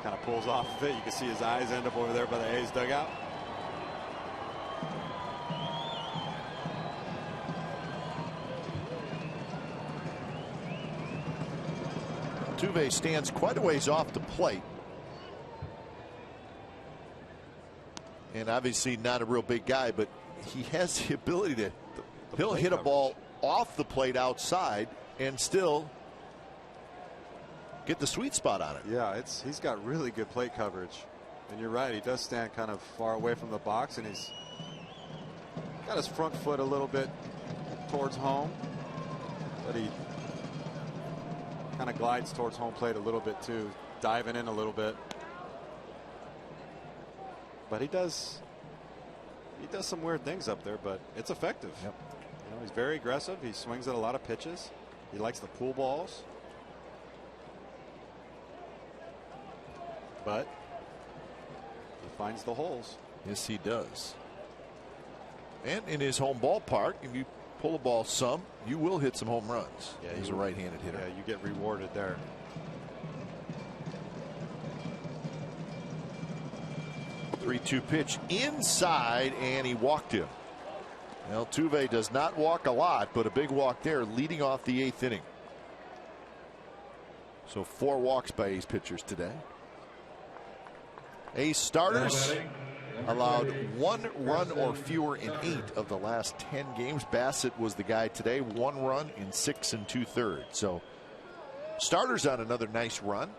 Kind of pulls off of it. You can see his eyes end up over there by the A's dugout. Altuve stands quite a ways off the plate. And obviously not a real big guy, but he has the ability to, he'll hit a ball off the plate outside and still get the sweet spot on it. Yeah, he's got really good plate coverage. And you're right, he does stand kind of far away from the box, and he's got his front foot a little bit towards home, but he kind of glides towards home plate a little bit too, diving in a little bit. But he does some weird things up there, but it's effective. Yep. You know, he's very aggressive. He swings at a lot of pitches. He likes the pull balls. But he finds the holes. Yes, he does. And in his home ballpark, if you pull a ball some, you will hit some home runs. Yeah, he's a right-handed hitter. Yeah, you get rewarded there. Three-two pitch inside, and he walked him. Altuve does not walk a lot, but a big walk there, leading off the 8th inning. So 4 walks by A's pitchers today. A's starters allowed 1 run or fewer in 8 of the last 10 games. Bassett was the guy today, 1 run in 6 2/3. So starters on another nice run,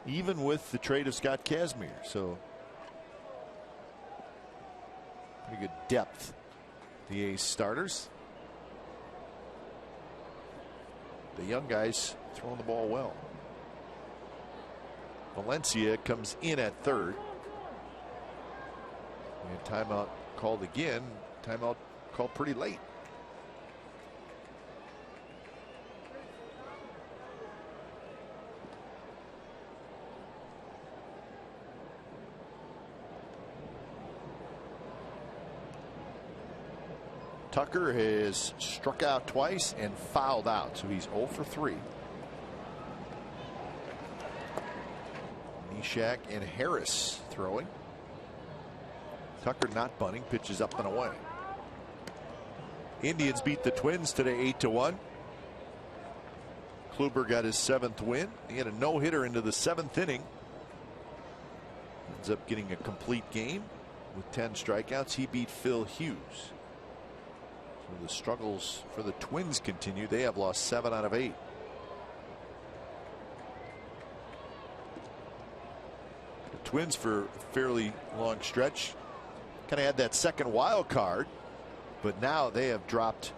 even with the trade of Scott Kazmir. So pretty good depth, the A's starters. The young guys throwing the ball well. Valencia comes in at third. And timeout called again. Timeout called pretty late. Tucker has struck out twice and fouled out, so he's 0 for 3. Neshek and Harris throwing. Tucker not bunting, pitches up and away. Indians beat the Twins today 8-1. Kluber got his 7th win. He had a no-hitter into the 7th inning. Ends up getting a complete game with 10 strikeouts. He beat Phil Hughes. So the struggles for the Twins continue. They have lost 7 out of 8. Twins for a fairly long stretch. Kind of had that second wild card, but now they have dropped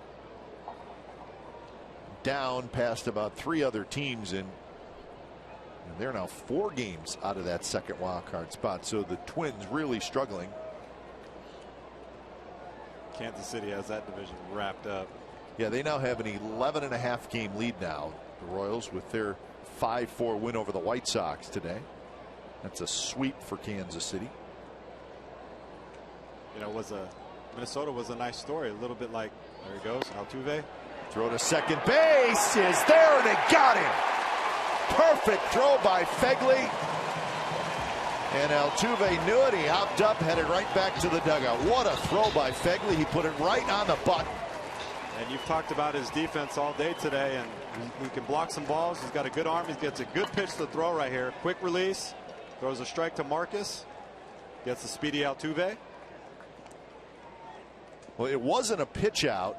down past about 3 other teams, and they're now 4 games out of that second wild card spot. So the Twins really struggling. Kansas City has that division wrapped up. Yeah, they now have an 11.5 game lead now, the Royals, with their 5-4 win over the White Sox today. That's a sweep for Kansas City. You know, Minnesota was a nice story, a little bit like, there he goes, Altuve. Throw to second base is there, and it got him. Perfect throw by Fegley. And Altuve knew it. He hopped up, headed right back to the dugout. What a throw by Fegley. He put it right on the button. And you've talked about his defense all day today, and he can block some balls. He's got a good arm. He gets a good pitch to throw right here. Quick release. Throws a strike to Marcus. Gets the speedy Altuve. Well, it wasn't a pitch out,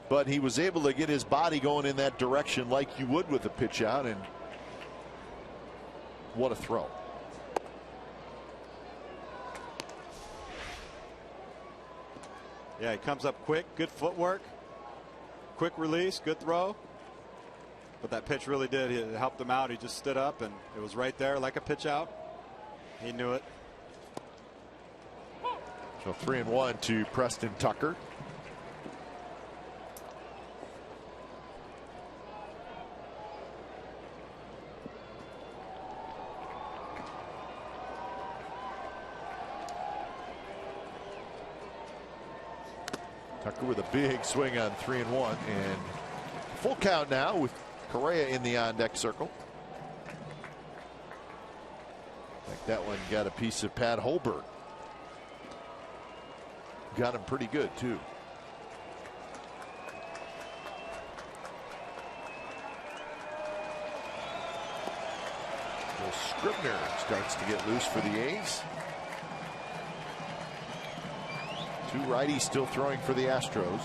but he was able to get his body going in that direction like you would with a pitch out, and what a throw. Yeah, he comes up quick, good footwork, quick release, good throw. But that pitch really did. It helped him out. He just stood up, and it was right there like a pitch out. He knew it. So 3-1 to Preston Tucker. Tucker with a big swing on 3-1, and full count now with Correa in the on-deck circle. Like that one got a piece of Pat Holberg. Got him pretty good too. So Scribner starts to get loose for the A's. 2 righties still throwing for the Astros.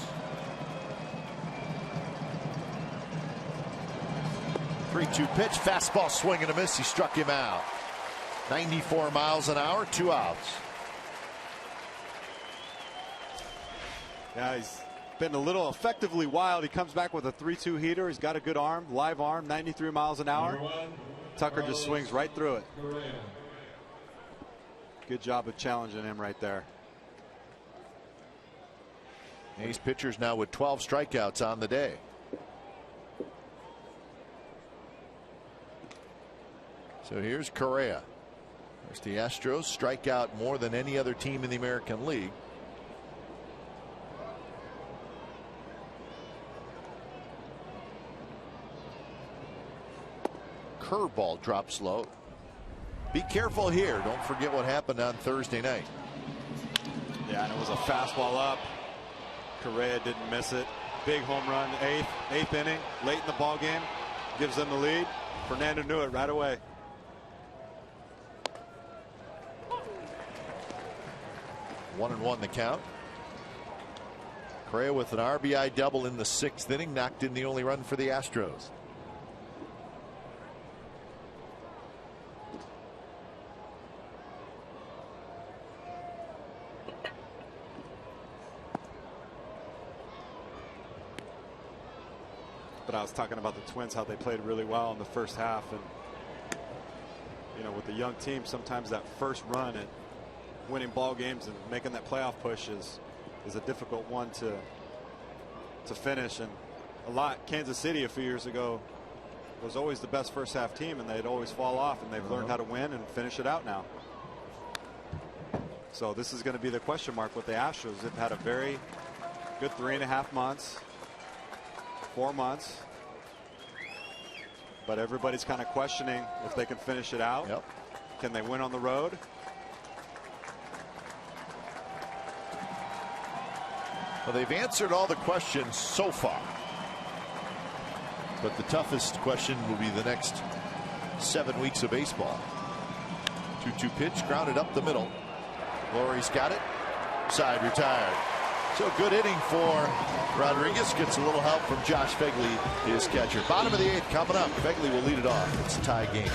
3-2 pitch, fastball swing and a miss. He struck him out. 94 miles an hour, 2 outs. Yeah, he's been a little effectively wild. He comes back with a 3-2 heater. He's got a good arm, live arm, 93 miles an hour. Tucker just swings right through it. Good job of challenging him right there. A's pitchers now with 12 strikeouts on the day. So here's Correa. There's the Astros, strike out more than any other team in the American League. Curveball drops low. Be careful here. Don't forget what happened on Thursday night. Yeah, and it was a fastball up. Correa didn't miss it. Big home run, eighth inning, late in the ball game, gives them the lead. Fernando knew it right away. One and one the count. Correa with an RBI double in the 6th inning, knocked in the only run for the Astros. But I was talking about the Twins, how they played really well in the first half, and you know, with the young team, sometimes that first run at winning ball games and making that playoff push is a difficult one to finish. And Kansas City a few years ago was always the best first half team, and they'd always fall off, and they've learned how to win and finish it out now. So this is going to be the question mark with the Astros. They've had a very good 3.5 months. 4 months, but everybody's kind of questioning if they can finish it out. Yep. Can they win on the road? Well, they've answered all the questions so far, but the toughest question will be the next 7 weeks of baseball. 2-2 pitch, grounded up the middle. Lowry's got it. Side retired. So good inning for Rodriguez. Gets a little help from Josh Fegley, his catcher. Bottom of the 8th coming up. Fegley will lead it off. It's a tie game.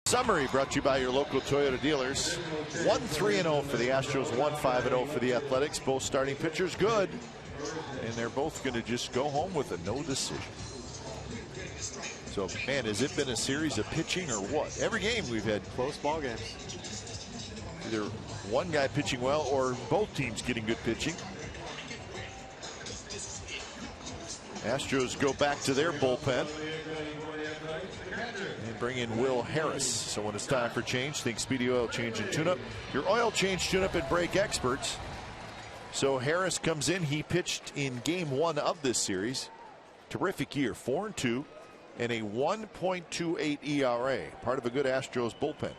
Summary brought to you by your local Toyota dealers. 1-3-0 for the Astros, 1-5-0 for the Athletics. Both starting pitchers good, and they're both going to just go home with a no decision. So, man, has it been a series of pitching or what? Every game we've had Close ball games. either one guy pitching well or both teams getting good pitching. Astros go back to their bullpen and bring in Will Harris. So when it's time for change, think Speedy Oil Change and Tune-Up. Your oil change, tune-up, and brake experts. So Harris comes in. He pitched in game 1 of this series. Terrific year, 4-2 and a 1.28 ERA. Part of a good Astros bullpen.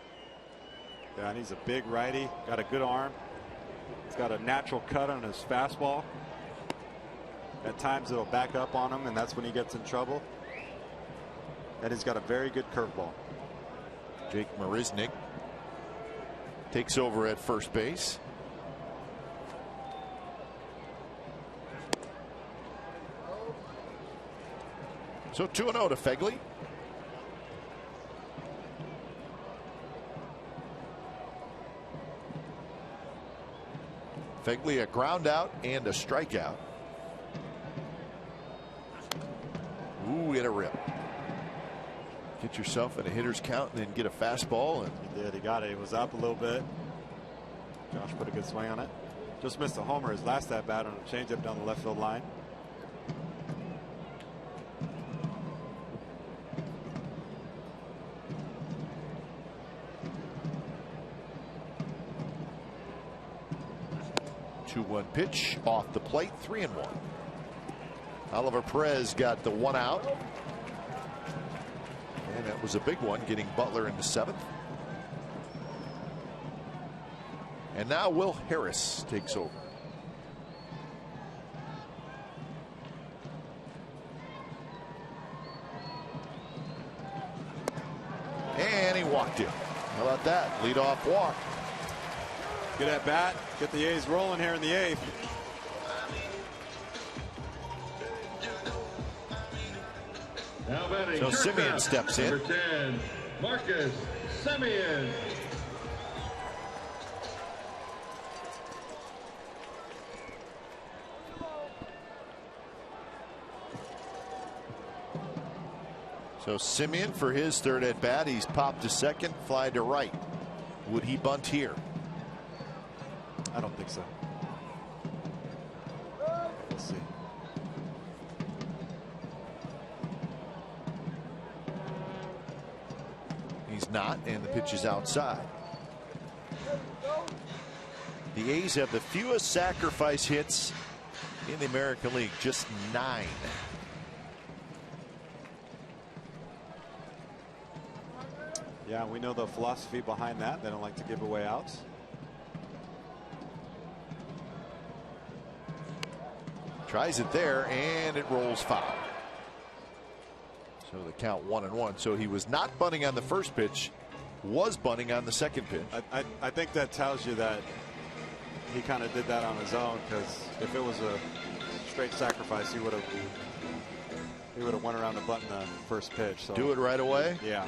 Yeah, and he's a big righty. Got a good arm. He's got a natural cut on his fastball. At times it'll back up on him, and that's when he gets in trouble. And he's got a very good curveball. Jake Marisnick takes over at first base. So 2-0 to Fegley. Fegley, a ground out and a strikeout. Ooh, get a rip. Get yourself in a hitter's count and then get a fastball. And he did. He got it. It was up a little bit. Josh put a good swing on it. Just missed a homer his last at bat on a changeup down the left field line. Pitch off the plate, 3-1. Oliver Perez got the 1 out. And that was a big one, getting Butler into 7th. And now Will Harris takes over. And he walked in. How about that? Leadoff walk. Good at bat. Get the A's rolling here in the 8th. Now batting, So Simeon steps in. Number 10, Marcus Simeon. So Simeon for his 3rd at bat. He's popped to second, fly to right. Would he bunt here? I don't think so. Let's see. He's not, and the pitch is outside. The A's have the fewest sacrifice hits in the American League, just 9. Yeah, we know the philosophy behind that. They don't like to give away outs. Tries it there, and it rolls foul. So the count 1-1. So he was not bunting on the first pitch, was bunting on the second pitch. I think that tells you that he kind of did that on his own, because if it was a straight sacrifice, he would have went around to bunt in the first pitch. So do it right away. Yeah.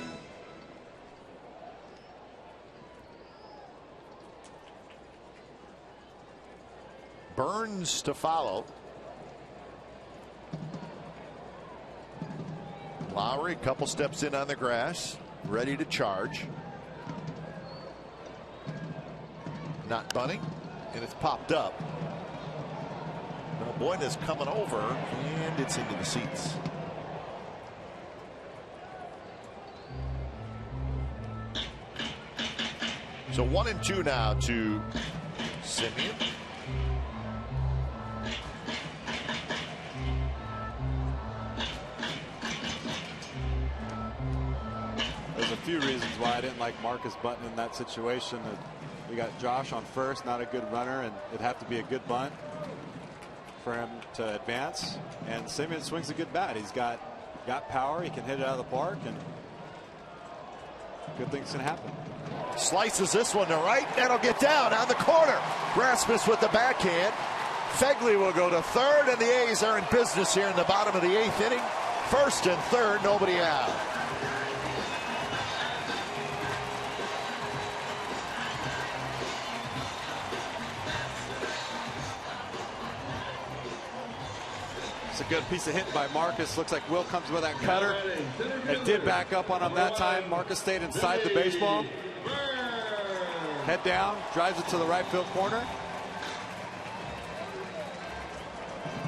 Burns to follow. Lowry, a couple steps in on the grass, ready to charge. Not bunting, and it's popped up. Boyna's coming over, and it's into the seats. So 1-2 now to Simeon. There's a few reasons why I didn't like Marcus Button in that situation. We got Josh on first, not a good runner, and it'd have to be a good bunt for him to advance. And Simeon swings a good bat. He's got power. He can hit it out of the park, and good things can happen. Slices this one to right. That'll get down on the corner. Rasmus with the backhand. Fegley will go to third, and the A's are in business here in the bottom of the 8th inning. First and third, nobody out. That's a good piece of hitting by Marcus. Looks like Will comes with that cutter. It did back up on him that time. Marcus stayed inside the baseball. Head down, drives it to the right field corner.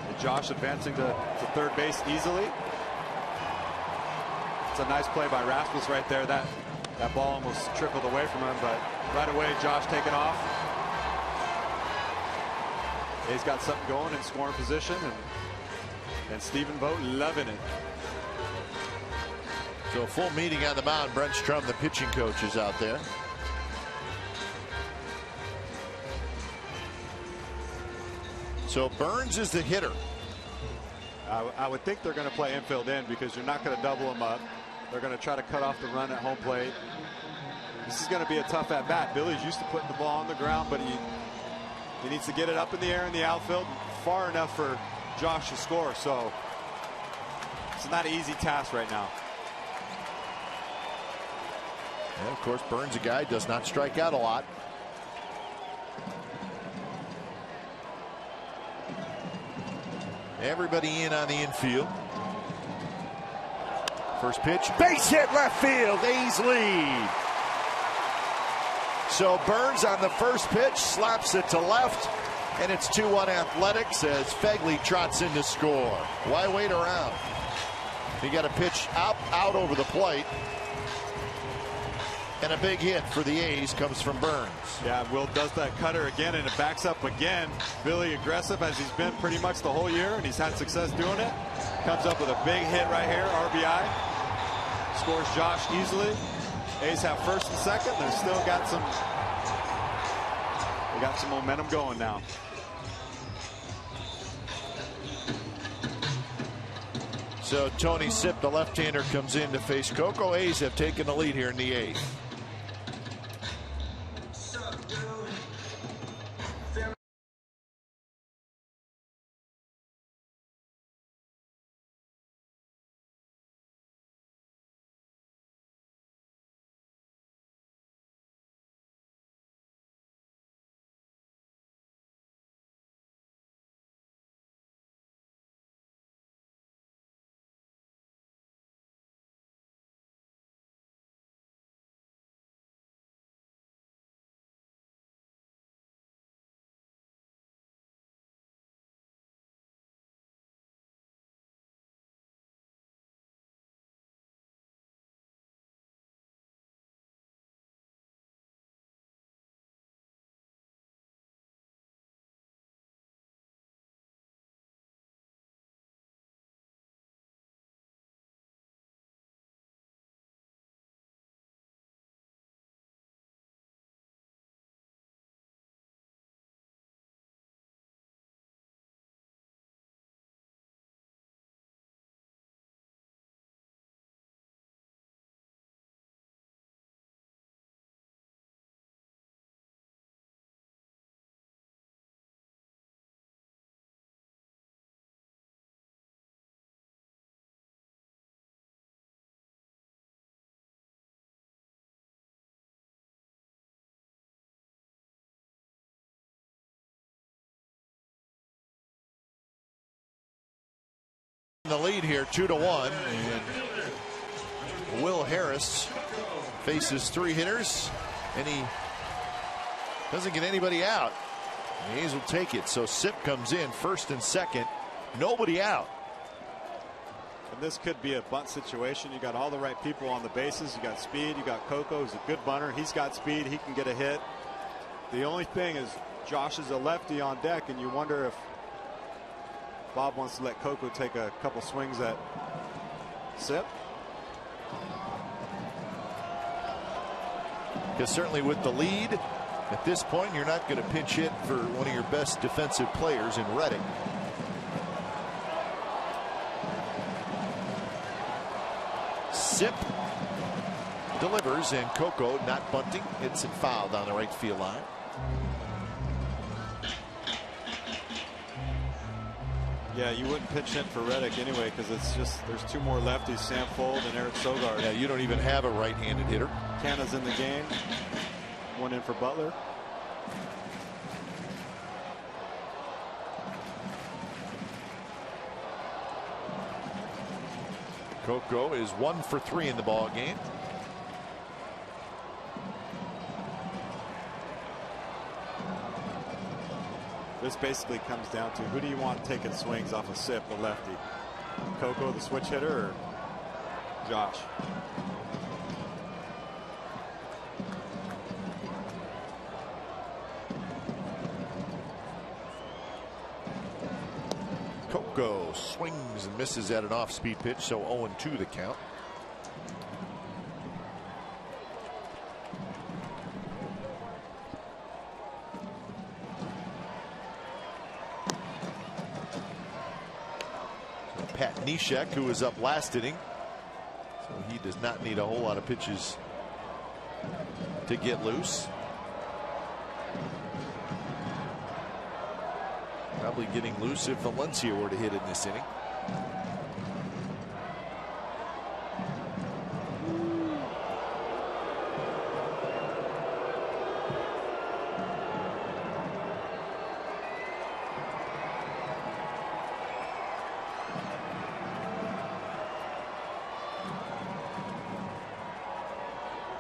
And Josh advancing to third base easily. It's a nice play by Rasmus right there. That ball almost trickled away from him, but right away Josh taking off. He's got something going in scoring position, and Stephen Vogt loving it. So a full meeting on the mound. Brent Strum, the pitching coach, is out there. So Burns is the hitter. I would think they're going to play infield in because you're not going to double him up. They're going to try to cut off the run at home plate. This is going to be a tough at bat. Billy's used to putting the ball on the ground, but he needs to get it up in the air in the outfield far enough for Josh to score. So it's not an easy task right now. And of course, Burns, a guy, does not strike out a lot. Everybody in on the infield. First pitch, base hit left field. A's lead. So Burns on the first pitch slaps it to left, and it's 2-1 Athletics as Fegley trots in to score. Why wait around? He got a pitch out over the plate, and a big hit for the A's comes from Burns. Yeah, Will does that cutter again, and it backs up again. Billy aggressive as he's been pretty much the whole year, and he's had success doing it. Comes up with a big hit right here, RBI. Scores Josh easily. A's have first and second. They've still got some. They got some momentum going now. So Tony Sipp, the left-hander, comes in to face Coco. A's have taken the lead here in the eighth. The lead here, 2-1, and Will Harris faces three hitters, and he doesn't get anybody out. The A's will take it. So Sipp comes in first and second, nobody out. And this could be a bunt situation. You got all the right people on the bases. You got speed. You got Coco, who's a good bunter. He's got speed. He can get a hit. The only thing is Josh is a lefty on deck, and you wonder if Bob wants to let Coco take a couple swings at Sipp. Because certainly with the lead at this point, you're not going to pinch hit for one of your best defensive players in Reddick. Sipp delivers, and Coco, not bunting, hits and fouled on the right field line. Yeah, you wouldn't pitch hit for Reddick anyway because it's just there's two more lefties, Sam Fold and Eric Sogard. Yeah, you don't even have a right-handed hitter. Canna's in the game. One in for Butler. Coco is 1 for 3 in the ball game. This basically comes down to who do you want taking swings off a sip, the lefty? Coco, the switch hitter, or Josh? Coco swings and misses at an off-speed pitch, so 0-2 the count. Pat Neshek, who was up last inning, so he does not need a whole lot of pitches to get loose. Probably getting loose if Valencia were to hit in this inning.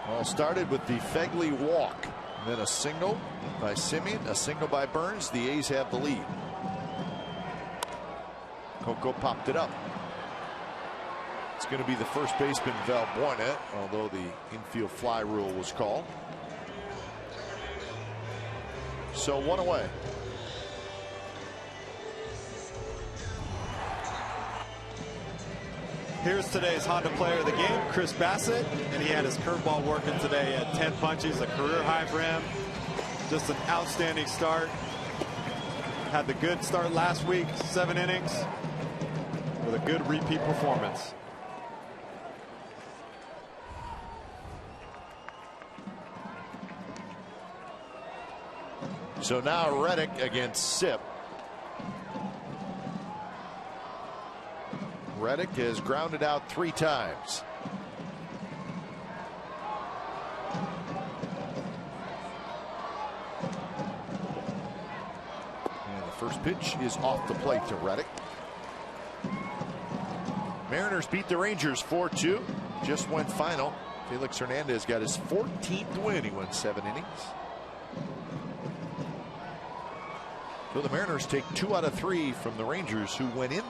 All started with the Fegley walk, and then a single by Simeon, a single by Burns. The A's have the lead. Coco popped it up. It's going to be the first baseman, Valbuena, although the infield fly rule was called. So 1 away. Here's today's Honda Player of the Game, Chris Bassett, and he had his curveball working today at 10 punches, a career high for him. Just an outstanding start. Had the good start last week, 7 innings, with a good repeat performance. So now Reddick against Sip. Reddick has grounded out 3 times. And the first pitch is off the plate to Reddick. Mariners beat the Rangers 4-2. Just went final. Felix Hernandez got his 14th win. He went 7 innings. So the Mariners take 2 out of 3 from the Rangers, who went in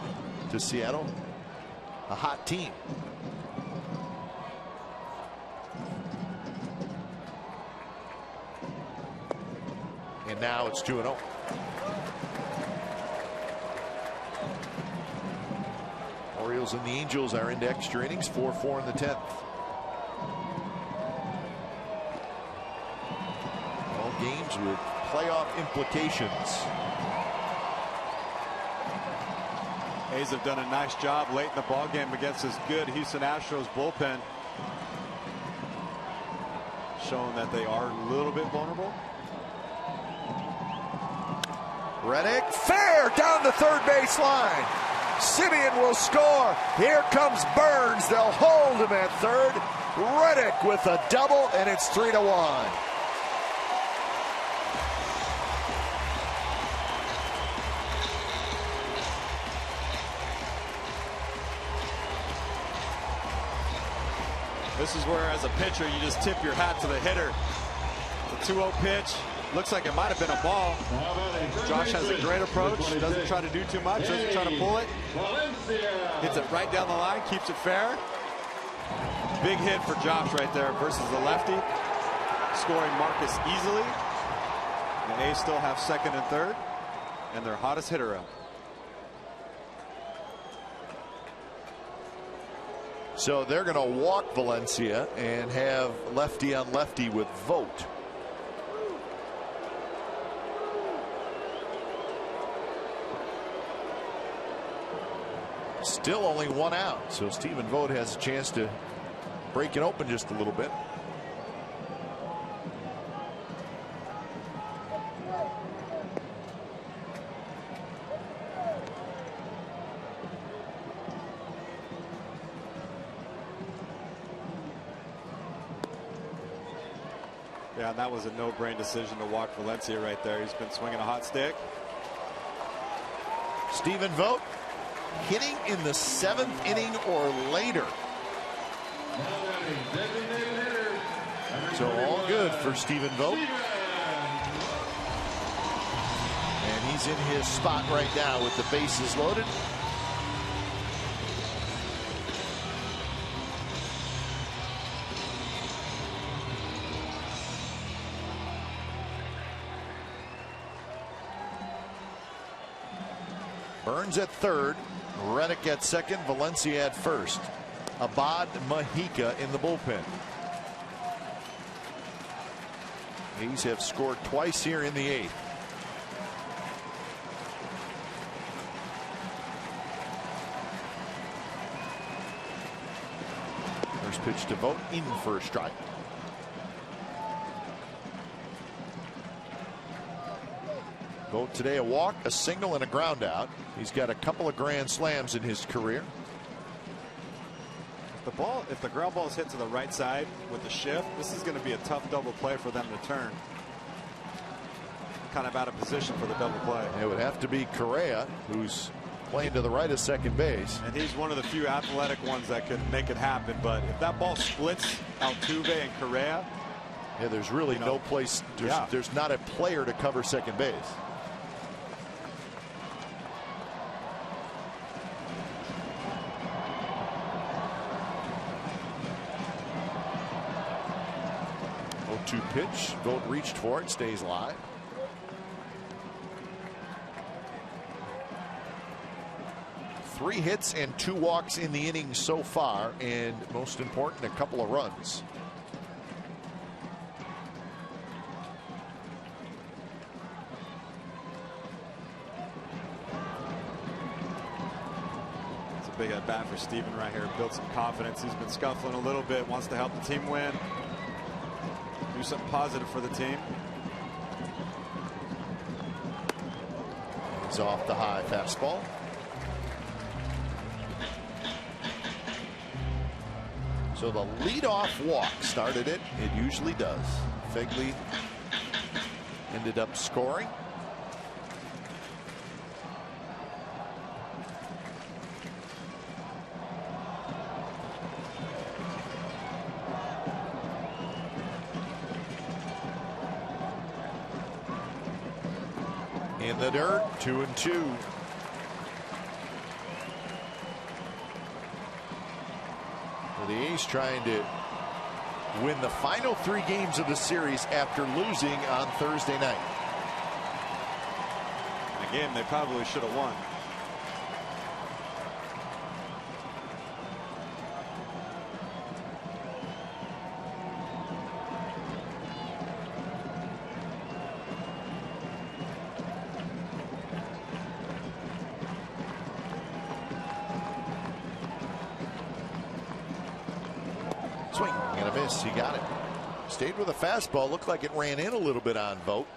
to Seattle a hot team. And now it's 2-0. Orioles and the Angels are into extra innings, 4-4 in the 10th. All games with playoff implications. A's have done a nice job late in the ballgame against this good Houston Astros bullpen, showing that they are a little bit vulnerable. Reddick, fair down the third base line. Simeon will score. Here comes Burns. They'll hold him at third. Reddick with a double, and it's 3-1. This is where, as a pitcher, you just tip your hat to the hitter. The 2-0 pitch. Looks like it might have been a ball. Josh has a great approach. Doesn't try to do too much. Doesn't try to pull it. Hits it right down the line. Keeps it fair. Big hit for Josh right there versus the lefty. Scoring Marcus easily. The A's still have second and third. And their hottest hitter out. So they're going to walk Valencia and have lefty on lefty with Vogt. Still only 1 out, so Stephen Vogt has a chance to break it open just a little bit. Yeah, and that was a no-brain decision to walk Valencia right there. He's been swinging a hot stick. Stephen Vogt hitting in the 7th inning or later. So all good for Stephen Vogt. And he's in his spot right now with the bases loaded. Burns at third, Reddick at second, Valencia at first. Abad Mahika in the bullpen. A's have scored twice here in the 8th. First pitch to Vogt, in for a strike. Vogt today a walk, a single, and a ground out. He's got a couple of grand slams in his career. If the ground ball is hit to the right side with the shift, this is going to be a tough double play for them to turn. Kind of out of position for the double play. It would have to be Correa, who's playing to the right of second base. And he's one of the few athletic ones that could make it happen. But if that ball splits Altuve and Correa, yeah, there's really no place. There's not a player to cover second base. Pitch. Vogt reached for it, stays live. Three hits and 2 walks in the inning so far, and most important, a couple of runs. it's a big at bat for Steven right here. Built some confidence. He's been scuffling a little bit, wants to help the team win. Do something positive for the team. He's off the high fastball. So the leadoff walk started it. It usually does. Fegley ended up scoring. In the dirt, 2-2. The A's trying to win the final 3 games of the series after losing on Thursday night. A game they probably should have won. Swing and a miss. He got it. Stayed with a fastball. Looked like it ran in a little bit on Vogt.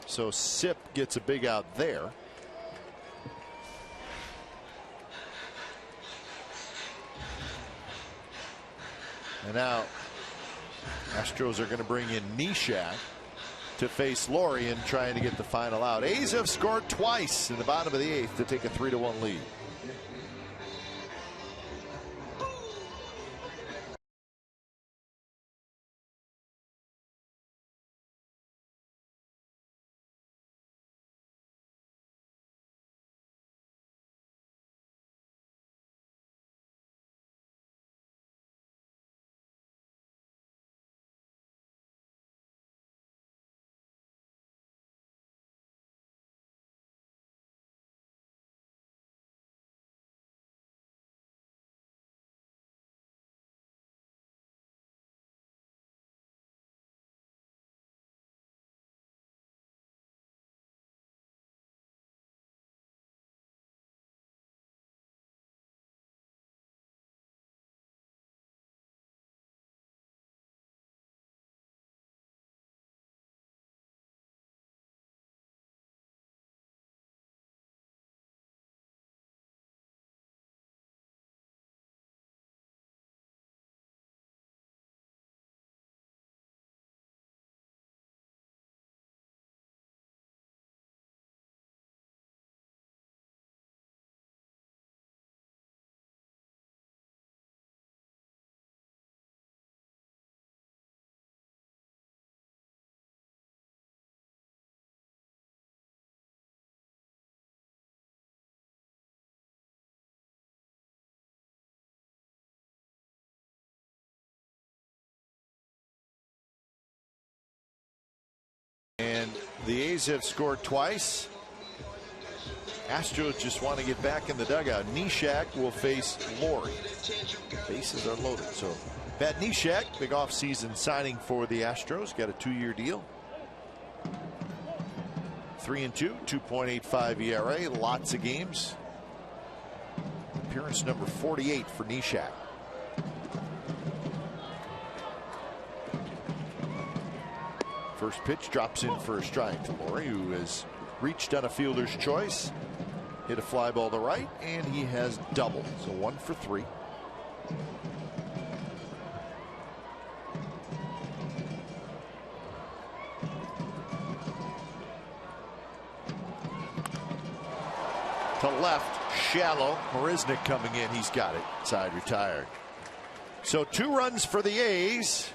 So Sip gets a big out there. And now Astros are going to bring in Nishak to face Lorian, trying to get the final out. A's have scored twice in the bottom of the 8th to take a 3-1 lead. The A's have scored twice. Astros just want to get back in the dugout. Neshek will face Laurie. Bases are loaded. So Pat Neshek, big offseason signing for the Astros, got a 2-year deal. 3-2, 2.85 ERA, lots of games. Appearance number 48 for Neshek. First pitch drops in for a strike to Laurie, who has reached on a fielder's choice. Hit a fly ball to right, and he has doubled. So 1 for 3. To left, shallow. Marisnick coming in. He's got it. Side retired. So 2 runs for the A's.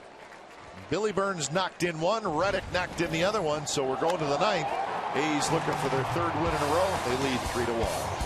Billy Burns knocked in one. Reddick knocked in the other one. So we're going to the 9th. A's looking for their 3rd win in a row. They lead 3-1.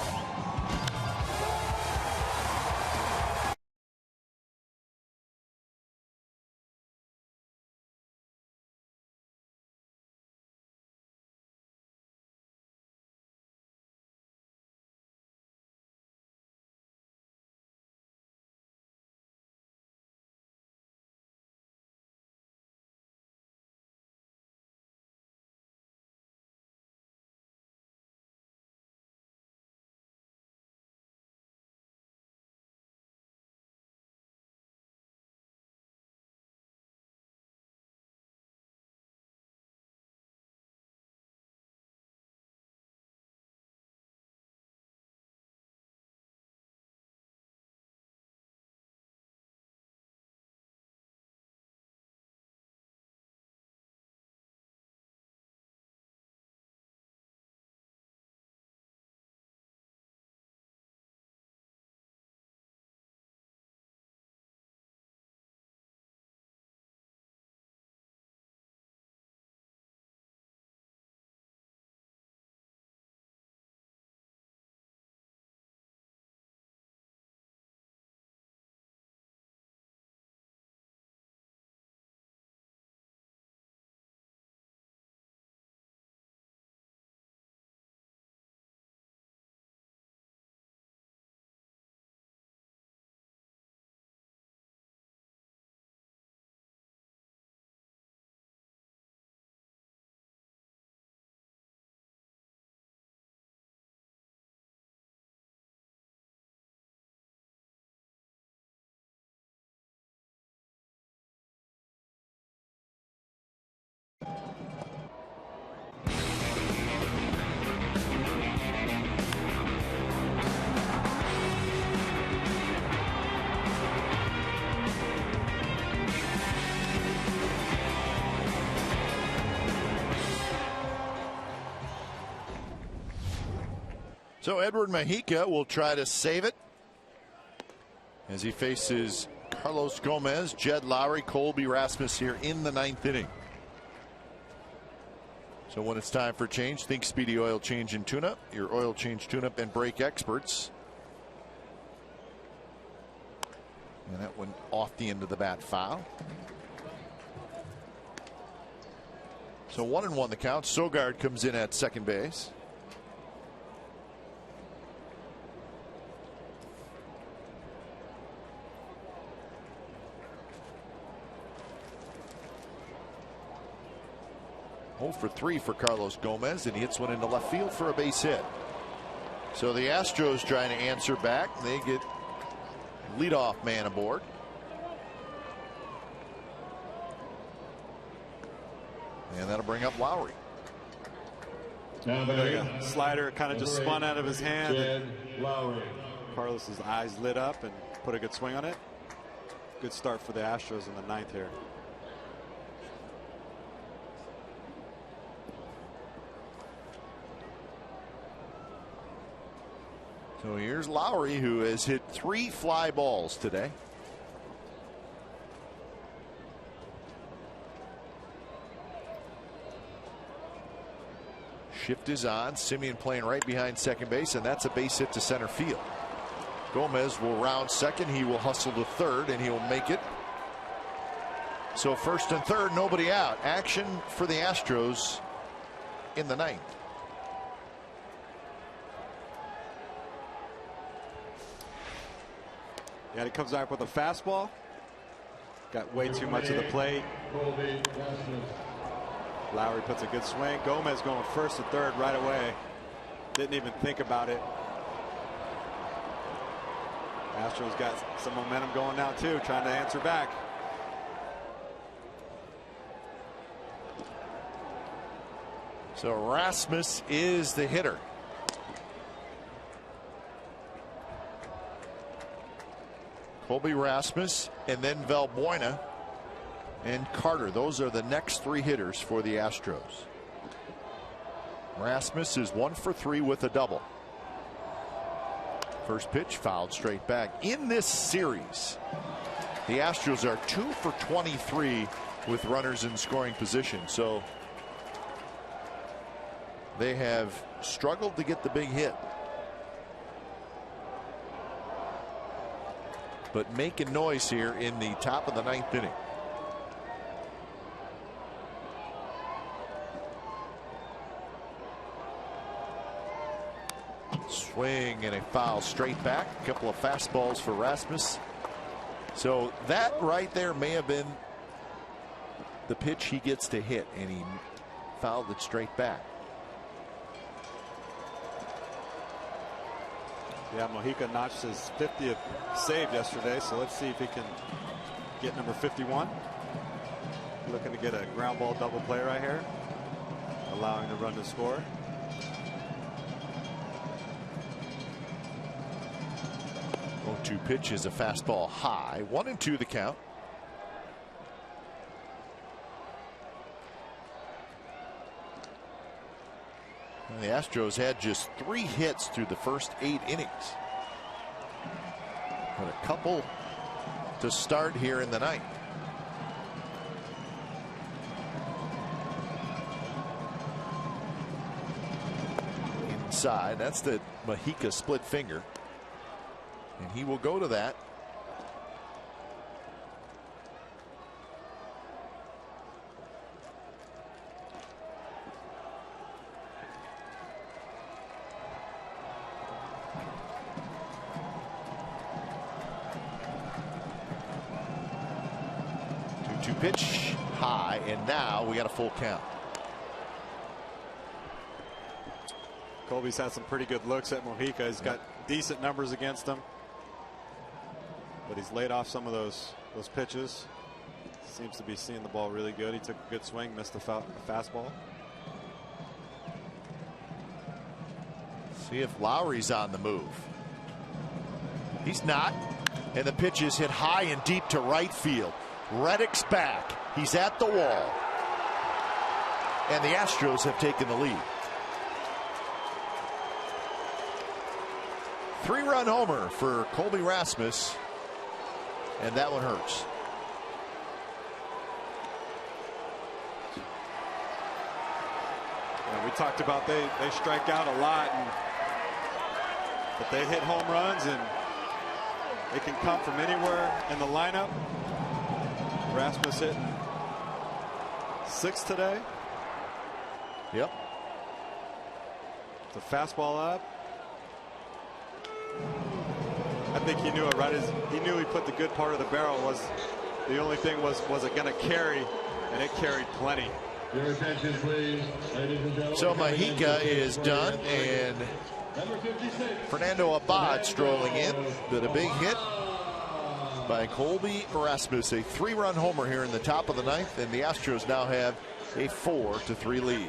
So Edward Mujica will try to save it as he faces Carlos Gomez, Jed Lowry, Colby Rasmus here in the 9th inning. So when it's time for change, think Speedy Oil Change and Tune-Up, your oil change, tune-up, and brake experts. And that went off the end of the bat foul. So 1-1 the count. Sogard comes in at second base. Oh for 3 for Carlos Gomez, and he hits one into left field for a base hit. So the Astros trying to answer back. They get leadoff man aboard. And that'll bring up Lowry. Slider kind of just spun out of his hand. Jed Lowry. Carlos's eyes lit up and put a good swing on it. Good start for the Astros in the 9th here. So here's Lowry, who has hit 3 fly balls today. Shift is on. Simeon playing right behind second base, and that's a base hit to center field. Gomez will round second. He will hustle to third, and he'll make it. So first and third, nobody out. Action for the Astros in the ninth. Yeah, he comes back with a fastball. Got way too much of the plate. Lowry puts a good swing. Gomez going first to third right away. Didn't even think about it. Astros got some momentum going now too, trying to answer back. So Rasmus is the hitter. Colby Rasmus and then Valbuena and Carter. Those are the next three hitters for the Astros. Rasmus is 1 for 3 with a double. First pitch fouled straight back. In this series, the Astros are 2 for 23 with runners in scoring position. So they have struggled to get the big hit. But making noise here in the top of the ninth inning. Swing and a foul straight back. A couple of fastballs for Rasmus. So that right there may have been the pitch he gets to hit, and he fouled it straight back. Yeah, Mojica notched his 50th save yesterday, so let's see if he can get number 51. Looking to get a ground ball double play right here, allowing the run to score. Two pitch is a fastball high. 1-2 the count. And the Astros had just 3 hits through the first 8 innings. But a couple to start here in the ninth. Inside, that's the Mojica split finger. And he will go to that. Two pitch high, and now we got a full count. Colby's had some pretty good looks at Mojica. He's got decent numbers against him, but he's laid off some of those pitches. Seems to be seeing the ball really good. He took a good swing, missed the fastball. See if Lowry's on the move. He's not, and the pitch is hit high and deep to right field. Reddick's back. He's at the wall, and the Astros have taken the lead. 3-run homer for Colby Rasmus, and that one hurts. Yeah, we talked about they strike out a lot, but they hit home runs, and they can come from anywhere in the lineup. Rasmus hitting 6 today. Yep. The fastball up. I think he knew it right as he knew he put the good part of the barrel. Was the only thing was it going to carry, and it carried plenty. Your attention, please, ladies and gentlemen. So Mojica is done, and Fernando Abad strolling in, but a big hit by Colby Rasmus, a 3-run homer here in the top of the ninth, and the Astros now have a 4-3 lead.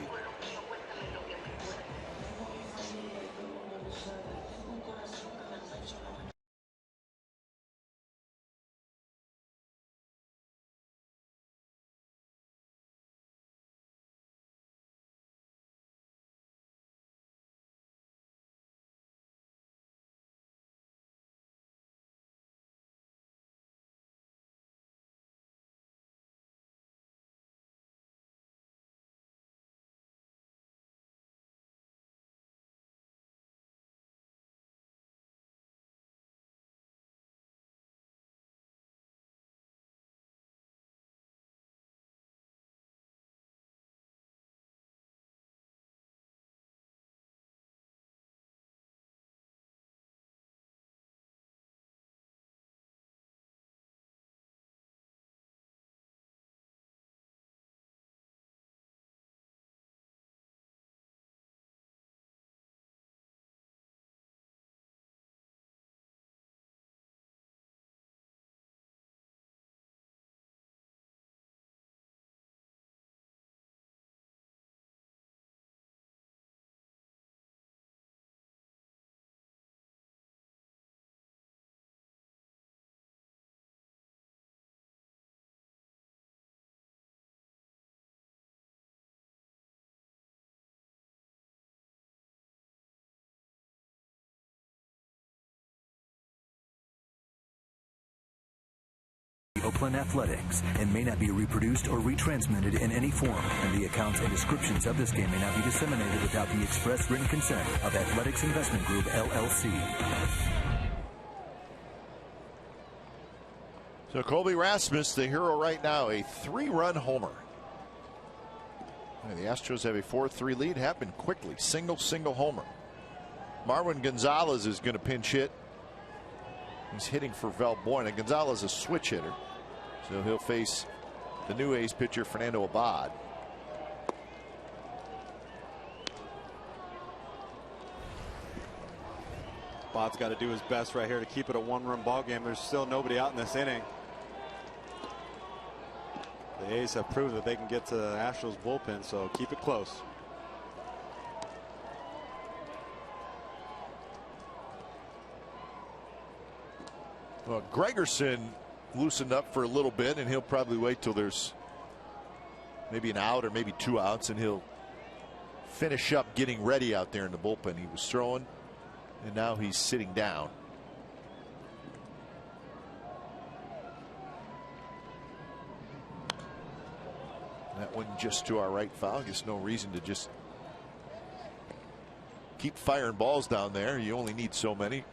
Oakland Athletics and may not be reproduced or retransmitted in any form, and the accounts and descriptions of this game may not be disseminated without the express written consent of Athletics Investment Group, LLC. So Colby Rasmus, the hero right now, a 3-run homer. And the Astros have a 4-3 lead. Happened quickly. Single homer. Marwin Gonzalez is going to pinch hit. He's hitting for Valbuena. Gonzalez is a switch hitter, so he'll face the new A's pitcher Fernando Abad. Abad's got to do his best right here to keep it a 1-run ball game. There's still nobody out in this inning. The A's have proved that they can get to the Astros bullpen, so keep it close. Well, Gregerson loosened up for a little bit, and he'll probably wait till there's maybe an out or maybe 2 outs, and he'll finish up getting ready out there in the bullpen. He was throwing, and now he's sitting down. That one just to our right foul. Just no reason to just keep firing balls down there. You only need so many.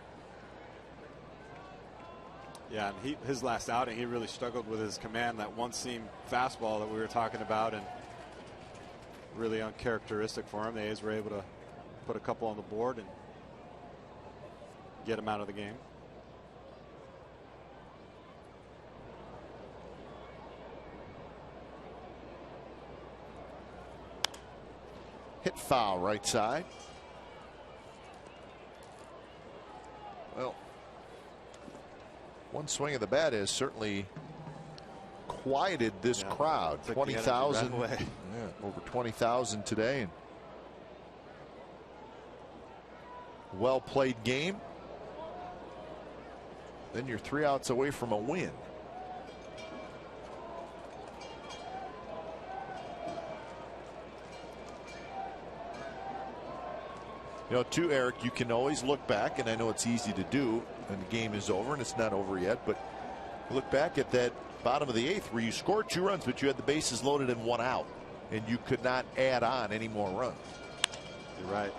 Yeah, and his last outing, he really struggled with his command, that one-seam fastball that we were talking about, and really uncharacteristic for him. The A's were able to put a couple on the board and get him out of the game. Hit foul right side. Well, one swing of the bat has certainly quieted this crowd. 20,000, over 20,000 today. And well played game. Then you're 3 outs away from a win. You know, too, Eric, you can always look back, and I know it's easy to do, and the game is over, and it's not over yet, but look back at that bottom of the 8th where you scored 2 runs, but you had the bases loaded and 1 out, and you could not add on any more runs. You're right.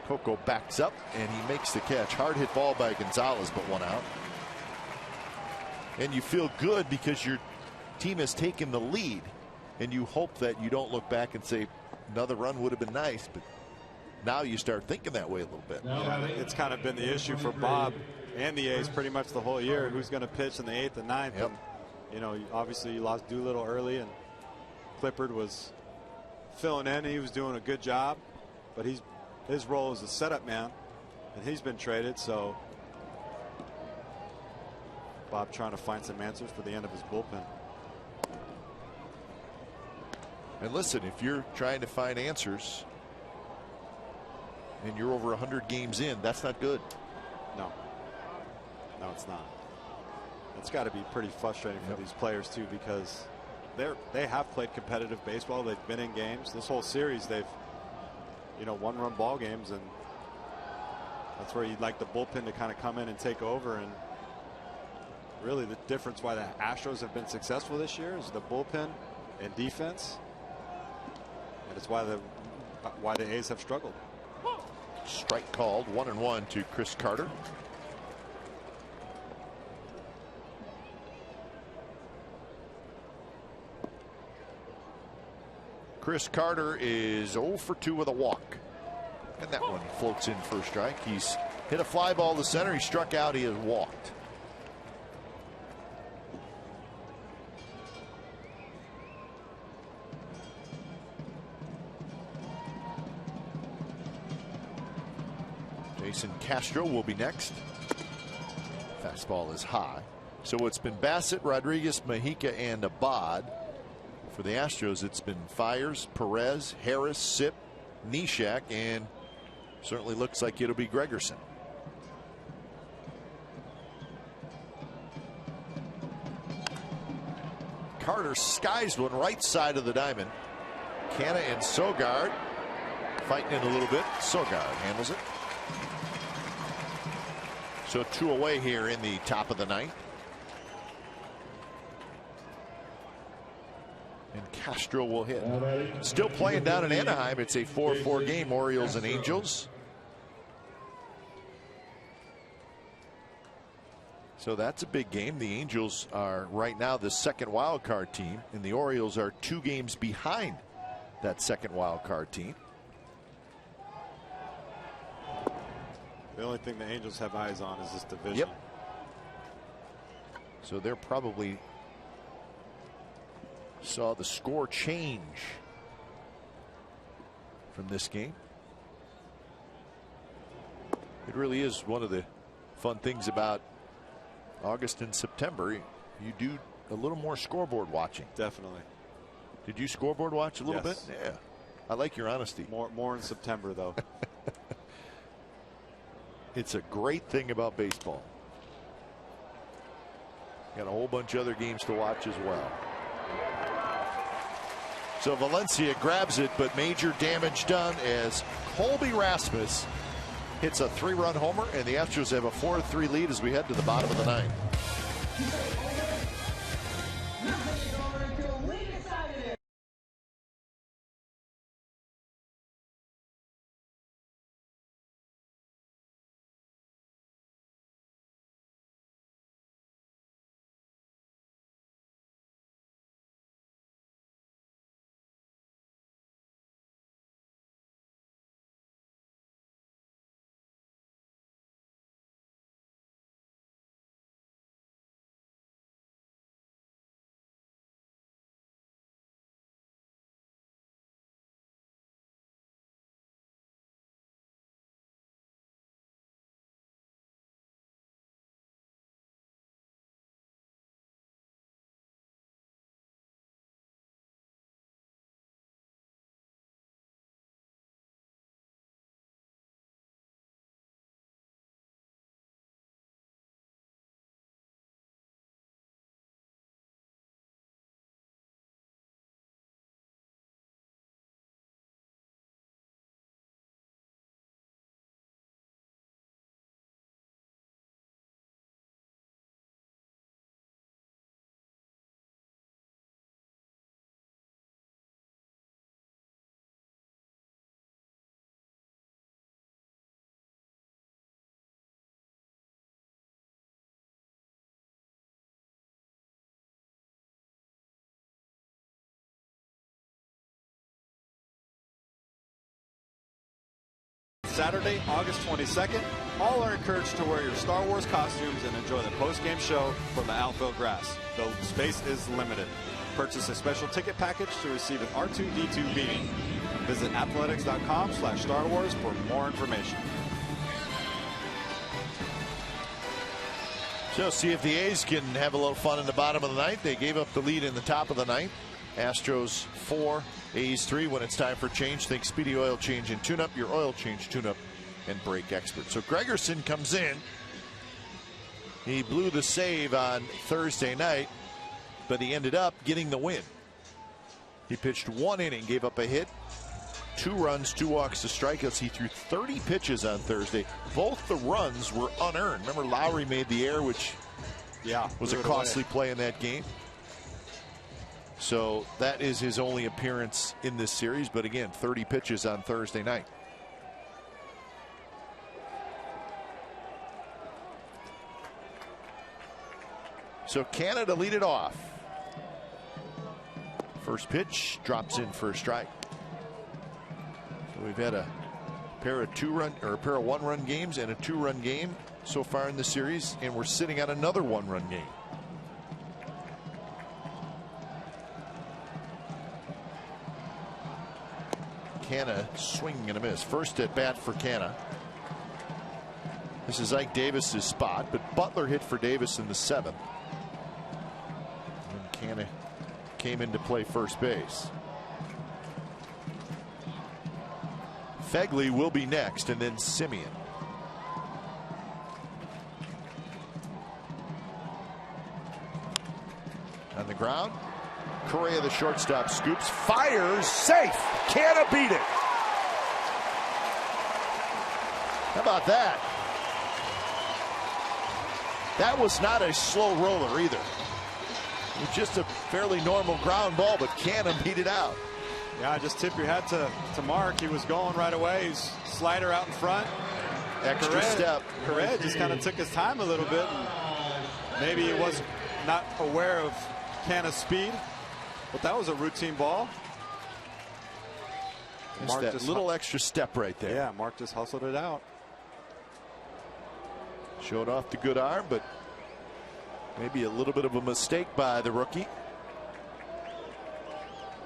Coco backs up, and he makes the catch. Hard hit ball by Gonzalez, but 1 out. And you feel good because your team has taken the lead, and you hope that you don't look back and say another run would have been nice, but now you start thinking that way a little bit. Yeah, it's kind of been the issue for Bob and the A's pretty much the whole year. Who's going to pitch in the 8th and 9th? Yep. And, you know, obviously you lost Doolittle early, and Clippard was filling in. He was doing a good job, but his role is a setup man, and he's been traded. So Bob trying to find some answers for the end of his bullpen. And listen, if you're trying to find answers and you're over 100 games in, that's not good. No, it's not. It's got to be pretty frustrating for these players too, because they have played competitive baseball. They've been in games. This whole series, they've, you know, 1-run ball games, and that's where you'd like the bullpen to kind of come in and take over. And really, the difference why the Astros have been successful this year is the bullpen and defense. And it's why the A's have struggled. Strike called. 1-1 to Chris Carter. Chris Carter is 0 for 2 with a walk, and that one floats in for a strike. He's hit a fly ball to center. He struck out. He has walked. Jason Castro will be next. Fastball is high. So it's been Bassett, Rodriguez, Majica, and Abad. For the Astros, it's been Fiers, Perez, Harris, Sipp, Neshek, and certainly looks like it'll be Gregerson. Carter skies one right side of the diamond. Canna and Sogard fighting in a little bit. Sogard handles it. So 2 away here in the top of the 9th. Castro will hit. Still playing down in Anaheim. It's a 4-4 game, Orioles and Angels. So that's a big game. The Angels are right now the second wild card team, and the Orioles are 2 games behind that second wild card team. The only thing the Angels have eyes on is this division. Yep. So they're probably saw the score change from this game. It really is one of the fun things about August and September. You do a little more scoreboard watching. Definitely. Did you scoreboard watch a little Yes. bit? Yeah. I like your honesty. More in September, though. It's a great thing about baseball. Got a whole bunch of other games to watch as well. So Valencia grabs it, but major damage done as Colby Rasmus hits a 3-run homer, and the Astros have a 4-3 lead as we head to the bottom of the 9th. Saturday, August 22nd, all are encouraged to wear your Star Wars costumes and enjoy the post-game show from the outfield grass. Though space is limited. Purchase a special ticket package to receive an R2-D2 beanie. Visit athletics.com/Star Wars for more information. So see if the A's can have a little fun in the bottom of the 9th. They gave up the lead in the top of the 9th. Astros 4, A's 3. When it's time for change, think Speedy Oil Change and Tune-Up, your oil change, tune-up, and brake expert. So Gregerson comes in. He blew the save on Thursday night, but he ended up getting the win. He pitched 1 inning, gave up a hit, 2 runs, 2 walks, 2 strikeouts. He threw 30 pitches on Thursday. Both the runs were unearned. Remember, Lowry made the error, which was a costly play in that game. So that is his only appearance in this series. But again, 30 pitches on Thursday night. So Canada lead it off. First pitch drops in for a strike. So we've had a pair of 1-run games and a 2-run game so far in the series, and we're sitting at another 1-run game. Canna swinging and a miss. First at bat for Canna. This is Ike Davis's spot, but Butler hit for Davis in the 7th. And Canna came in to play first base. Fegley will be next, and then Simeon. On the ground, Correa, the shortstop, scoops, fires, safe. Canna beat it. How about that? That was not a slow roller either. It's just a fairly normal ground ball, but Canham beat it out. Yeah, just tip your hat to Mark. He was going right away. He's slider out in front. Extra step. Correa just kind of took his time a little bit. And maybe he was not aware of Canha's speed, but that was a routine ball. Mark that little extra step right there. Yeah, Mark just hustled it out. Showed off the good arm, but maybe a little bit of a mistake by the rookie.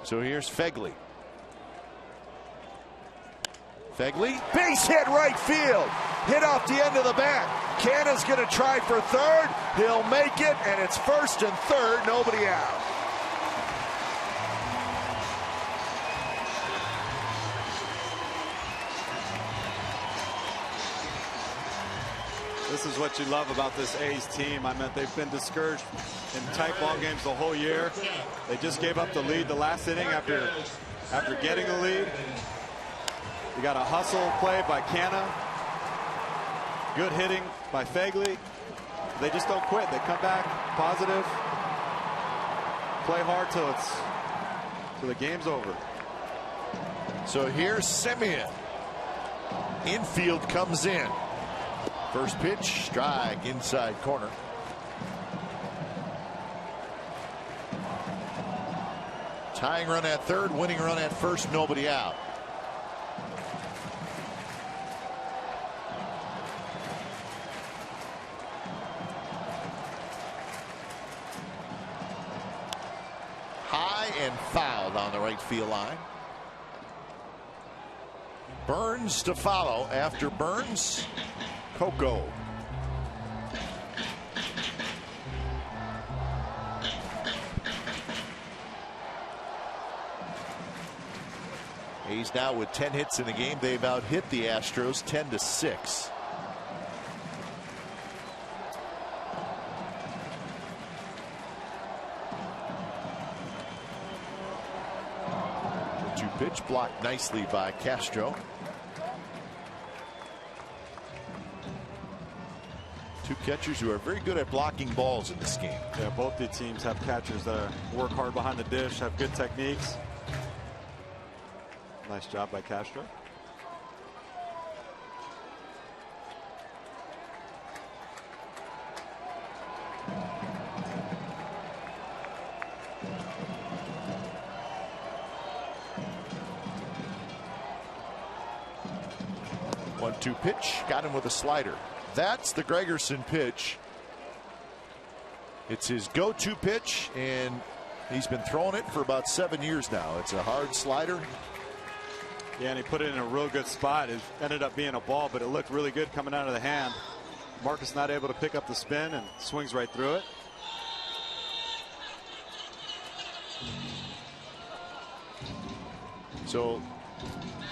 So here's Fegley. Fegley, base hit right field. Hit off the end of the bat. Canha's going to try for third. He'll make it, and it's first and third, nobody out. This is what you love about this A's team. I mean, they've been discouraged in tight ball games the whole year. They just gave up the lead the last inning after getting the lead. You got a hustle play by Canha. Good hitting by Fegley. They just don't quit. They come back positive. Play hard till the game's over. So here's Semien. Infield comes in. First pitch, strike, inside corner. Tying run at third, winning run at first, nobody out. High and fouled on the right field line. Burns to follow. After Burns, Coco. A's now with 10 hits in the game. They've out-hit the Astros 10-6. The 2-pitch blocked nicely by Castro. Two catchers who are very good at blocking balls in this game. Yeah, both the teams have catchers that work hard behind the dish, have good techniques. Nice job by Castro. One-two pitch, got him with a slider. That's the Gregerson pitch. It's his go-to pitch, and he's been throwing it for about 7 years now. It's a hard slider. Yeah, and he put it in a real good spot. It ended up being a ball, but it looked really good coming out of the hand. Marcus not able to pick up the spin and swings right through it. So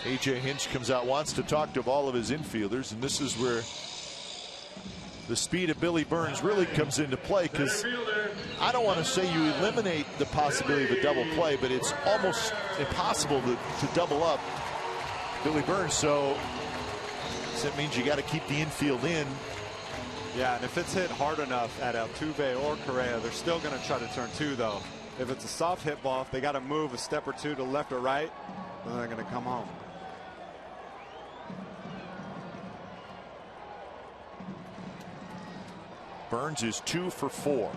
A.J. Hinch comes out, wants to talk to all of his infielders, and this is where the speed of Billy Burns really comes into play, because I don't want to say you eliminate the possibility of a double play, but it's almost impossible to double up Billy Burns. So that means you got to keep the infield in. Yeah, and if it's hit hard enough at Altuve or Correa, they're still going to try to turn two, though. If it's a soft hit ball, if they got to move a step or two to left or right, then they're going to come home. Burns is 2 for 4.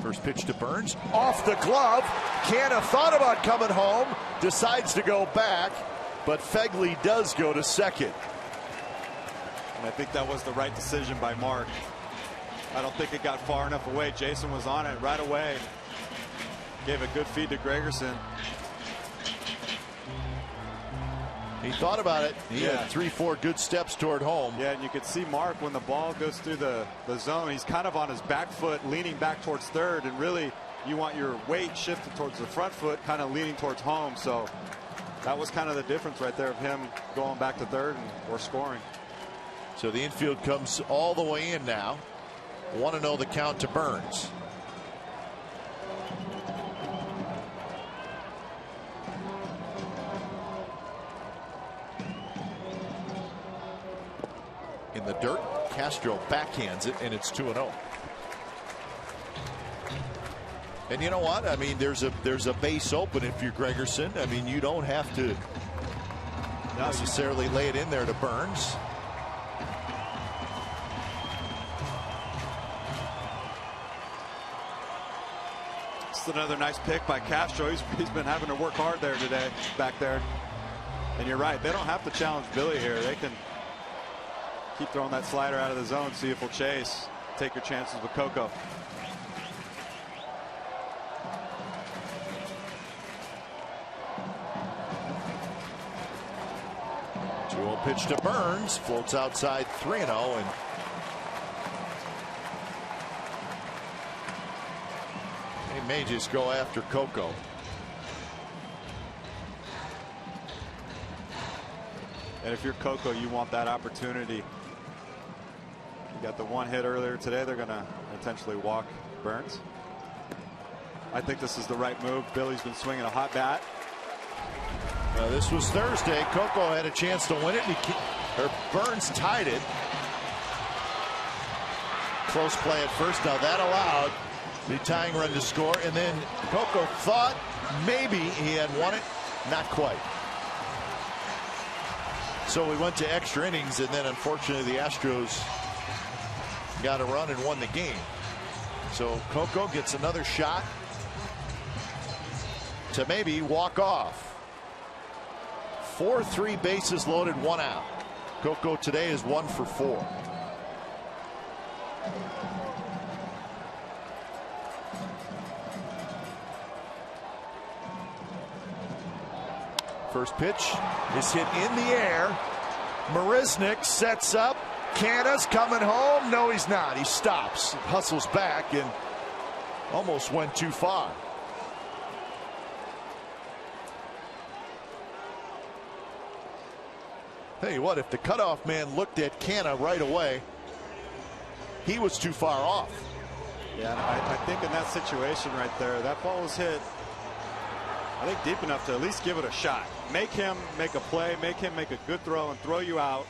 First pitch to Burns, off the glove. Canha thought about coming home, decides to go back, but Fegley does go to second. And I think that was the right decision by Mark. I don't think it got far enough away. Jason was on it right away. Gave a good feed to Gregerson. He thought about it. He had 3-4 good steps toward home. Yeah, and you could see Mark, when the ball goes through the zone, he's kind of on his back foot, leaning back towards third, and really you want your weight shifted towards the front foot, kind of leaning towards home. So that was kind of the difference right there of him going back to third or scoring. So the infield comes all the way in now. 1-0 the count to Burns. In the dirt, Castro backhands it, and it's 2-0. And you know what? I mean, there's a base open if you're Gregerson. I mean, you don't have to necessarily lay it in there to Burns. It's another nice pick by Castro. He's been having to work hard there today, back there. And you're right, they don't have to challenge Billy here. They can keep throwing that slider out of the zone, see if he'll chase. Take your chances with Coco. Pitch to Burns, floats outside 3-0, and he may just go after Coco. And if you're Coco, you want that opportunity. You got the one hit earlier today. They're going to intentionally walk Burns. I think this is the right move. Billy's been swinging a hot bat. This was Thursday. Coco had a chance to win it. Burns tied it. Close play at first. Now that allowed the tying run to score. And then Coco thought maybe he had won it. Not quite. So we went to extra innings, and then unfortunately the Astros got a run and won the game. So Coco gets another shot to maybe walk off. 4-3 bases loaded, 1 out. Coco today is 1 for 4. First pitch is hit in the air. Marisnick sets up. Canna's coming home. No, he's not. He stops, hustles back, and almost went too far. Tell you what, if the cutoff man looked at Canna right away, he was too far off. Yeah, I think in that situation right there, that ball was hit, I think, deep enough to at least give it a shot. Make him make a play, make him make a good throw, and throw you out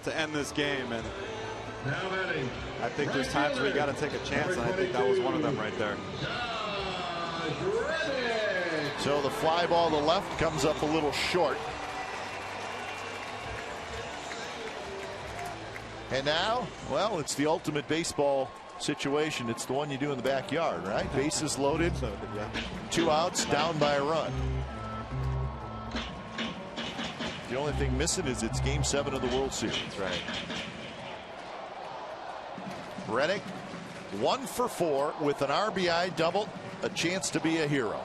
to end this game. And I think there's times where you got to take a chance, and I think that was one of them right there. So the fly ball to left comes up a little short. And now, well, it's the ultimate baseball situation. It's the one you do in the backyard, right? Bases loaded, 2 outs, down by a run. The only thing missing is it's Game 7 of the World Series. That's right. Reddick, 1 for 4 with an RBI double, a chance to be a hero.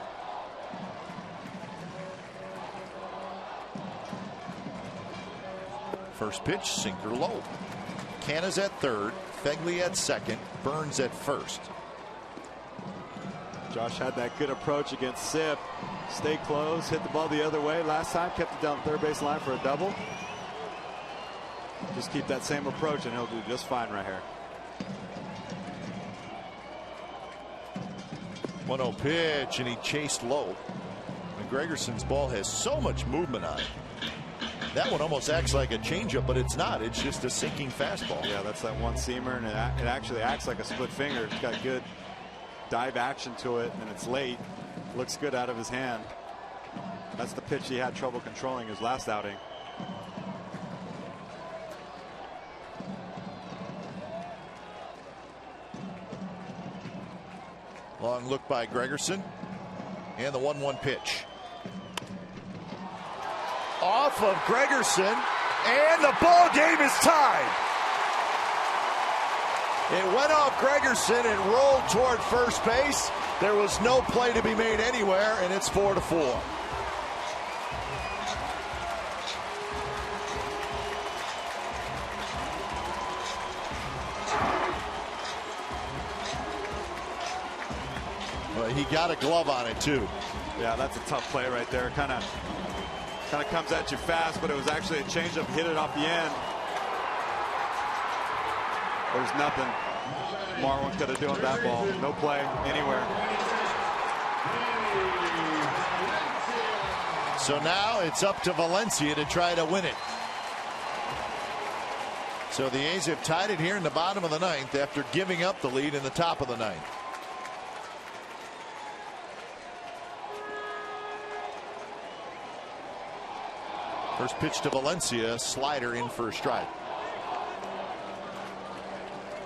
First pitch, sinker low. Canna's at third, Fegley at second, Burns at first. Josh had that good approach against Sip. Stay close, hit the ball the other way. Last time kept it down third base line for a double. Just keep that same approach and he'll do just fine right here. 1-0 pitch, and he chased low. And Gregerson's ball has so much movement on it. That one almost acts like a changeup, but it's not. It's just a sinking fastball. Yeah, that's that one seamer, and it actually acts like a split finger. It's got good dive action to it, and it's late. Looks good out of his hand. That's the pitch he had trouble controlling his last outing. Long look by Gregerson, and the 1-1 pitch. Off of Gregerson, and the ball game is tied. It went off Gregerson and rolled toward first base. There was no play to be made anywhere, and it's 4-4. Well, he got a glove on it too. Yeah, that's a tough play right there. Kind of comes at you fast, but it was actually a changeup. Hit it off the end. There's nothing Marlin could have done with that ball. No play anywhere. So now it's up to Valencia to try to win it. So the A's have tied it here in the bottom of the ninth after giving up the lead in the top of the ninth. First pitch to Valencia, slider in for a strike.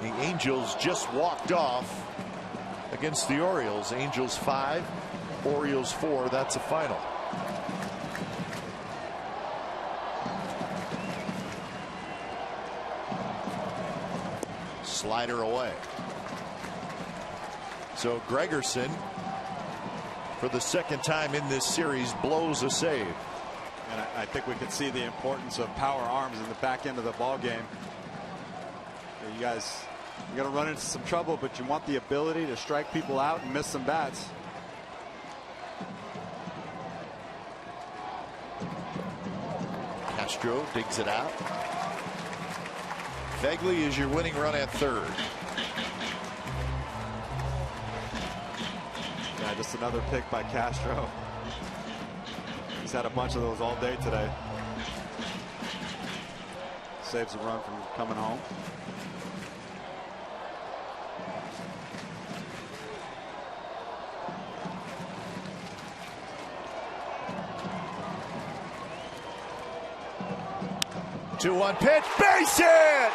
The Angels just walked off against the Orioles. Angels 5, Orioles 4. That's a final. Slider away. So Gregerson, for the second time in this series, blows a save. And I think we can see the importance of power arms in the back end of the ball game. You guys, you're going to run into some trouble, but you want the ability to strike people out and miss some bats. Castro digs it out. Fegley is your winning run at third. Yeah, just another pick by Castro. He's had a bunch of those all day today. Saves a run from coming home. Two-one pitch, base hit!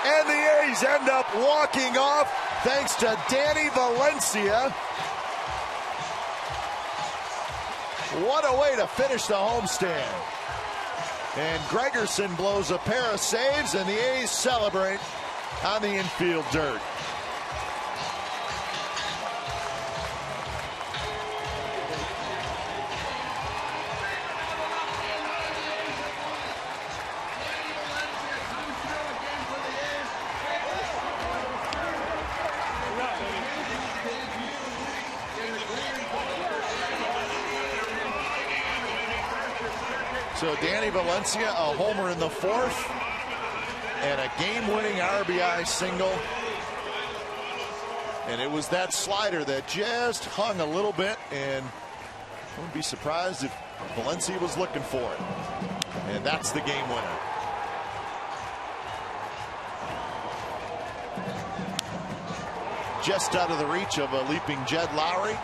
And the A's end up walking off thanks to Danny Valencia. What a way to finish the homestand. And Gregerson blows a pair of saves, and the A's celebrate on the infield dirt. So Danny Valencia, a homer in the fourth, and a game-winning RBI single. And it was that slider that just hung a little bit, and I wouldn't be surprised if Valencia was looking for it. And that's the game winner. Just out of the reach of a leaping Jed Lowry.